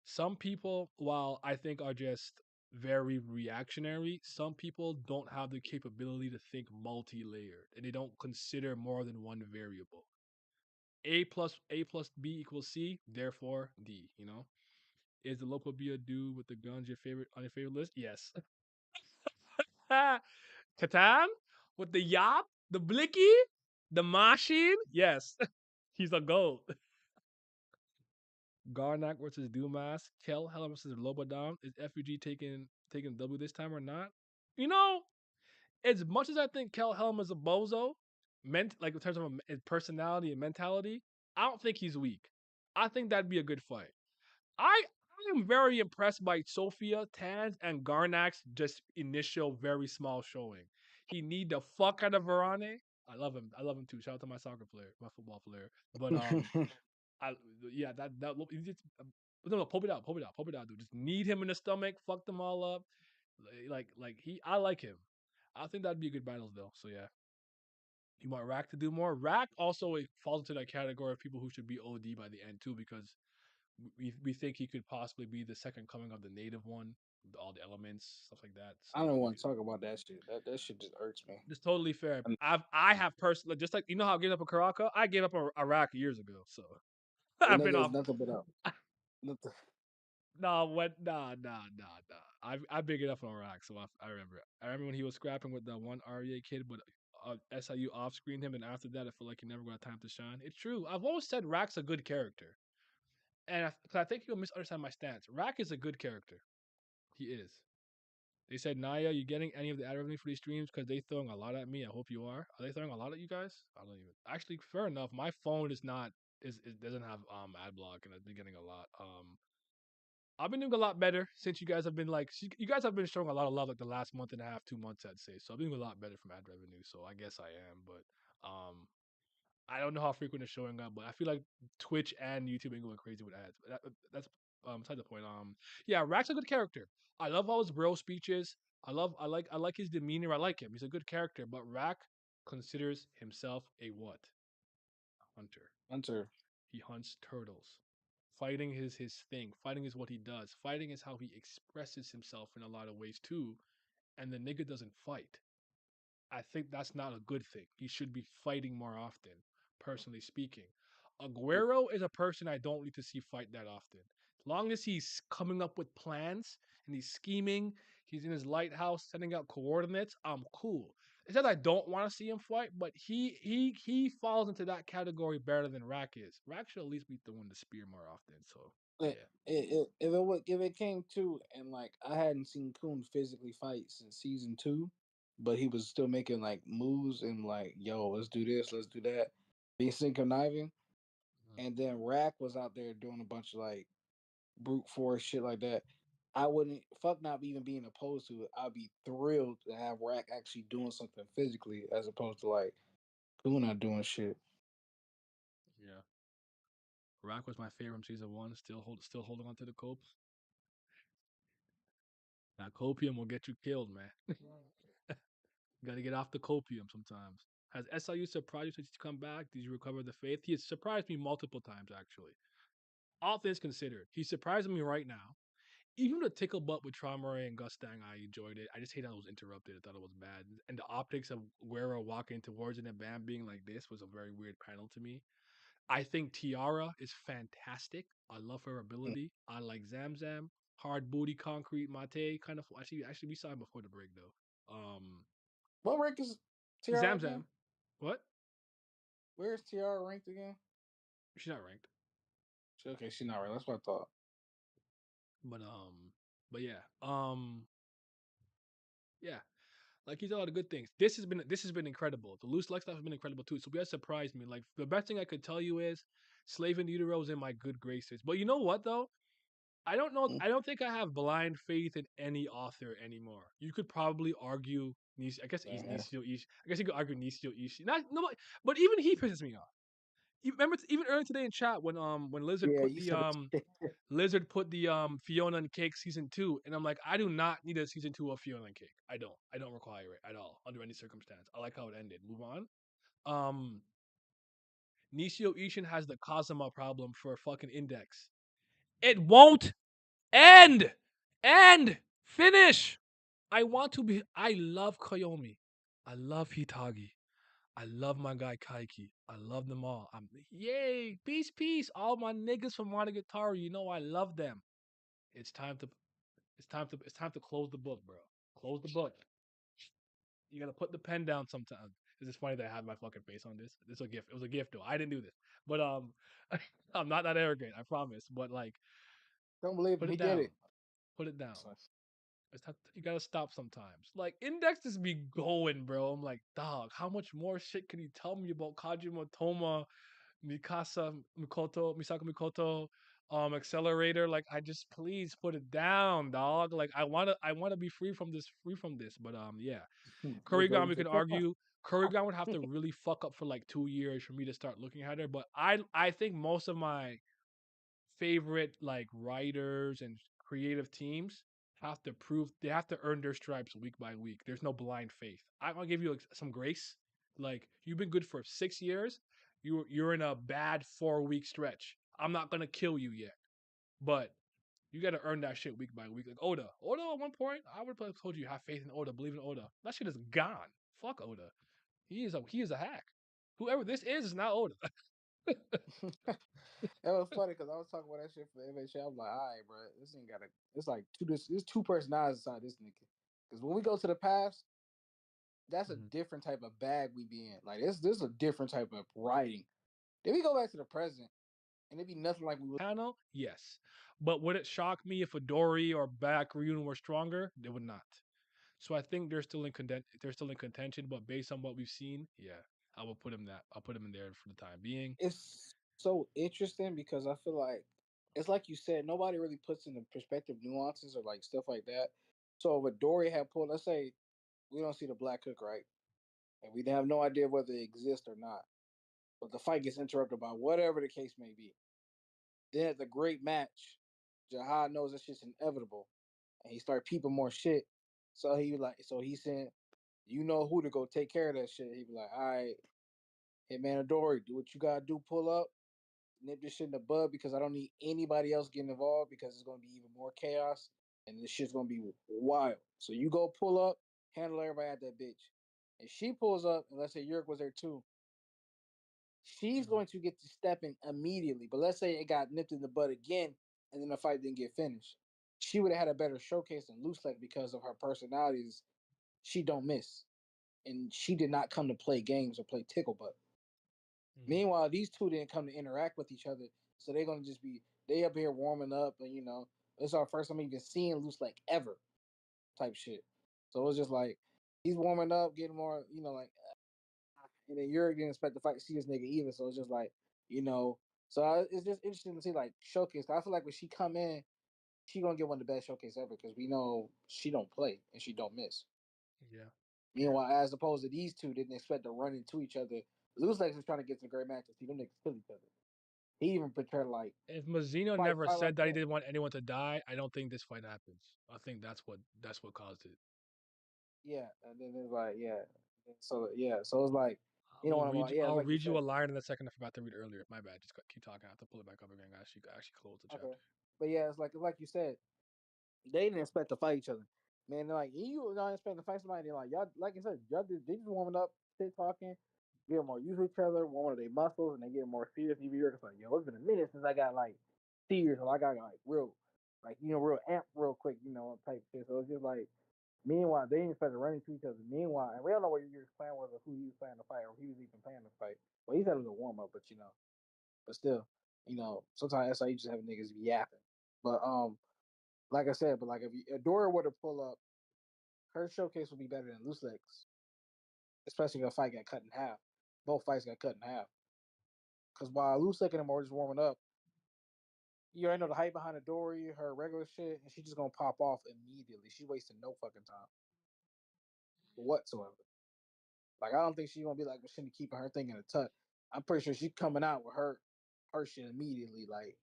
some people, while I think are just very reactionary, some people don't have the capability to think multi-layered and they don't consider more than one variable. A plus B equals C, therefore D, you know? Is the local B a dude with the guns your favorite on your favorite list? Yes. Catan with the yop, the blicky, the machine? Yes. He's a goat. Garnak versus Dumas. Kel Hella versus Lobodan. Is FUG taking W this time or not? You know, as much as I think Kel Helm is a bozo, meant like in terms of personality and mentality, I don't think he's weak. I think that'd be a good fight. I am very impressed by Sophia, Tans, and Garnack's just initial very small showing. He need the fuck out of Varane. I love him. I love him too. Shout out to my soccer player, my football player. But I yeah that you just, no, pop it out, dude. Just need him in the stomach. Fuck them all up. I like him. I think that'd be a good battle though. So yeah, you want Rack to do more. Rack also falls into that category of people who should be OD by the end too because we think he could possibly be the second coming of the native one, all the elements, stuff like that. I So don't want to talk about that shit. That shit just irks me. it's totally fair. And I have personally just like you know how I gave up a Karaka, I gave up a Iraq years ago. So the I've been nigga is off. nothing but up. Nothing. No, what? Nah. I big it up on Iraq, so I remember. I remember when he was scrapping with the one REA kid, but SIU off screened him, and after that, I feel like he never got time to shine. It's true. I've always said Rack's a good character, and 'cause I think you'll misunderstand my stance. Rack is a good character. He is. They said, Naya, you getting any of the ad revenue for these streams? Because they throwing a lot at me. I hope you are. Are they throwing a lot at you guys? I don't even. Actually, fair enough. My phone is not is it doesn't have ad block, and I've been getting a lot. I've been doing a lot better since you guys have been like you guys have been showing a lot of love like the last month and a half, 2 months, I'd say. So I'm doing a lot better from ad revenue. So I guess I am, but I don't know how frequent it's showing up, but I feel like Twitch and YouTube ain't going crazy with ads. But that's beside the point. Yeah, Rack's a good character. I love all his bro speeches. I like his demeanor. I like him. He's a good character. But Rack considers himself a what? Hunter. Hunter. He hunts turtles. Fighting is his thing. Fighting is what he does. Fighting is how he expresses himself in a lot of ways too. And the nigga doesn't fight. I think that's not a good thing. He should be fighting more often, personally speaking. Aguero is a person I don't need to see fight that often. As long as he's coming up with plans and he's scheming, he's in his lighthouse sending out coordinates, I'm cool. It's not that I don't want to see him fight, but he falls into that category better than Rack is. Rack should at least be the one to spear more often. So Like, yeah. if it came to and like I hadn't seen Coon physically fight since season 2, but he was still making like moves and like, yo, let's do this, let's do that, being conniving, Mm. and then Rack was out there doing a bunch of like brute force shit like that. I wouldn't fuck not even being opposed to it. I'd be thrilled to have Rack actually doing something physically as opposed to like Coon not doing shit. Yeah. Rack was my favorite from season one. Still holding on to the cope. That copium will get you killed, man. Got to get off the copium sometimes. Has SIU surprised you since you come back? Did you recover the faith? He has surprised me multiple times, actually. All things considered, he's surprising me right now. Even the tickle butt with Traumare and Gustang, I enjoyed it. I just hate how it was interrupted. I thought it was bad. And the optics of Guerrero walking towards it and Bam being like this was a very weird panel to me. I think Tiara is fantastic. I love her ability. I like Zamzam. Hard booty, concrete, mate, kind of. Actually, we saw him before the break though. What rank is Tiara again? Zamzam. What? Where's Tiara ranked again? She's not ranked, Okay, she's not right. That's what I thought. but but yeah, yeah. Like he's a lot of good things. This has been incredible. The loose leg stuff has been incredible too. So that surprised me. Like the best thing I could tell you is Slave in Utero is in my good graces. But you know what though? I don't know. Mm. I don't think I have blind faith in any author anymore. You could probably argue I guess Uh, Nishio Ishi. I guess you could argue Nishio Ishi. Not no, but even he pisses me off. Remember even earlier today in chat when yeah, you said it. Lizard put the Fiona and Cake season 2, and I'm like, I do not need a season 2 of Fiona and Cake. I don't. I don't require it at all under any circumstance. I like how it ended. Move on. Um, Nishio Ishin has the Kazuma problem for a fucking index. It won't end. End. Finish. I want to be. I love Koyomi. I love Hitagi. I love my guy Kaiki. I love them all. I'm yay, peace, peace. All my niggas from Monogatari, you know I love them. It's time to it's time to close the book, bro. Close the book. You gotta put the pen down sometime. It's just funny that I had my fucking face on this. This was a gift. It was a gift though. I didn't do this. But I'm not that arrogant, I promise. But like Don't believe him. put He it did down. it. Put it down. So, You gotta stop sometimes. Like indexes be going, bro. I'm like, dog, how much more shit can you tell me about Kajima Toma, Misaka Mikoto, Accelerator? Like, I just please put it down, dog. Like, I wanna be free from this. But yeah, Hey, Kurigama Jordan we can said, "Come on." argue. Kurigama would have to really fuck up for like 2 years for me to start looking at her. But I think most of my favorite like writers and creative teams have to earn their stripes week by week. There's no blind faith. I'm gonna give you like, some grace. Like you've been good for 6 years. You're in a bad 4 week stretch. I'm not gonna kill you yet, but you got to earn that shit week by week. Like Oda. Oda at one point, I would have told you have faith in Oda, believe in Oda. That shit is gone. Fuck Oda. He is a hack. Whoever this is not Oda. It was funny because I was talking about that shit for MHA. I'm like, all right, bro, this ain't got a. It's like there's two personalities inside this nigga. Because when we go to the past, that's a Mhm. different type of bag we be in. Like this is a different type of writing. Then we go back to the present, and it be nothing like we was. Panel, yes. But would it shock me if Adori or Back Reunion were stronger? They would not. So I think they're still in contention, but based on what we've seen, yeah, I'll put him in there for the time being. It's so interesting because I feel like it's like you said, nobody really puts in the perspective nuances or like stuff like that. So if Dory had pulled, let's say we don't see the black hook, right? And we have no idea whether it exists or not. But the fight gets interrupted by whatever the case may be. Then at the great match, Jahad knows that shit's inevitable. And he started peeping more shit. So he sent, you know who to go take care of that shit. He be like, all right, hey man, Adori, do what you gotta do, pull up, nip this shit in the bud because I don't need anybody else getting involved because it's gonna be even more chaos and this shit's gonna be wild. So you go pull up, handle everybody at that bitch. And she pulls up, and let's say Urek was there too. She's Mhm. going to get to step in immediately. But let's say it got nipped in the bud again, and then the fight didn't get finished. She would have had a better showcase than Luslec because of her personalities. She don't miss, and she did not come to play games or play tickle butt. Mhm. Meanwhile, these two didn't come to interact with each other, so they're gonna just be they up here warming up, and it's our first time even seeing Luslec ever type shit. So it was just like he's warming up, getting more, like and then Yuri didn't expect to fight to see this nigga either. So it's just like, you know, it's just interesting to see like showcase. I feel like when she come in, she gonna get one of the best showcase ever because we know she don't play and she don't miss. Yeah. Meanwhile, as opposed to these two didn't expect to run into each other. Lose Legs is trying to get to the great match and see them niggas kill each other. He even prepared like If Mazino fight, never fight like said that he that. didn't want anyone to die, I don't think this fight happens. I think that's what caused it. Yeah, and then it's like so yeah, so it's like what I'm like. Yeah, it's I'll like you read you said. a line in a second I forgot to read earlier. My bad. Just keep talking. I have to pull it back up again. I actually close the Okay, chapter. but yeah, it's like you said. They didn't expect to fight each other. Man, they're like, you not expecting to fight somebody. They're like, y'all, like I said, they just warming up, shit talking, get more used to each other, warming their muscles, and they get more serious. Even you're just like, yo, it's been a minute since I got like serious, or I got like real, real amp real quick, type shit. So it's just like, meanwhile, they didn't expect to run into each other. Meanwhile, and we don't know what your plan was or who he was planning to fight or he was even planning to fight. Well, he said it was a warm up, but but still, sometimes SIU just have niggas be yapping. But like I said, but like if Dora were to pull up, her showcase would be better than Luslec's, especially if a fight got cut in half. Both fights got cut in half. Because while Lusec and them were just warming up, you already know the hype behind the Dory, her regular shit, and she's just gonna pop off immediately. She's wasting no fucking time whatsoever. Like I don't think she's gonna be like Machine keeping her thing in a tuck. I'm pretty sure she's coming out with her shit immediately, like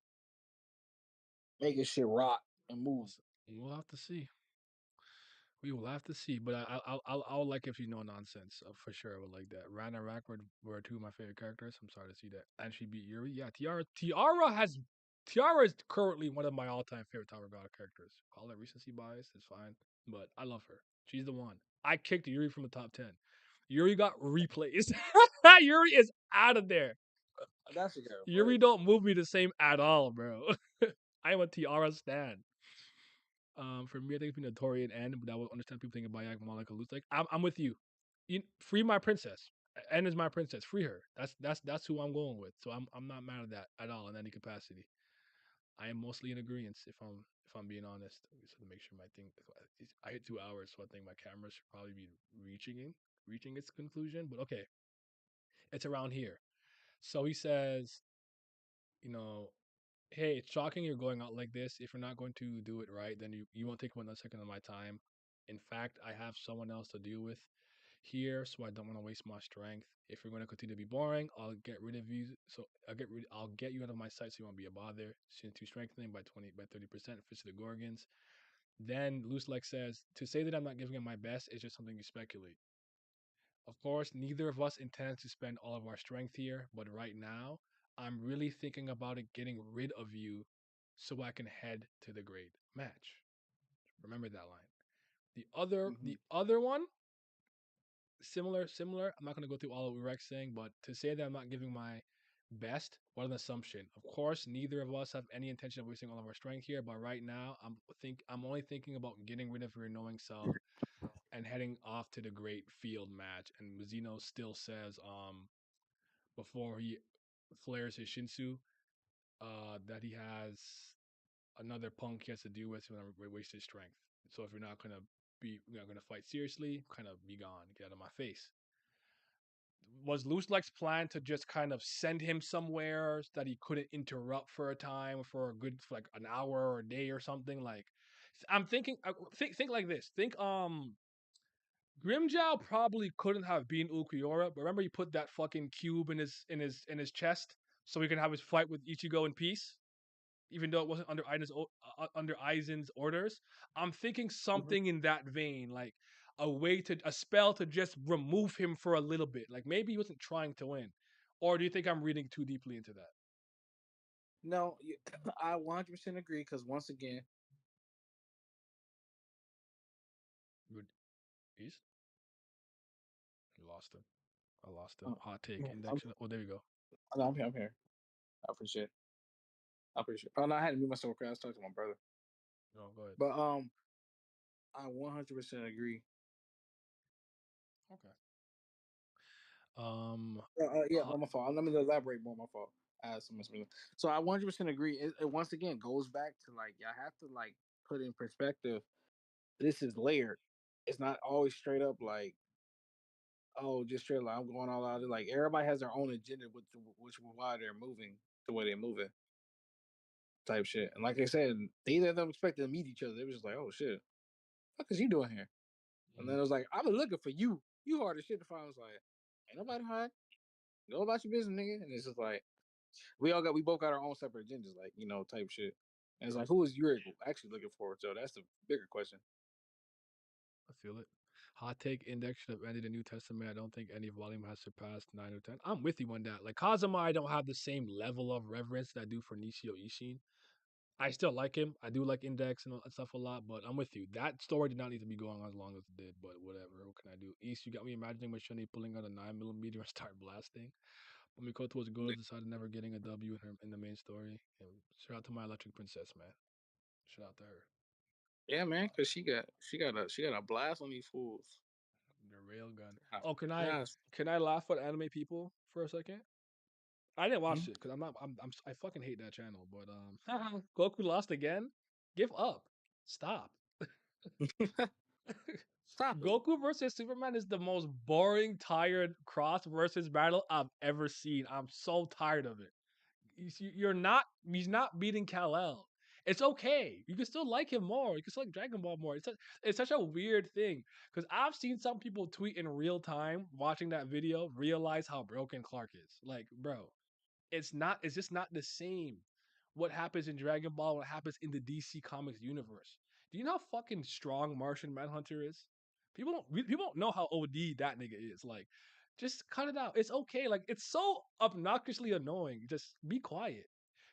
making shit rock and move. We'll have to see. We will have to see, but I'll like if you know nonsense for sure. I would like that. Ran and Rack were two of my favorite characters. I'm sorry to see that, and she beat Yuri. Yeah, Tiara is currently one of my all-time favorite Tower God characters. Call it recency bias, it's fine, but I love her. She's the one. I kicked Yuri from the top 10. Yuri got replaced. Yuri is out of there. That's a good Yuri don't move me the same at all, bro. I am a Tiara stan. For me, I think it's been a Tori and N, but I would understand people thinking Bayak more like a loose. Like I'm with you. Free my princess. N is my princess. Free her. That's who I'm going with. So I'm not mad at that at all in any capacity. I am mostly in agreement if I'm being honest. So to make sure my thing, I hit 2 hours, so I think my camera should probably be reaching its conclusion. But okay, it's around here. So he says, you know, hey, it's shocking you're going out like this. If you're not going to do it right, then you won't take 1 second of my time. In fact, I have someone else to deal with here, so I don't want to waste my strength. If you're going to continue to be boring, I'll get rid of you. So I'll get you out of my sight, so you won't be a bother. Since you strengthening by 30%, fits the Gorgons. Then Luslec says, to say that I'm not giving it my best is just something you speculate. Of course, neither of us intends to spend all of our strength here, but right now, I'm really thinking about it getting rid of you so I can head to the great match. Remember that line. The other one, similar. I'm not gonna go through all of Urek's saying, but to say that I'm not giving my best, what an assumption. Of course, neither of us have any intention of wasting all of our strength here, but right now I'm only thinking about getting rid of your knowing self and heading off to the great field match. And Mazino still says, before he flares his Shinsu, that he has another punk he has to deal with to waste his strength. So if you're not gonna fight seriously, kind of be gone, get out of my face. Was Luslec's plan to just kind of send him somewhere that he couldn't interrupt for a time for a good for like an hour or a day or something? Like, I'm thinking, think like this. Think Grimjow probably couldn't have been Ulquiorra, but remember he put that fucking cube in his chest so he could have his fight with Ichigo in peace, even though it wasn't under Aizen's orders. I'm thinking Mhm. something in that vein, like a spell to just remove him for a little bit. Like maybe he wasn't trying to win, or do you think I'm reading too deeply into that? No, I 100% agree because once again, Good, East. I lost him. I lost him. uh, Hot take. yeah, I'm, Index. Oh, there you go. no, I'm here. I'm here. I appreciate. It. I appreciate. It. Oh no, I had to mute myself because I was talking to my brother. No, go ahead. But I 100% agree. Okay. Um. Yeah, Uh, my fault. Let me elaborate more. My fault. So I 100% agree. It once again goes back to like y'all have to like put in perspective. This is layered. It's not always straight up like just straight like I'm going all out. Like everybody has their own agenda, which why they're moving the way they're moving, type shit. And like I said, neither of them expected to meet each other. It was just like, oh shit, what is you doing here? And then mhm. it was like, I've been looking for you. You hard as shit to find. I was like, ain't nobody hard. Go about your business, nigga. And it's just like we both got our own separate agendas, like type shit. And it's like, who is Urek actually looking forward to? That's the bigger question. I feel it. Hot take index should have ended the New Testament. I don't think any volume has surpassed 9 or 10. I'm with you on that. Like Kazuma, I don't have the same level of reverence that I do for Nishio Ishin. I still like him. I do like Index and all that stuff a lot, but I'm with you. That story did not need to be going on as long as it did, but whatever. What can I do? East, you got me imagining Machine pulling out a 9mm and start blasting. But Mikoto was good, decided never getting a W in the main story. And shout out to my Electric Princess, man. Shout out to her. Yeah, man, because she got a blast on these fools. The railgun. Yeah, Oh, can I yes. can I laugh at anime people for a second? I didn't watch it because I fucking hate that channel. But Goku lost again. Give up. Stop. Stop it. Goku versus Superman is the most boring, tired cross versus battle I've ever seen. I'm so tired of it. You're not. He's not beating Kal-El. It's okay. You can still like him more. You can still like Dragon Ball more. It's such a weird thing because I've seen some people tweet in real time watching that video realize how broken Clark is. Like, bro, it's not. It's just not the same. What happens in Dragon Ball? What happens in the DC Comics universe? Do you know how fucking strong Martian Manhunter is? People don't know how OD that nigga is. Like, just cut it out. It's okay. Like, it's so obnoxiously annoying. Just be quiet.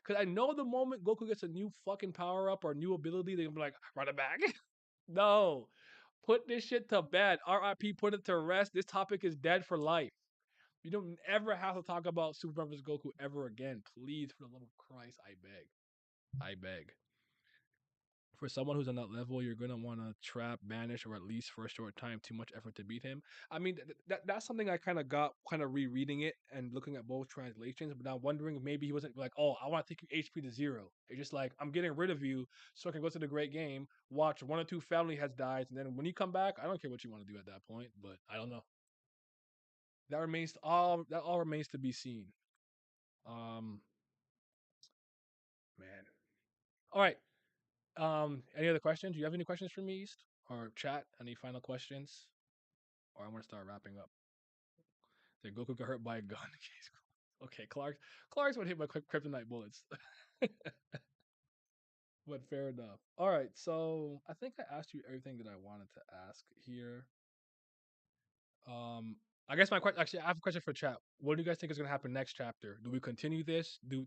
Cause I know the moment Goku gets a new fucking power up or new ability, they're gonna be like, run it back. No. Put this shit to bed. RIP, put it to rest. This topic is dead for life. You don't ever have to talk about Superman vs. Goku ever again. Please, for the love of Christ, I beg. I beg. For someone who's on that level, you're gonna want to trap, banish, or at least for a short time, too much effort to beat him. I mean, that's something I kind of got, kind of rereading it and looking at both translations. But I'm wondering if maybe he wasn't like, oh, I want to take your HP to 0. It's just like, I'm getting rid of you so I can go to the great game, watch 1 or 2 family has died, and then when you come back, I don't care what you want to do at that point. But I don't know. That all remains to be seen. Um, man. All right. Any other questions? Do you have any questions for me, East? Or chat? Any final questions? Or I want to start wrapping up. Did Goku get hurt by a gun? Okay, Clark's been hit by kryptonite bullets. But fair enough. All right, so I think I asked you everything that I wanted to ask here. I guess my question. Actually, I have a question for chat. What do you guys think is going to happen next chapter? Do we continue this? Do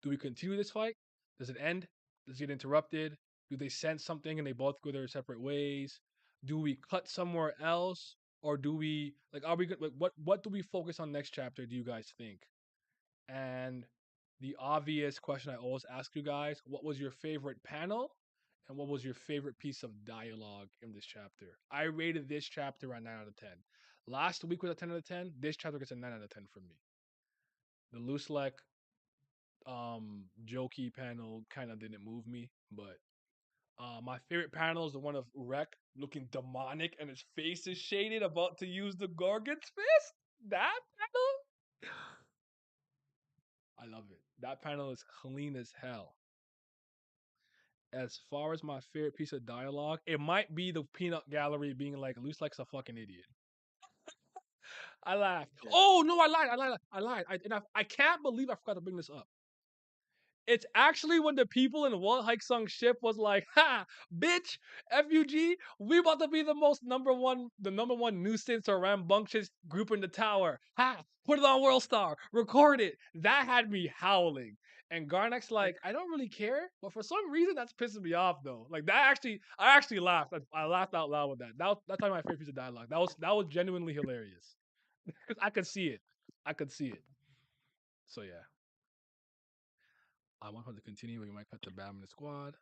we continue this fight? Does it end? Does it get interrupted? Do they sense something and they both go their separate ways? Do we cut somewhere else, or do we like? Are we like what do we focus on next chapter? Do you guys think? And the obvious question I always ask you guys: what was your favorite panel? And what was your favorite piece of dialogue in this chapter? I rated this chapter a 9 out of 10. Last week was a 10 out of 10. This chapter gets a 9 out of 10 from me. The Luslec jokey panel kind of didn't move me, but my favorite panel is the one of Urek looking demonic and his face is shaded, about to use the Gorgon's fist. That panel, I love it. That panel is clean as hell. As far as my favorite piece of dialogue, it might be the peanut gallery being like, Luslek's a fucking idiot. I laughed. Yeah. Oh no, I lied. I can't believe I forgot to bring this up. It's actually when the people in Walt Hike-sung's ship was like, ha, bitch, FUG, we about to be the number one nuisance or rambunctious group in the tower. Ha, put it on World Star, record it. That had me howling. And Garnek's like, I don't really care, but for some reason that's pissing me off though. Like I actually laughed. I laughed out loud with that. That's probably my favorite piece of dialogue. That was genuinely hilarious. Because I could see it. So yeah. I want her to continue, but you might cut the BAM in the squad.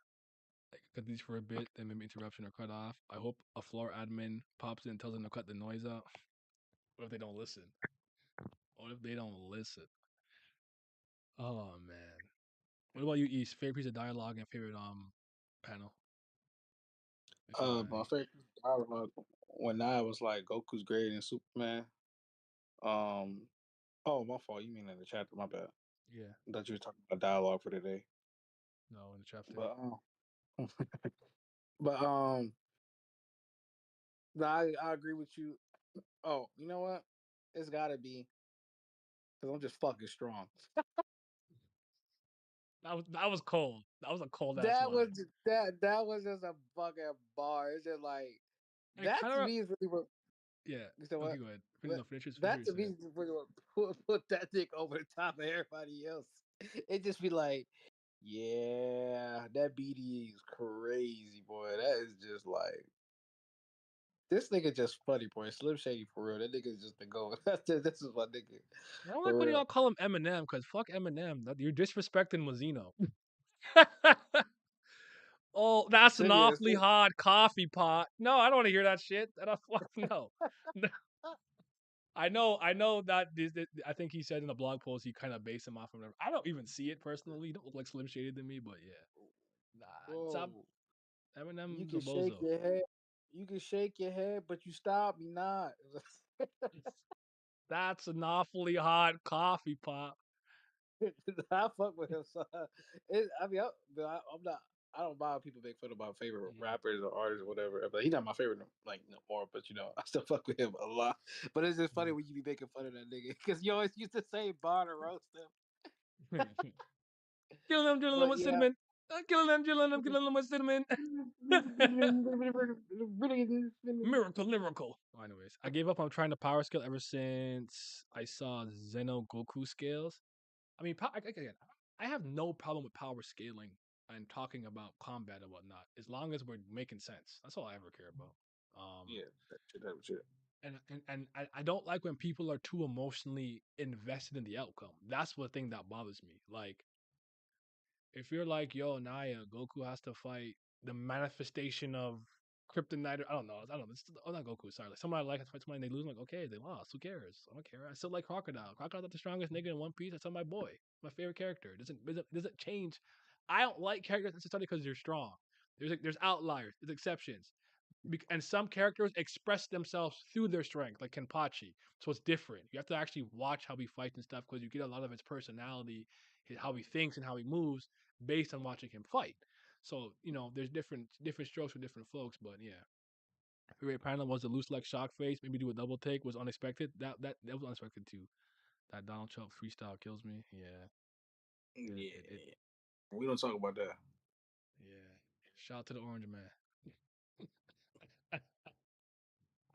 Like, cut these for a bit, then maybe interruption or cut off. I hope a floor admin pops in and tells them to cut the noise out. What if they don't listen? Oh man. What about you, East? Favorite piece of dialogue and favorite panel? My favorite dialogue when I was like Goku's greater than Superman. Um, oh, my fault. You mean in the chapter? My bad. Yeah. I thought you were talking about dialogue for today. No, in the chapter. But but no, I agree with you. Oh, you know what? It's gotta be because I'm just fucking strong. That was cold. That was a cold ass That line. was that was just a fucking bar. It's just like It that kind to of me is really what. yeah. You said Okay, what? go ahead. But No, finish that to what you me said. is really what put that thing over the top of everybody else. It just be like, yeah, that BD is crazy, boy. That is just like this nigga just funny, boy. Slim Shady for real. That nigga's just the goat. This is my nigga I don't like for when real. y'all call him Eminem because fuck Eminem. You're disrespecting Mazino. Oh, that's an Yeah, awfully hot coffee pot. No, I don't want to hear that shit. That fuck no. I know that I think he said in the blog post he kind of based him off of whatever. I don't even see it personally. You don't look like Slim Shady to me, but yeah. Nah, stop Bro, you Eminem's a can shake bozo. your head. You can shake your head, but you stop me not. That's an awfully hot coffee pot. I fuck with him. So I mean, I'm not. I don't mind people make fun of my favorite Mhm. rappers or artists or whatever. But he's not my favorite like no more. But I still fuck with him a lot. But it's just funny when you be making fun of that nigga because you always use the same bar to roast him. Killing them But with yeah. cinnamon. Killing them with cinnamon. Miracle, miracle. Oh, anyways, I gave up on trying to power scale ever since I saw Zeno Goku scales. I mean, again, I have no problem with power scaling and talking about combat and whatnot, as long as we're making sense. That's all I ever care about. Um, Yeah, that shit. and I don't like when people are too emotionally invested in the outcome. That's the thing that bothers me. Like, if you're like, yo, Naya, Goku has to fight the manifestation of kryptonite. I don't know. Not Goku. Sorry, like someone I like has to fight somebody and they lose. I'm like, okay, they lost. Who cares? I don't care. I still like Crocodile. Crocodile's not the strongest nigga in One Piece. That's not my boy. My favorite character. Doesn't change. I don't like characters necessarily because they're strong. There's outliers. There's exceptions. And some characters express themselves through their strength, like Kenpachi. So it's different. You have to actually watch how he fights and stuff because you get a lot of his personality, how he thinks and how he moves based on watching him fight. So there's different strokes for different folks. But yeah, favorite panel was the Luslec shock face. Maybe do a double take was unexpected. That was unexpected too. That Donald Trump freestyle kills me. Yeah, it Yeah, we don't talk about that. yeah. Shout out to the Orange Man.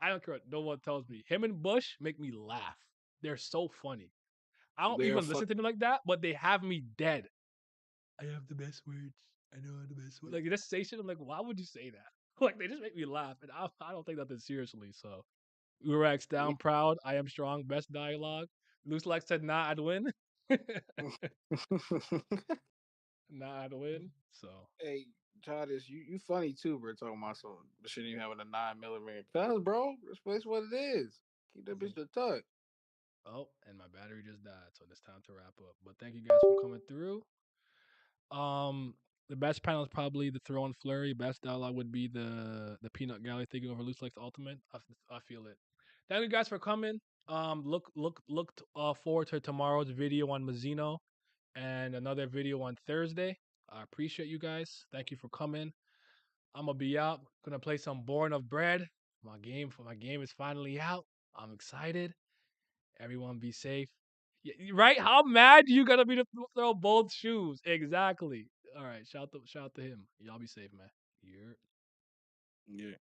I don't care what no one tells me. Him and Bush make me laugh. They're so funny. I don't They are even fuck. listen to them like that, but they have me dead. I have the best words. I know the best words. Like they just say shit. I'm like, why would you say that? Like they just make me laugh, and I don't take that seriously. So Urek's down proud. I am strong. Best dialogue. Luslec said, "Nah, I'd win." Nah, I'd win. So Hey, Childish, you funny too, bro. Talking about some shit you having a 9 millimeter. Cause, bro, that's what it is. Keep that bitch mhm. to tuck. Oh, and my battery just died, so it's time to wrap up. But thank you guys for coming through. Um, the best panel is probably the throw and flurry. Best dialogue would be the peanut gallery taking over Loose Like's ultimate. I feel it. Thank you guys for coming. Look forward to tomorrow's video on Mazino and another video on Thursday. I appreciate you guys. Thank you for coming. I'm gonna be out. Gonna play some Born of Bread. My game is finally out. I'm excited. Everyone be safe. Right? How mad you gotta be to throw both shoes? Exactly. All right. Shout out to him. Y'all be safe, man. You're Yeah.